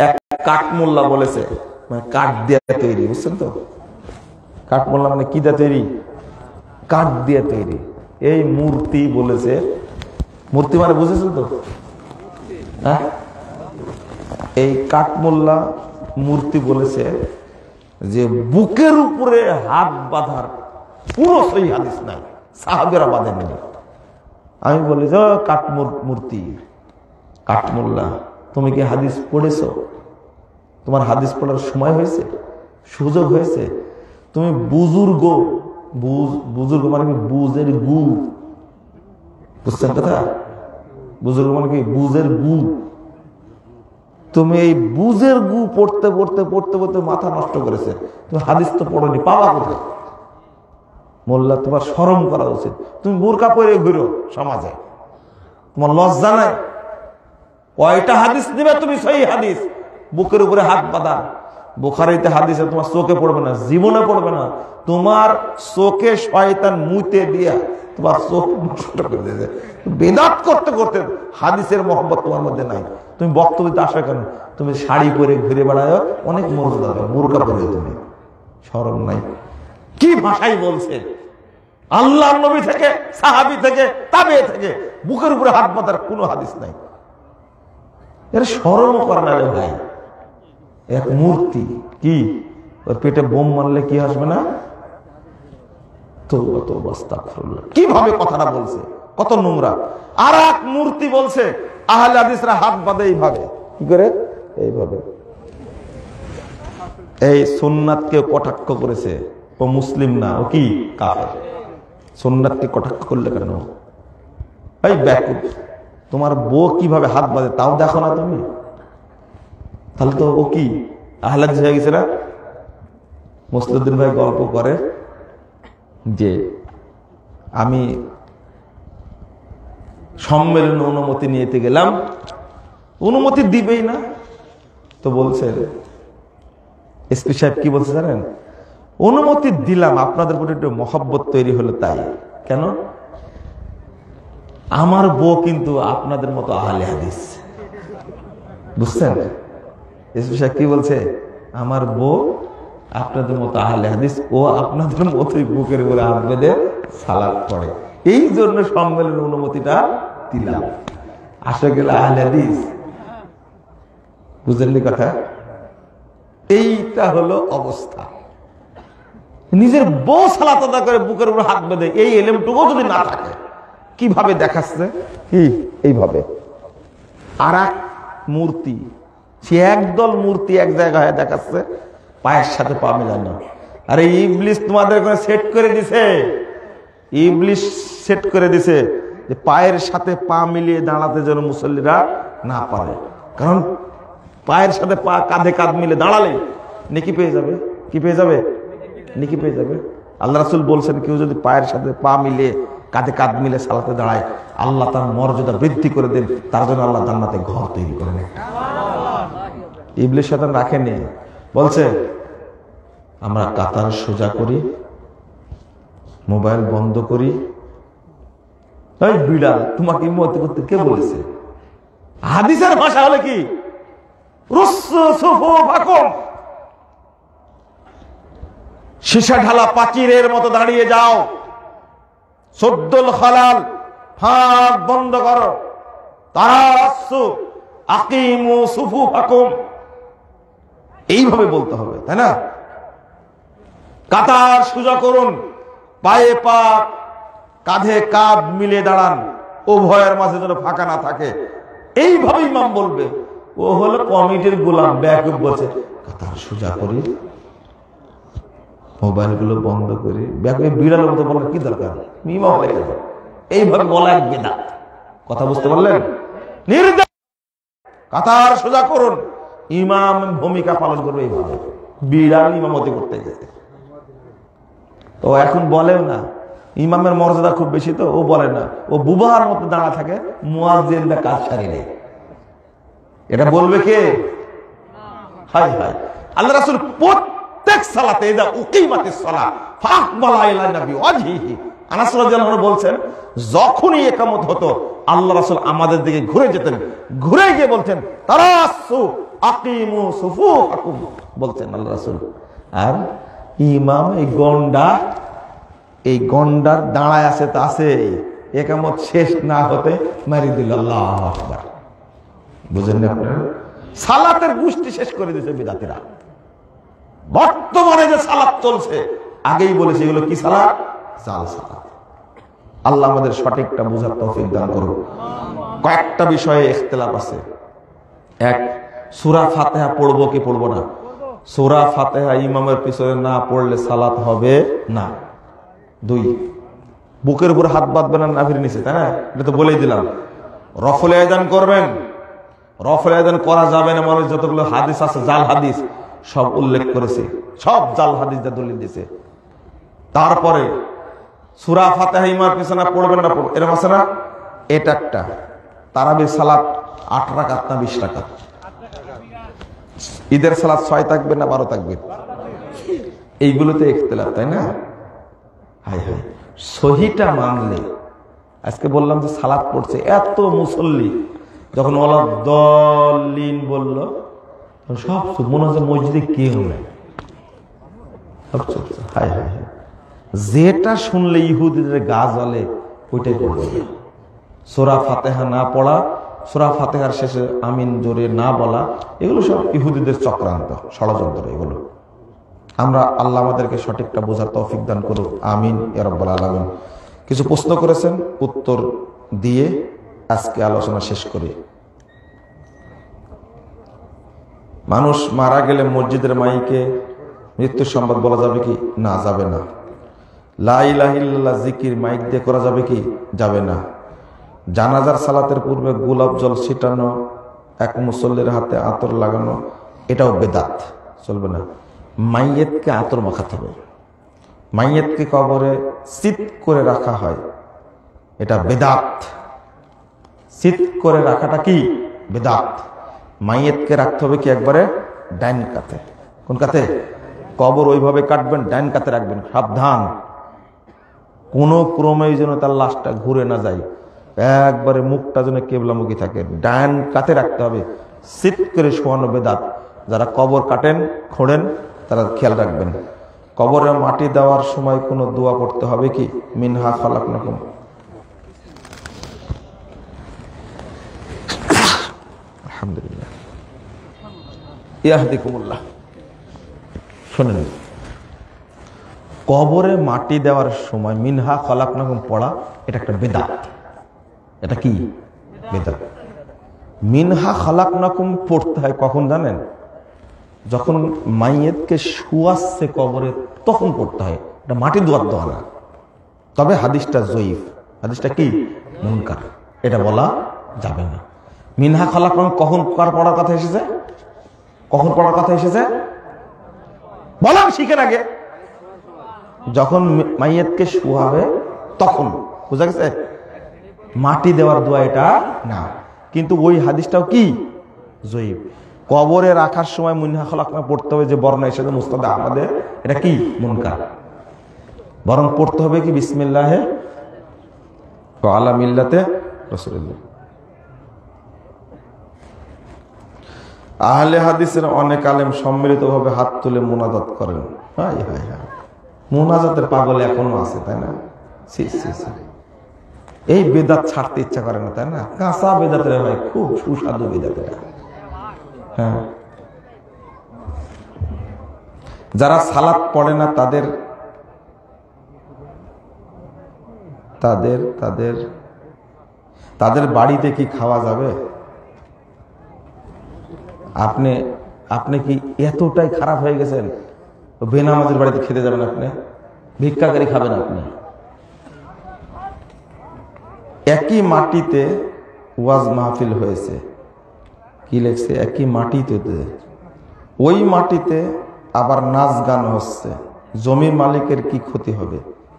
এক কাঠমোল্লা বলেছে, মানে কাঠ দিয়ে তৈরি, বুঝছেন তো? কাঠমোল্লা মানে কি দিয়ে তৈরি? কাঠ দিয়ে তৈরি। এই মূর্তি বলেছে, মূর্তি মানে বুঝেছেন তো? হ্যাঁ, এই কাঠমোল্লা মূর্তি বলেছে যে বুকের উপরে হাত বাঁধার পুরো সহি হাদিস নাই, সাহাবেরা বাঁধেননি। আমি বলি যে মূর্তি, কাঠমোল্লা, তুমি কি হাদিস পড়েছো? তোমার হাদিস পড়ার সময় হয়েছে, সুযোগ হয়েছে? তুমি বুজুর্গ, বুজুর্গ মানে কি? বুজের গু, বুঝছেন কথা? বুজুর্গ মানে কি? বুজের গু। তুমি এই বুজের গু পড়তে পড়তে পড়তে পড়তে মাথা নষ্ট করেছে, তুমি হাদিস তো পড়োনি, পাওয়া কোথায়? মোল্লা, তোমার শরম করা উচিত। তুমি বোরকা পরে ঘুরো সমাজে, তোমার লজ্জা নাই? কয়টা হাদিস দিবে তুমি সহিহ হাদিস? বুকের উপরে হাত বাঁধা। বুখারীতে হাদিসে তোমার চোখে পড়বে না, জীবনে পড়বে না। তোমার চোখে শয়তান মুতে দিয়া তোমার চোখ নষ্ট করে দিয়েছে। বেদাত করতে করতে হাদিসের মহব্বত তোমার মধ্যে নাই। তুমি বক্তব্যতে আসো কেন? তুমি শাড়ি পরে ঘুরে বেড়ায়, অনেক মর্যাদা, বোরকা পরে তুমি, শরম নাই? কি ভাষাই বলছে? আল্লাহর নবী থেকে, সাহাবী থেকে, তাবে থেকে বুকের উপরে হাত বাঁধার কোনো হাদিস নাই। এর শরম করে না রে ভাই। এক মূর্তি, কি ওর পেটে বোম মারলে কি আসবে না? তওবা তওবা আস্তাগফিরুল্লাহ। কিভাবে কথাটা বলছে, কত নোংরা। আর এক মূর্তি বলছে আহলে হাদিসরা হাত বাঁধে এইভাবে। কি করে? এইভাবে। এই সুন্নাতকে কটাক্ষ করেছে, ও মুসলিম না, ও কি? কাফের। সুন্নাতকে কটাক্ষ করলে কেন? এই বেকুব, তোমার বউ কিভাবে হাত বাঁধে তাও দেখো না তুমি? তাহলে তো ও কি আহলে হাদিস হয়ে গেছে না? মুসলিউদ্দিন ভাই গল্প করে যে আমি সম্মেলনে অনুমতি নিতে গেলাম, অনুমতি দিবেই না। তো বলছে, এসপি সাহেব কি বলছে জানেন? অনুমতি দিলাম, আপনাদের প্রতি একটু মহব্বত তৈরি হলো তাই। কেন? আমার বউ কিন্তু আপনাদের মতো আহলে হাদিস। বুঝছেন? এসপি সাহেব কি বলছে? আমার বউ আপনাদের মতো আহলে হাদিস, ও আপনাদের মতোই বুকের উপরে হাত বেঁধে সালাত পড়ে, এই জন্য সম্মেলনের অনুমতিটা দিলাম। আসলে গেল আহলে হাদিস। বুঝলেন কথা? এইটা হলো অবস্থা। নিজের বউ সালাত আদায় করে বুকের উপর হাত বেঁধে, এই এলেমটুকু যদি না থাকে, কিভাবে দেখাচ্ছে? কি এইভাবে। আর এক মূর্তি, সে একদল মূর্তি এক জায়গায় দেখাচ্ছে, পায়ের সাথে পা মেলানো। আরে ইবলিস তোমাদের করে সেট করে দিছে, ইবলিস সেট করে দিছে যে পায়ের সাথে পা মিলিয়ে দাঁড়াতে যেন মুসল্লিরা না পারে। কারণ পায়ের সাথে পা কাঁধে কাঁধ মিলে দাঁড়ালে নেকি পেয়ে যাবে। কি পেয়ে যাবে? নেকি পেয়ে যাবে। আল্লাহ রাসূল বলছেন, কেউ যদি পায়ের সাথে পা মিলে কাঁধে কাঁধ মিলে সালাতে দাঁড়ায়, আল্লাহ তার মর্যাদা বৃদ্ধি করে দেন, তার জন্য আল্লাহ জান্নাতে ঘর তৈরি করেন। ইবলিস শয়তান রাখেনি, বলছে আমরা কাতার সোজা করি, মোবাইল বন্ধ করি। এই বিড়াল, তোমাকে ইমামতি করতে কে বলেছে? হাদিসের ভাষা হলে কি? সীসা ঢালা পাচিরের মতো দাঁড়িয়ে যাও, সদ্দুল খালাল, ফাঁক বন্ধ করো, তারাসু আকিমু সুফুফাকুম, এইভাবে বলতে হবে, তাই না? কাতার সোজা করুন, পায়ে পা কাঁধে কাঁধ মিলে দাঁড়ান, উভয়ের মাঝে যেন ফাঁকা না থাকে, এইভাবে ইমাম বলবে। ও হলো কমিটির গোলাম, ব্যাকুব বলছে কাতার সোজা করি, মোবাইল গুলো বন্ধ করি। ব্যাকুব বিড়ালের মতো বলার কি দরকার? ইমাম এইভাবে বলা এক বিদআত। কথা বুঝতে পারলেন? নির্দেশ, কাতার সোজা করুন, ইমাম ভূমিকা পালন করবে এইভাবে। বিড়াল ইমামতি করতে গেছে, ও এখন বলেও না, ইমামের মর্যাদা খুব বেশি তো ও বলে না, ও বুবার মতো দাঁড়া থাকে, মুয়াজ্জিনরা কাজ সারি নেই। এটা বলবে কে? হাই হাই, আল্লাহ রাসূল প্রত্যেক সালাতে ইদা উকিমাতিস সালাহ ফাকবালা ইলা নবী ওয়াজহিহি, আনাস রাদিয়াল্লাহু আনহু বলছেন যখনই ইকামত হতো আল্লাহ রাসূল আমাদের দিকে ঘুরে যেতেন, ঘুরে গিয়ে বলতেন তারাসু আকিমু সুফুহাকুম বলতেন আল্লাহ রাসূল। আর ইমাম এই গন্ডার দাঁড়ায় আছে তো আছে, ইকামত শেষ না হতে মারি দিল আল্লাহু আকবার। বুঝেন না আপনারা? সালাতের গোষ্ঠী শেষ করে দিয়েছে বিদাতিরা। বর্তমানে যে সালাত চলছে আগেই বলেছে এগুলো কি সালাত? জাল সালাত। আল্লাহ আমাদের সঠিকটা বোঝার তৌফিক দান করুন। কয়েকটা বিষয়ে ইখতিলাফ আছে। এক, সূরা ফাতিহা পড়বো কি পড়বো না? সূরা ফাতিহা ইমামের পিছনে না পড়লে সালাত হবে না। দুই, বুকের উপর হাত বাঁধবেন না নাভির নিচে, তাই না? এটা তো বলেই দিলাম। রফল আযান করবেন, রফল আযান করা যাবে না মানে যতগুলো হাদিস আছে জাল হাদিস সব উল্লেখ করেছে, সব জাল হাদিস যা দলিল দিয়েছে। তারপরে সূরা ফাতিহা ইমামের পিছনে পড়বেন না, এরকম আছে না? এটা একটা। তারাবির সালাত 8 রাকাত না 20 রাকাত? ঈদের সালাত 6 থাকবে না 12 থাকবে? এইগুলোতে ইখতিলাফ, তাই না? হাই হাই, সহিটা মানলে আজকে বললাম যে সালাত পড়ছে এত মুসল্লি, যখন ওয়ালাদ-দাল্লিন বলল সব মনে হচ্ছে মসজিদে কেউ নেই। হাই হাই হাই, যেটা শুনলে ইহুদিদের গা জ্বলে ওইটাই পড়বে। সূরা ফাতিহা না পড়া, সূরা ফাতিহার শেষে আমিন জোরে না বলা, এগুলো সব ইহুদিদের চক্রান্ত, ষড়যন্ত্র এগুলো। আমরা আল্লাহ আমাদেরকে সঠিকটা বোঝার তৌফিক দান করুন, আমিন ইয়া রাব্বাল আলামিন। কিছু প্রশ্ন করেছেন, উত্তর দিয়ে আজকে আলোচনা শেষ করি। মানুষ মারা গেলে মসজিদের মাইকে মৃত্যুর সংবাদ বলা যাবে কি? না, যাবে না। লা ইলাহা ইল্লাল্লাহ জিকির মাইক দিয়ে করা যাবে কি? যাবে না। জানাজার সালাতের পূর্বে গোলাপ জল ছিটানো, এক মুসল্লির হাতে আতর লাগানো, এটাও বেদাত, চলবে না। মাইয়েতকে আতর মাখাতে হবে, মাইয়েতকে কবরে সিট করে রাখা হয়, এটা বেদাত। সিট করে রাখাটা কি? বেদাত। মাইয়েতকে রাখতে হবে কি? একবারে ডাইন কাতে। কোন কাতে? কবর ওইভাবে কাটবেন, ডাইন কাতে রাখবেন। সাবধান, কোনো ক্রমেই যেন তার লাশটা ঘুরে না যায়, একবারে মুখটা যেন কেবলামুখী থাকে, ডাইন কাতে রাখতে হবে। সিট করে শোয়ানো বেদাত। যারা কবর কাটেন, খোঁড়েন, তারা খেয়াল রাখবেন। কবরে মাটি দেওয়ার সময় কোনো দোয়া পড়তে হবে কি? মিনহা খালাকনাকুম। আলহামদুলিল্লাহ, ইয়াহদিকুমুল্লাহ। শোনেন, কবরে মাটি দেওয়ার সময় মিনহা খালাকনাকুম পড়া এটা একটা বেদাত। এটা কি? বেদাত। মিনহা খালাকনাকুম পড়তে হয় কখন জানেন? যখন মাইয়েতকে শুয়াচ্ছে কবরে তখন পড়তে হয়, এটা মাটি দোয়ার দোয়া না। তবে হাদিসটা জয়ীফ, হাদিসটা কি? মুনকার, এটা বলা যাবে না। মিনহা খালাকনাকুম কখন পড়ার কথা এসেছে? কখন পড়ার কথা এসেছে বলাম শিখেন আগে। যখন মাইয়েতকে শুয়াবে তখন, বুঝা গেছে? মাটি দেওয়ার দোয়া এটা না। কিন্তু ওই হাদিসটাও কি? জয়ীফ। কবরে রাখার সময় মিনহা খালাকনাকুম পড়তে হবে, যে বর্ণনা এসেছে মুসনাদে আহমদে, এটা কি? মুনকার। বরং পড়তে হবে কি? বিসমিল্লাহে ওয়া আলা মিল্লাতে রাসূলিল্লাহ। আহলে হাদিসের অনেক আলেম সম্মিলিতভাবে হাত তুলে মুনাজাত করেন। হাই হাই হাই, মুনাজাতের পাগল এখনো আছে, তাই না? এই বেদাত ছাড়তে ইচ্ছা করে না, তাই না? কাঁচা বেদাতের হয়, খুব সুস্বাদু বেদাতের। হ্যাঁ, যারা সালাত পড়ে না তাদের তাদের তাদের তাদের বাড়িতে কি খাওয়া যাবে? আপনি কি এতটাই খারাপ হয়ে গেছেন বেনামাজের বাড়িতে খেতে যাবেন? আপনি ভিক্ষাকারী খাবেন? আপনি একই মাটিতে ওয়াজ মাহফিল হয়েছে, কি লেখছে? একই মাটিতে, ওই মাটিতে আবার নাচ গান হচ্ছে, জমির মালিকের কি ক্ষতি হবে?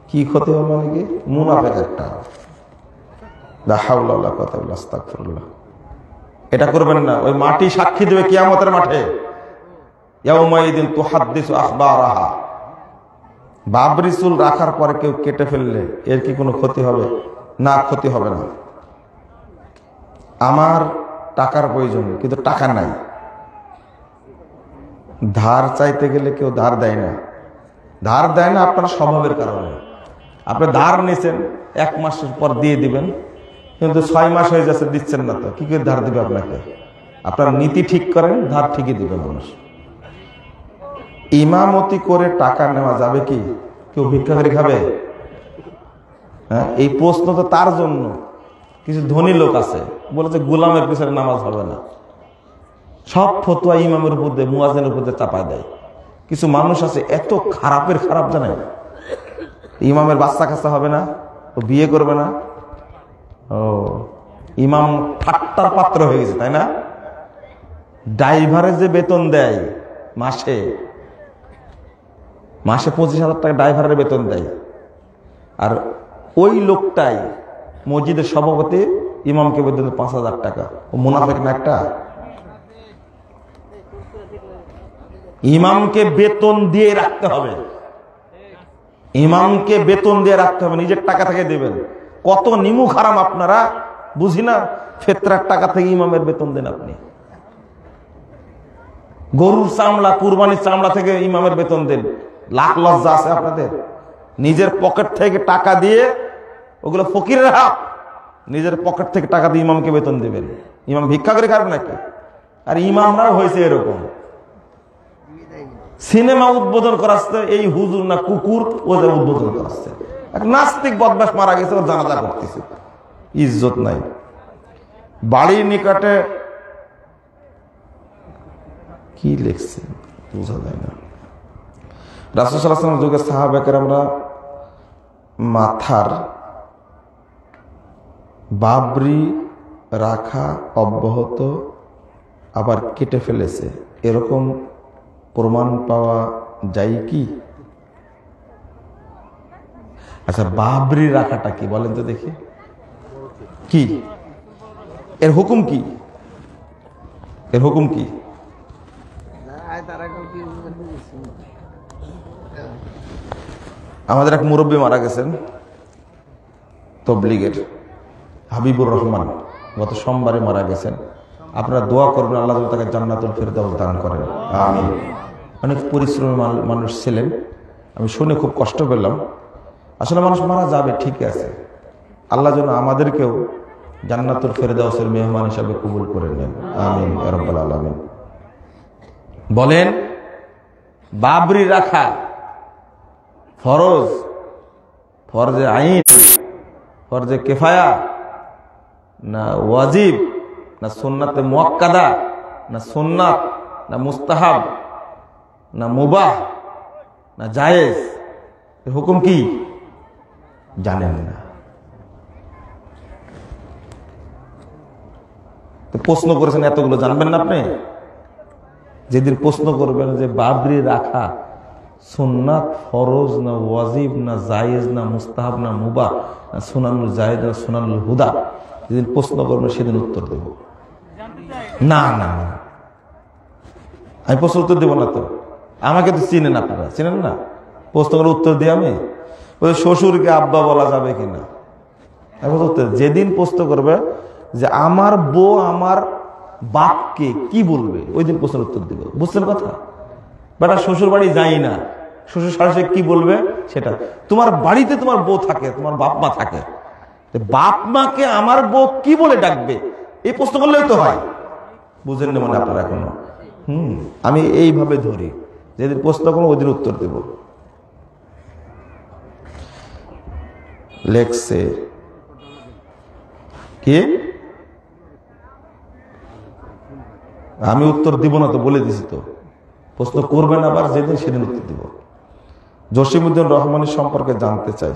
কি ক্ষতি হবে মানে কি? মুনাফিক একটা। লা হাওলা ওয়ালা কুওয়াতা ইল্লা বিল্লাহ। এটা করবেন না। ওই মাটি সাক্ষী দেবে কিয়ামতের মাঠে, ইয়াউমাইদিন তুহাদ্দিসু আখবারাহা। বাবরি চুল রাখার পরে কেউ কেটে ফেললে এর কি কোনো ক্ষতি হবে? না, ক্ষতি হবে না। আমার টাকার প্রয়োজন, কিন্তু টাকা নাই। ধার চাইতে গেলে কেউ ধার দেয় না। ধার দেয় না আপনার স্বভাবের কারণে। আপনি ধার নিয়েছেন, 1 মাসের পর দিয়ে দিবেন, কিন্তু 6 মাস হয়ে যাচ্ছে দিচ্ছেন না, তো কি করে ধার দিবে আপনাকে? আপনার নীতি ঠিক করেন, ধার ঠিকই দিবে মানুষ। ইমামতি করে টাকা নেওয়া যাবে কি? কেউ ভিক্ষা করে খাবে? হ্যাঁ, এই প্রশ্ন তো তার জন্য। কিছু ধনী লোক আছে বলেছে গোলামের পিছনে নামাজ হবে না, সব ফতোয়া ইমামের উপর দিয়ে, মুয়াজ্জিনের উপর দিয়ে চাপায় দেয়। কিছু মানুষ আছে এত খারাপের খারাপ, জানে ইমামের বাচ্চা কাচ্চা হবে না, ও বিয়ে করবে না। ও ইমাম ঠাট্টার পাত্র হয়ে গেছে, তাই না? ড্রাইভারের যে বেতন দেয় মাসে 25,000 টাকা ড্রাইভারের বেতন দেয়, আর ওই লোকটাই মসজিদের সভাপতি, ইমামকে বেতন 5,000 টাকা। ও মুনাফিক না একটা? ইমামকে বেতন দিয়ে রাখতে হবে, ইমামকে বেতন দিয়ে রাখতে হবে, নিজের টাকা থেকে দেবেন। কত নিমুখ হারাম আপনারা, বুঝি না। ফেতরার টাকা থেকে ইমামের বেতন দেন আপনি। গরুর চামড়া, কুরবানির চামড়া থেকে ইমামের বেতন দেন। লাখ লজ্জা আছে আপনাদের? নিজের পকেট থেকে টাকা দিয়ে, ওগুলো ফকিরেরা নিজের পকেট থেকে টাকা দিয়ে ইমামকে বেতন দেবেন। ইমাম ভিক্ষা করে খাবেন নাকি? আর ইমামরাও হয়েছে এরকম। সিনেমা উদ্বোধন করাচ্ছে এই হুজুর না কুকুর, ওদের উদ্বোধন করাচ্ছে। এক নাস্তিক বদমাশ মারা গেছে, ওর জানাজা করতেছে, ইজ্জত নাই। বাড়ির নিকটে কি লিখছে বোঝা যায় না। রাসূল সাল্লাল্লাহু আলাইহি ওয়াসাল্লাম যুগে সাহাবা কেরামরা মাথার বাবরি রাখা অব্যাহত, আবার কেটে ফেলেছে, এরকম প্রমাণ পাওয়া যায় কি? আচ্ছা, বাবরি রাখাটা কি বলেন তো দেখি, কি এর হুকুম কি? এর হুকুম কি? আমাদের এক মুরব্বী মারা গেছেন তবলিগের, হাবিবুর রহমান, গত সোমবারে মারা গেছেন। আপনারা দোয়া করবেন আল্লাহ তাকে জান্নাতুল ফেরদাউস দান করেন, আমিন। অনেক পরিশ্রমী মানুষ ছিলেন, আমি শুনে খুব কষ্ট পেলাম। আসলে মানুষ মারা যাবে, ঠিক আছে, আল্লাহ যেন আমাদেরকেও জান্নাতুল ফেরদাউসের মেহমান হিসাবে কবুল করে নেন, আমিন ইয়া রাব্বাল আলামিন। বলেন, বাবরি রাখা ফরজ, ফরজে আইন, ফরজে কিফায়া, না ওয়াজিব, না সুন্নাতে মুআক্কাদা, না সুন্নাত, না মুস্তাহাব, না মুবাহ, না জায়েজ? হুকুম কি জানেন না। প্রশ্ন করেছেন এতগুলো, জানবেন না আপনি? যেদিন প্রশ্ন করবেন যে বাবরি রাখা সুন্নাত, ফরজ, না ওয়াজিব, না জায়েজ, না মুস্তাহাব, না মুবাহ, না সুনানুল জায়েজ, না সুনানুল হুদা, যেদিন প্রশ্ন করবেন সেদিন উত্তর দেব। না না, আমি প্রশ্ন উত্তর দেব না। তো আমাকে তো চিনেন আপনারা, চিনেন না? প্রশ্ন করে উত্তর দিই আমি? শ্বশুরকে আব্বা বলা যাবে কিনা? যেদিন প্রশ্ন করবে যে আমার বউ আমার বাপকে কি বলবে, ওই দিন প্রশ্নের উত্তর দিব। বুঝছেন কথা? বেটা শ্বশুর বাড়ি যাই না, শ্বশুর শাশুড়ি কি বলবে সেটা। তোমার বাড়িতে তোমার বউ থাকে, তোমার বাপ মা থাকে, বাপ মাকে আমার বউ কি বলে ডাকবে, এই প্রশ্ন করলেই তো হয়। বুঝেন না মানে আপনারা এখনো? আমি এইভাবে ধরি, যেদিন প্রশ্ন করবো ওই দিন উত্তর দেব। লেখছে কি? আমি উত্তর দিব না তো বলে দিছি তো, প্রশ্ন করবেন আবার, যেদিন সেদিন উত্তর দিব। জসিমউদ্দিন রহমানের সম্পর্কে জানতে চাই।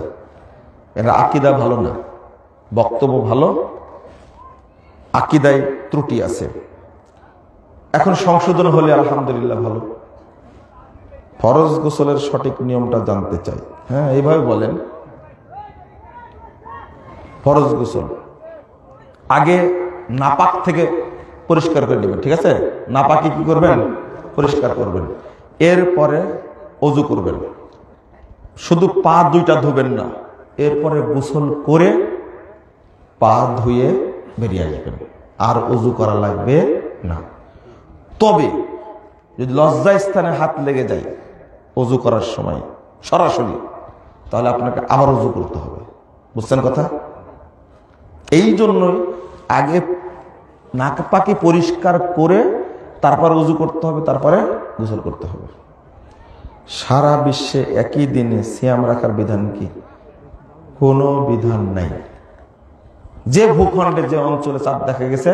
এরা আকীদা ভালো না, বক্তব্য ভালো, আকীদায় ত্রুটি আছে। এখন সংশোধন হলে আলহামদুলিল্লাহ ভালো। ফরজ গোসলের সঠিক নিয়মটা জানতে চাই। হ্যাঁ, এইভাবে বলেন। ফরজ গোসল আগে নাপাক থেকে পরিষ্কার করে নেবেন, ঠিক আছে? নাপাকি কি করবেন? পরিষ্কার করবেন। এরপরে ওযু করবেন, শুধু পা দুইটা ধুবেন না, এরপরে গোসল করে পা ধুয়ে বেরিয়ে আসবেন, আর ওযু করা লাগবে না। তবে যদি লজ্জা স্থানে হাত লেগে যায় ওযু করার সময় সরাসরি, তাহলে আপনাকে আবার ওযু করতে হবে। বুঝছেন কথা? এই জন্যই আগে নাক পাকি পরিষ্কার করে তারপরে ওযু করতে হবে, তারপরে গোসল করতে হবে। সারা বিশ্বে একই দিনে সিয়াম রাখার বিধান কি? কোনো বিধান নাই। যে ভূখণ্ডে যে অঞ্চলে চাঁদ দেখা গেছে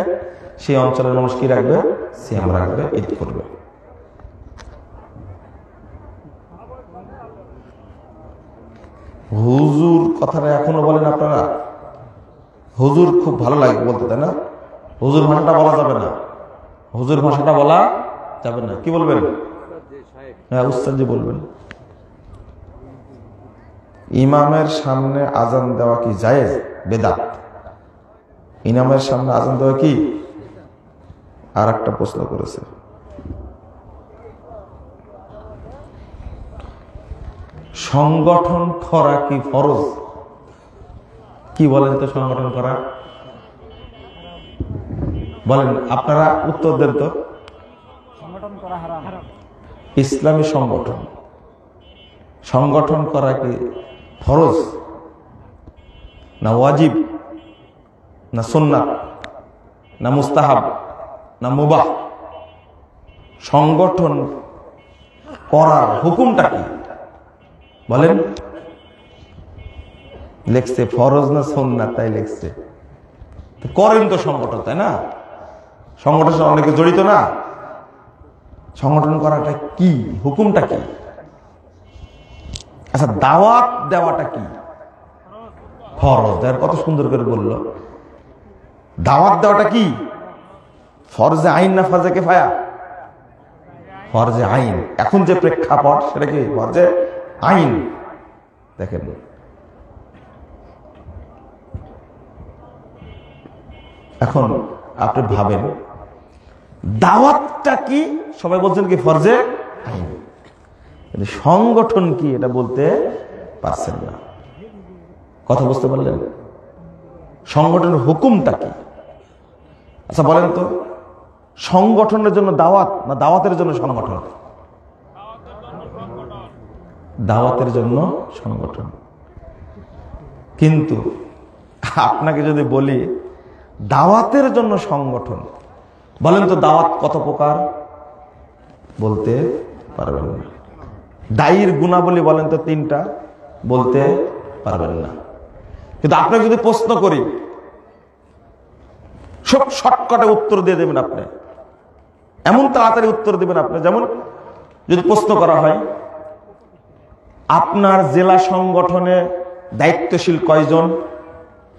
সেই অঞ্চলের মানুষ কি রাখবে? সিয়াম রাখবে, ঈদ করবে। হুজুর কথাটা এখনো বলেন আপনারা? হুজুর খুব ভালো লাগে বলতে, তাই না? হুজুর ভাষাটা বলা যাবে না, হুজুর ভাষাটা বলা যাবে না। কি বলবেন? হ্যাঁ, উস্তাদ জি বলবেন। ইমামের সামনে আজান দেওয়া কি জায়েজ? বেদাত। ইমামের সামনে আজান দেওয়া কি? আর একটা প্রশ্ন করেছে, সংগঠন করা কি ফরজ? কি বলেন তো সংগঠন করা? বলেন, আপনারা উত্তর দেন তো। ইসলামী সংগঠন, সংগঠন করা কি ফরজ না ওয়াজিব না সুন্নাত না মুস্তাহাব না মুবাহ? সংগঠন করার হুকুমটা কি বলেন? লেখছে ফরজ না সুন্নাত, তাই লেখছে। করেন তো সংগঠন, তাই না? সংগঠন অনেকে জড়িত না। সংগঠন করাটা কি, হুকুমটা কি? আচ্ছা, দাওয়াত দেওয়াটা কি? ফরজ। এর কত সুন্দর করে বললো। দাওয়াত দেওয়াটা কি? ফরজে আইন না ফরজে কিফায়া? ফরজে আইন। এখন যে প্রেক্ষাপট সেটা কি? ফরজে আইন। দেখেন, এখন আপনি ভাবেন দাওয়াতটা কি? সবাই বলছেন কি ফরজে আইন, সংগঠন কি এটা বলতে পারছেন না। কথা বুঝতে পারলেন? সংগঠনের হুকুমটা কি? আচ্ছা বলেন তো, সংগঠনের জন্য দাওয়াত না দাওয়াতের জন্য সংগঠন? দাওয়াতের জন্য সংগঠন। কিন্তু আপনাকে যদি বলি দাওয়াতের জন্য সংগঠন, বলেন তো দাওয়াত কত প্রকার? বলতে পারবেন না। দায়ীর গুণাবলী বলেন তো 3টা, বলতে পারবেন না। কিন্তু আপনাকে যদি প্রশ্ন করি, সব শর্টকাটে উত্তর দিয়ে দেবেন আপনি, এমন তাড়াতাড়ি উত্তর দেবেন আপনি। যেমন যদি প্রশ্ন করা হয় আপনার জেলা সংগঠনে দায়িত্বশীল কয়জন,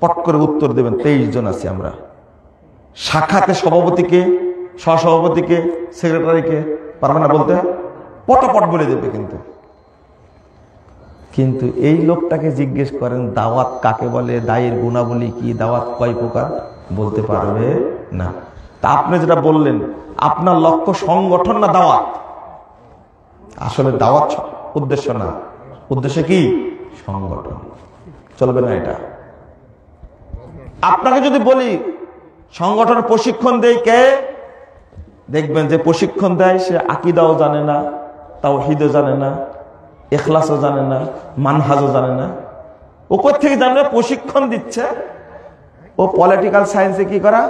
পট করে উত্তর দেবেন 23 জন আছি আমরা। শাখাতে সভাপতিকে, সহসভাপতিকে, সেক্রেটারিকে পারবে না বলতে? পটাপট বলে দেবে। কিন্তু এই লোকটাকে জিজ্ঞেস করেন দাওয়াত কাকে বলে, দায়ের গুণাবলী কি, দাওয়াত কয় প্রকার, বলতে পারবে না। তা আপনি যেটা বললেন, আপনার লক্ষ্য সংগঠন না দাওয়াত? আসলে দাওয়াত উদ্দেশ্য না, উদ্দেশ্য কি? সংগঠন। চলবে না এটা। আপনাকে যদি বলি সংগঠনের প্রশিক্ষণ দেয় কে, দেখবেন যে প্রশিক্ষণ দেয় সে আকীদাও জানে না, তাওহীদও জানে না, ইখলাসও জানে না, মানহাজও জানে না। ও কোথা থেকে জানবে? প্রশিক্ষণ দিচ্ছে ও পলিটিক্যাল সায়েন্সে কি করা?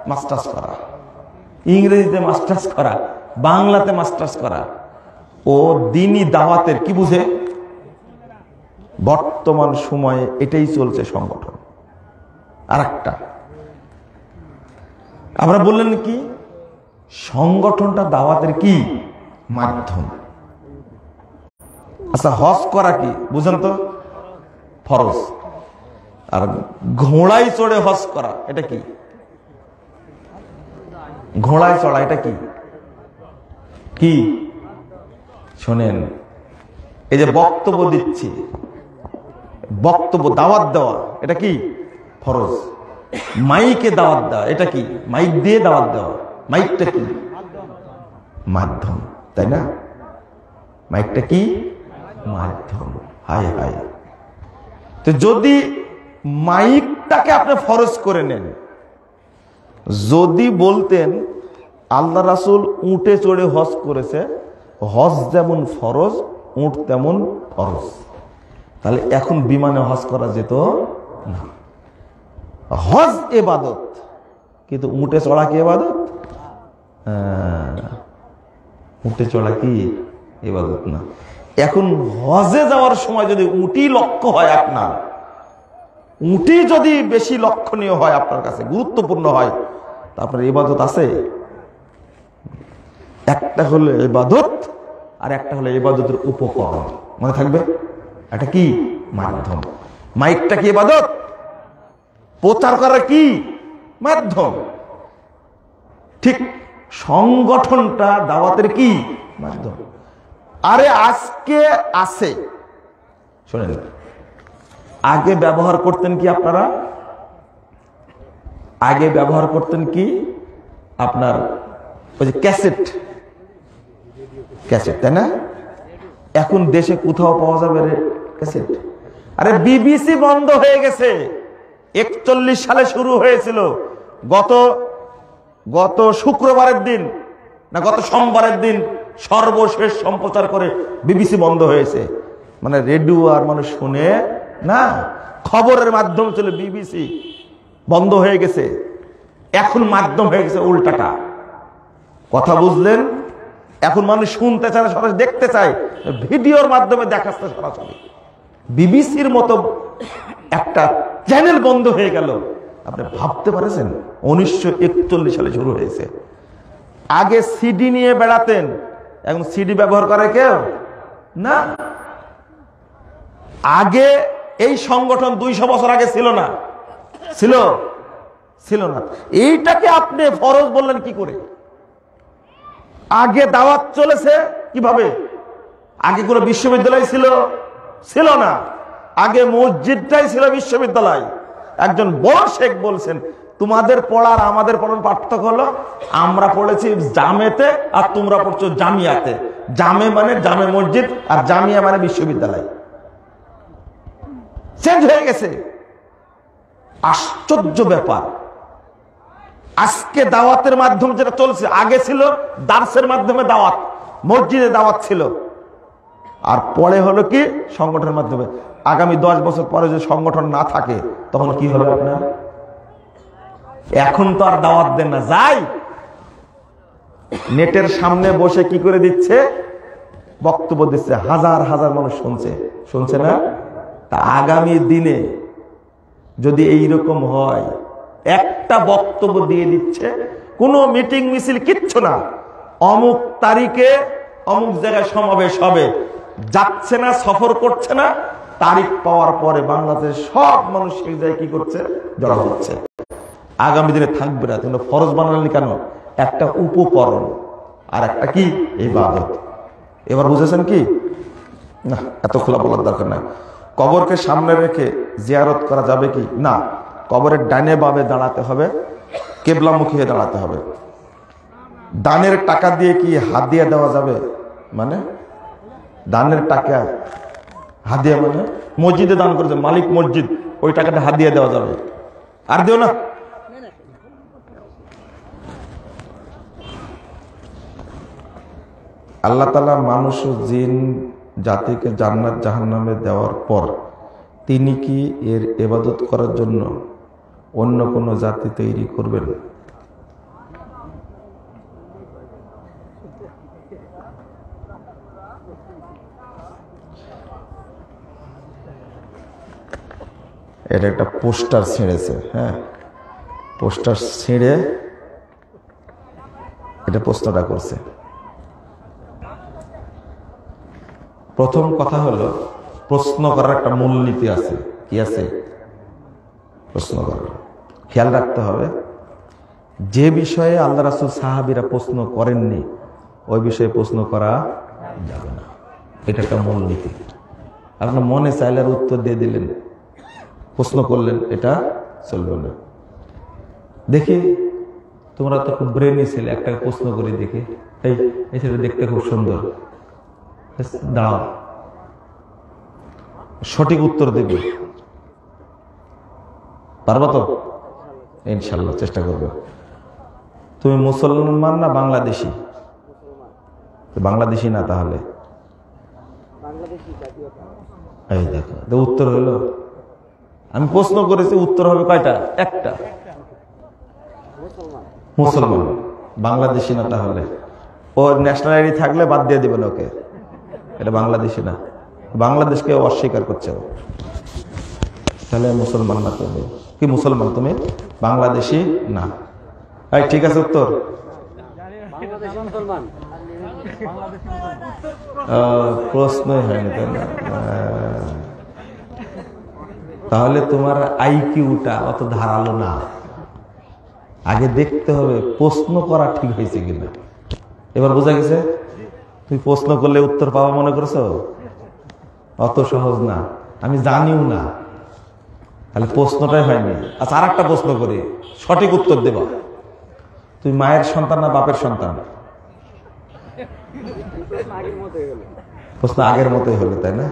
মাস্টার্স করা, ইংরেজিতে মাস্টার্স করা, বাংলাতে মাস্টার্স করা। ও দ্বীনি দাওয়াতের কি বুঝে? বর্তমান সময়ে এটাই চলছে সংগঠন। আরেকটা আমরা বললেন কি, সংগঠনটা দাওয়াতের কি মাধ্যম। আচ্ছা, হজ করা কি বুঝেন তো? ফরজ। আর ঘোড়ায় চড়ে হজ করা এটা কি? ঘোড়ায় চড়া এটা কি? কি শোনেন, এই যে বক্তব্য দিচ্ছি, বক্তব্য দাওয়াত দেওয়া এটা কি? ফরজ। মাইকে দাওয়াত দেওয়া এটা কি? মাইক দিয়ে দাওয়াত দেওয়া মাইকটা কি? মাধ্যম, তাই না? মাইকটা কি? মাধ্যম। হায় হায়, তো যদি মাইকটাকে আপনি ফরজ করে নেন, যদি বলতেন আল্লাহ রাসূল উটে চড়ে হজ করেছে, হজ যেমন ফরজ উট তেমন ফরজ, তাহলে এখন বিমানে হজ করা যেত না। হজ ইবাদত, কিন্তু উটে চড়া কি ইবাদত? উটে চড়া কি ইবাদত না। এখন হজে যাওয়ার সময় যদি উটি লক্ষ্য হয়, আপনার উটি যদি বেশি লক্ষণীয় হয়, আপনার কাছে গুরুত্বপূর্ণ হয়, তা আপনার ইবাদত আছে? একটা হলো ইবাদত, আর একটা হলো ইবাদতের উপকরণ। মনে থাকবে, এটা কি? মাধ্যম। মাইকটা কি ইবাদত? প্রচার করার কি মাধ্যম? ঠিক সংগঠনটা দাওয়াতের কি মাধ্যম। আরে আজকে আছে, শোনেন, আগে ব্যবহার করতেন কি আপনারা? আগে ব্যবহার করতেন কি আপনার ওই যে ক্যাসেট, ক্যাসেট, তাই না? এখন দেশে কোথাও পাওয়া যাবে ক্যাসেট? আরে বিবিসি বন্ধ হয়ে গেছে। 41 সালে শুরু হয়েছিল, গত শুক্রবারের দিন না গত সোমবারের দিন সর্বশেষ সম্প্রচার করে বিবিসি বন্ধ হয়েছে। মানে রেডিও আর মানুষ শুনে না, খবরের মাধ্যম ছিল বিবিসি, বন্ধ হয়ে গেছে। এখন মাধ্যম হয়ে গেছে উল্টাটা। কথা বুঝলেন? এখন মানুষ শুনতে চায় না, সরাসরি দেখতে চায়, ভিডিওর মাধ্যমে দেখাচ্ছে সরাসরি। বিবিসির মতো একটা চ্যানেল বন্ধ হয়ে গেল। আপনি ভাবতে পারেছেন? 1941 সালে শুরু হয়েছে। আগে সিডি নিয়ে বেড়াতেন, এখন সিডি ব্যবহার করে কেউ না। আগে এই সংগঠন 200 বছর আগে ছিল না, ছিল না। এইটাকে আপনি ফরজ বললেন কি করে? আগে দাওয়াত চলেছে কিভাবে? আগে কোনো বিশ্ববিদ্যালয় ছিল না। আগে মসজিদটাই ছিল বিশ্ববিদ্যালয়। একজন বড় শেখ বলছেন, তোমাদের পড়ার আমাদের পড়ার পার্থক্য হলো, আমরা পড়েছি জামেতে আর তোমরা পড়ছো জামিয়াতে। জামে মানে জামে মসজিদ, আর জামিয়া মানে বিশ্ববিদ্যালয়। চেঞ্জ হয়ে গেছে। আশ্চর্য ব্যাপার। আজকে দাওয়াতের মাধ্যম যেটা চলছে, আগে ছিল দার্সের মাধ্যমে দাওয়াত, মসজিদে দাওয়াত ছিল, আর পরে হলো কি সংগঠনের মাধ্যমে। আগামী 10 বছর পরে যদি সংগঠন না থাকে, তখন কি হবে আপনার? এখন তো আর দাওয়াত দেন না, যাই নেটের সামনে বসে কি করে দিচ্ছে, বক্তব্য দিচ্ছে, হাজার হাজার মানুষ শুনছে না? তা আগামী দিনে যদি এইরকম হয়, একটা বক্তব্য দিয়ে দিচ্ছে, কোনো মিটিং মিছিল কিচ্ছু না, অমুক তারিখে অমুক জায়গায় সমাবেশ হবে, যাচ্ছে না, সফর করছে না, তারিখ পাওয়ার পরে বাংলাদেশের সব মানুষ সেই জায়গায় কি করছে, জড়ো হচ্ছে। আগামী দিনে থাকবে না। তোমরা ফরজ বানালি কেন? একটা উপকরণ, আর একটা কি ইবাদত। এবার বুঝেছেন কি না? এত খোলা বলার দরকার নাই। কবরকে সামনে রেখে জিয়ারত করা যাবে কি না? কবরের ডানে বামে দাঁড়াতে হবে, কেবলামুখী হয়ে দাঁড়াতে হবে। দানের টাকা দিয়ে কি হাদিয়া দেওয়া যাবে? মানে দানের টাকা হাদিয়া মানে মসজিদে দান করেছে মালিক মসজিদ, ওই টাকাটা হাদিয়া দেওয়া যাবে? আর দিও না। আল্লাহ তাআলা মানুষ ও জিন জাতিকে জান্নাত জাহান্নামে দেওয়ার পর তিনি কি এর ইবাদত করার জন্য অন্য কোন জাতি তৈরি করবেন? এটা একটা পোস্টার ছেড়েছে, হ্যাঁ, পোস্টার ছেড়ে এটা প্রশ্নটা করছে। প্রথম কথা হলো, প্রশ্ন করার একটা মূলনীতি আছে। কি আছে? প্রশ্ন করার খেয়াল রাখতে হবে, যে বিষয়ে আল্লাহ রাসূল সাহাবীরা প্রশ্ন করেননি ওই বিষয়ে প্রশ্ন করা যাবে না। এটা একটা মূলনীতি। আপনার মনে চাইলে উত্তর দিয়ে দিলেন, প্রশ্ন করলেন, এটা চলবে না। দেখি তোমরা তো খুব ব্রেনি ছেলে, একটা প্রশ্ন করি দেখি। এই ছেলে দেখতে খুব সুন্দর, দাঁড়াও, সঠিক উত্তর দেবে, পারবা তো? ইনশাল্লাহ চেষ্টা করবে। তুমি মুসলমান না বাংলাদেশি? বাংলাদেশি না, তাহলে এই দেখো উত্তর হলো, আমি প্রশ্ন করেছি উত্তর হবে কয়টা? একটা। মুসলমান, বাংলাদেশি না। তাহলে ওর ন্যাশনাল আইডি থাকলে বাদ দিয়ে দিবেন ওকে, এটা বাংলাদেশি না, বাংলাদেশকে অস্বীকার করছে। তাহলে মুসলমান না তুমি? কি মুসলমান তুমি? বাংলাদেশি না। এই ঠিক আছে উত্তর। প্রশ্নই হয়নি, তাই না? তাহলে তোমার আইকিউটা অত ধারালো না। আগে দেখতে হবে প্রশ্ন করা ঠিক হয়েছে কিনা। এবার বোঝা গেছে? তুমি প্রশ্ন করলে উত্তর পাওয়া মনে করছো? অত সহজ না, আমি জানিও না, তাহলে প্রশ্নটাই হয়নি। আচ্ছা, আর একটা প্রশ্ন করি, সঠিক উত্তর দেবা। তুমি মায়ের সন্তান না বাপের সন্তান? প্রশ্ন আগের মতোই হলো, তাই না?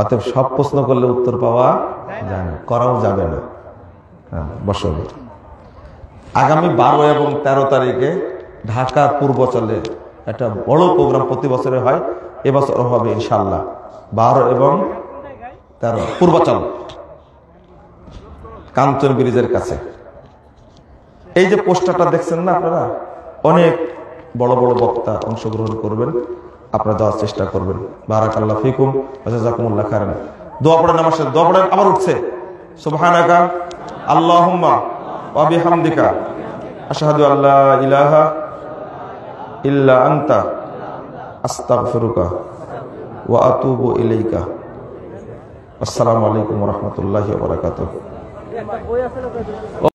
অতএব সব প্রশ্ন করলে উত্তর পাওয়া যায় না, করাও যাবে না। বসো। আগামী 12 এবং 13 তারিখে ঢাকা পূর্বাঞ্চলে একটা বড় প্রোগ্রাম প্রতি বছরে হয়, এবছর হবে ইনশাআল্লাহ। 12 এবং 13 পূর্বাঞ্চল, কাঞ্চন ব্রিজের কাছে। এই যে পোস্টারটা দেখছেন না আপনারা, অনেক বড় বড় বক্তা অংশগ্রহণ করবেন, আপনারা যাওয়ার চেষ্টা করবেন। বারাকাল্লাহু ফিকুম ওয়া জাযাকুমুল্লাহু খাইরান। দোয়া পড়েন আমার সাথে, দোয়া পড়েন। আবার উঠছে, সুবহানাকা আল্লাহুম্মা ওয়া বিহামদিকা আশহাদু আল্লা ইলাহা ইল্লা আনতা আস্তাগফিরুকা ওয়া আতুবু ইলাইকা। আসসালামু আলাইকুম ওয়া রাহমাতুল্লাহি ওয়া বারাকাতুহু।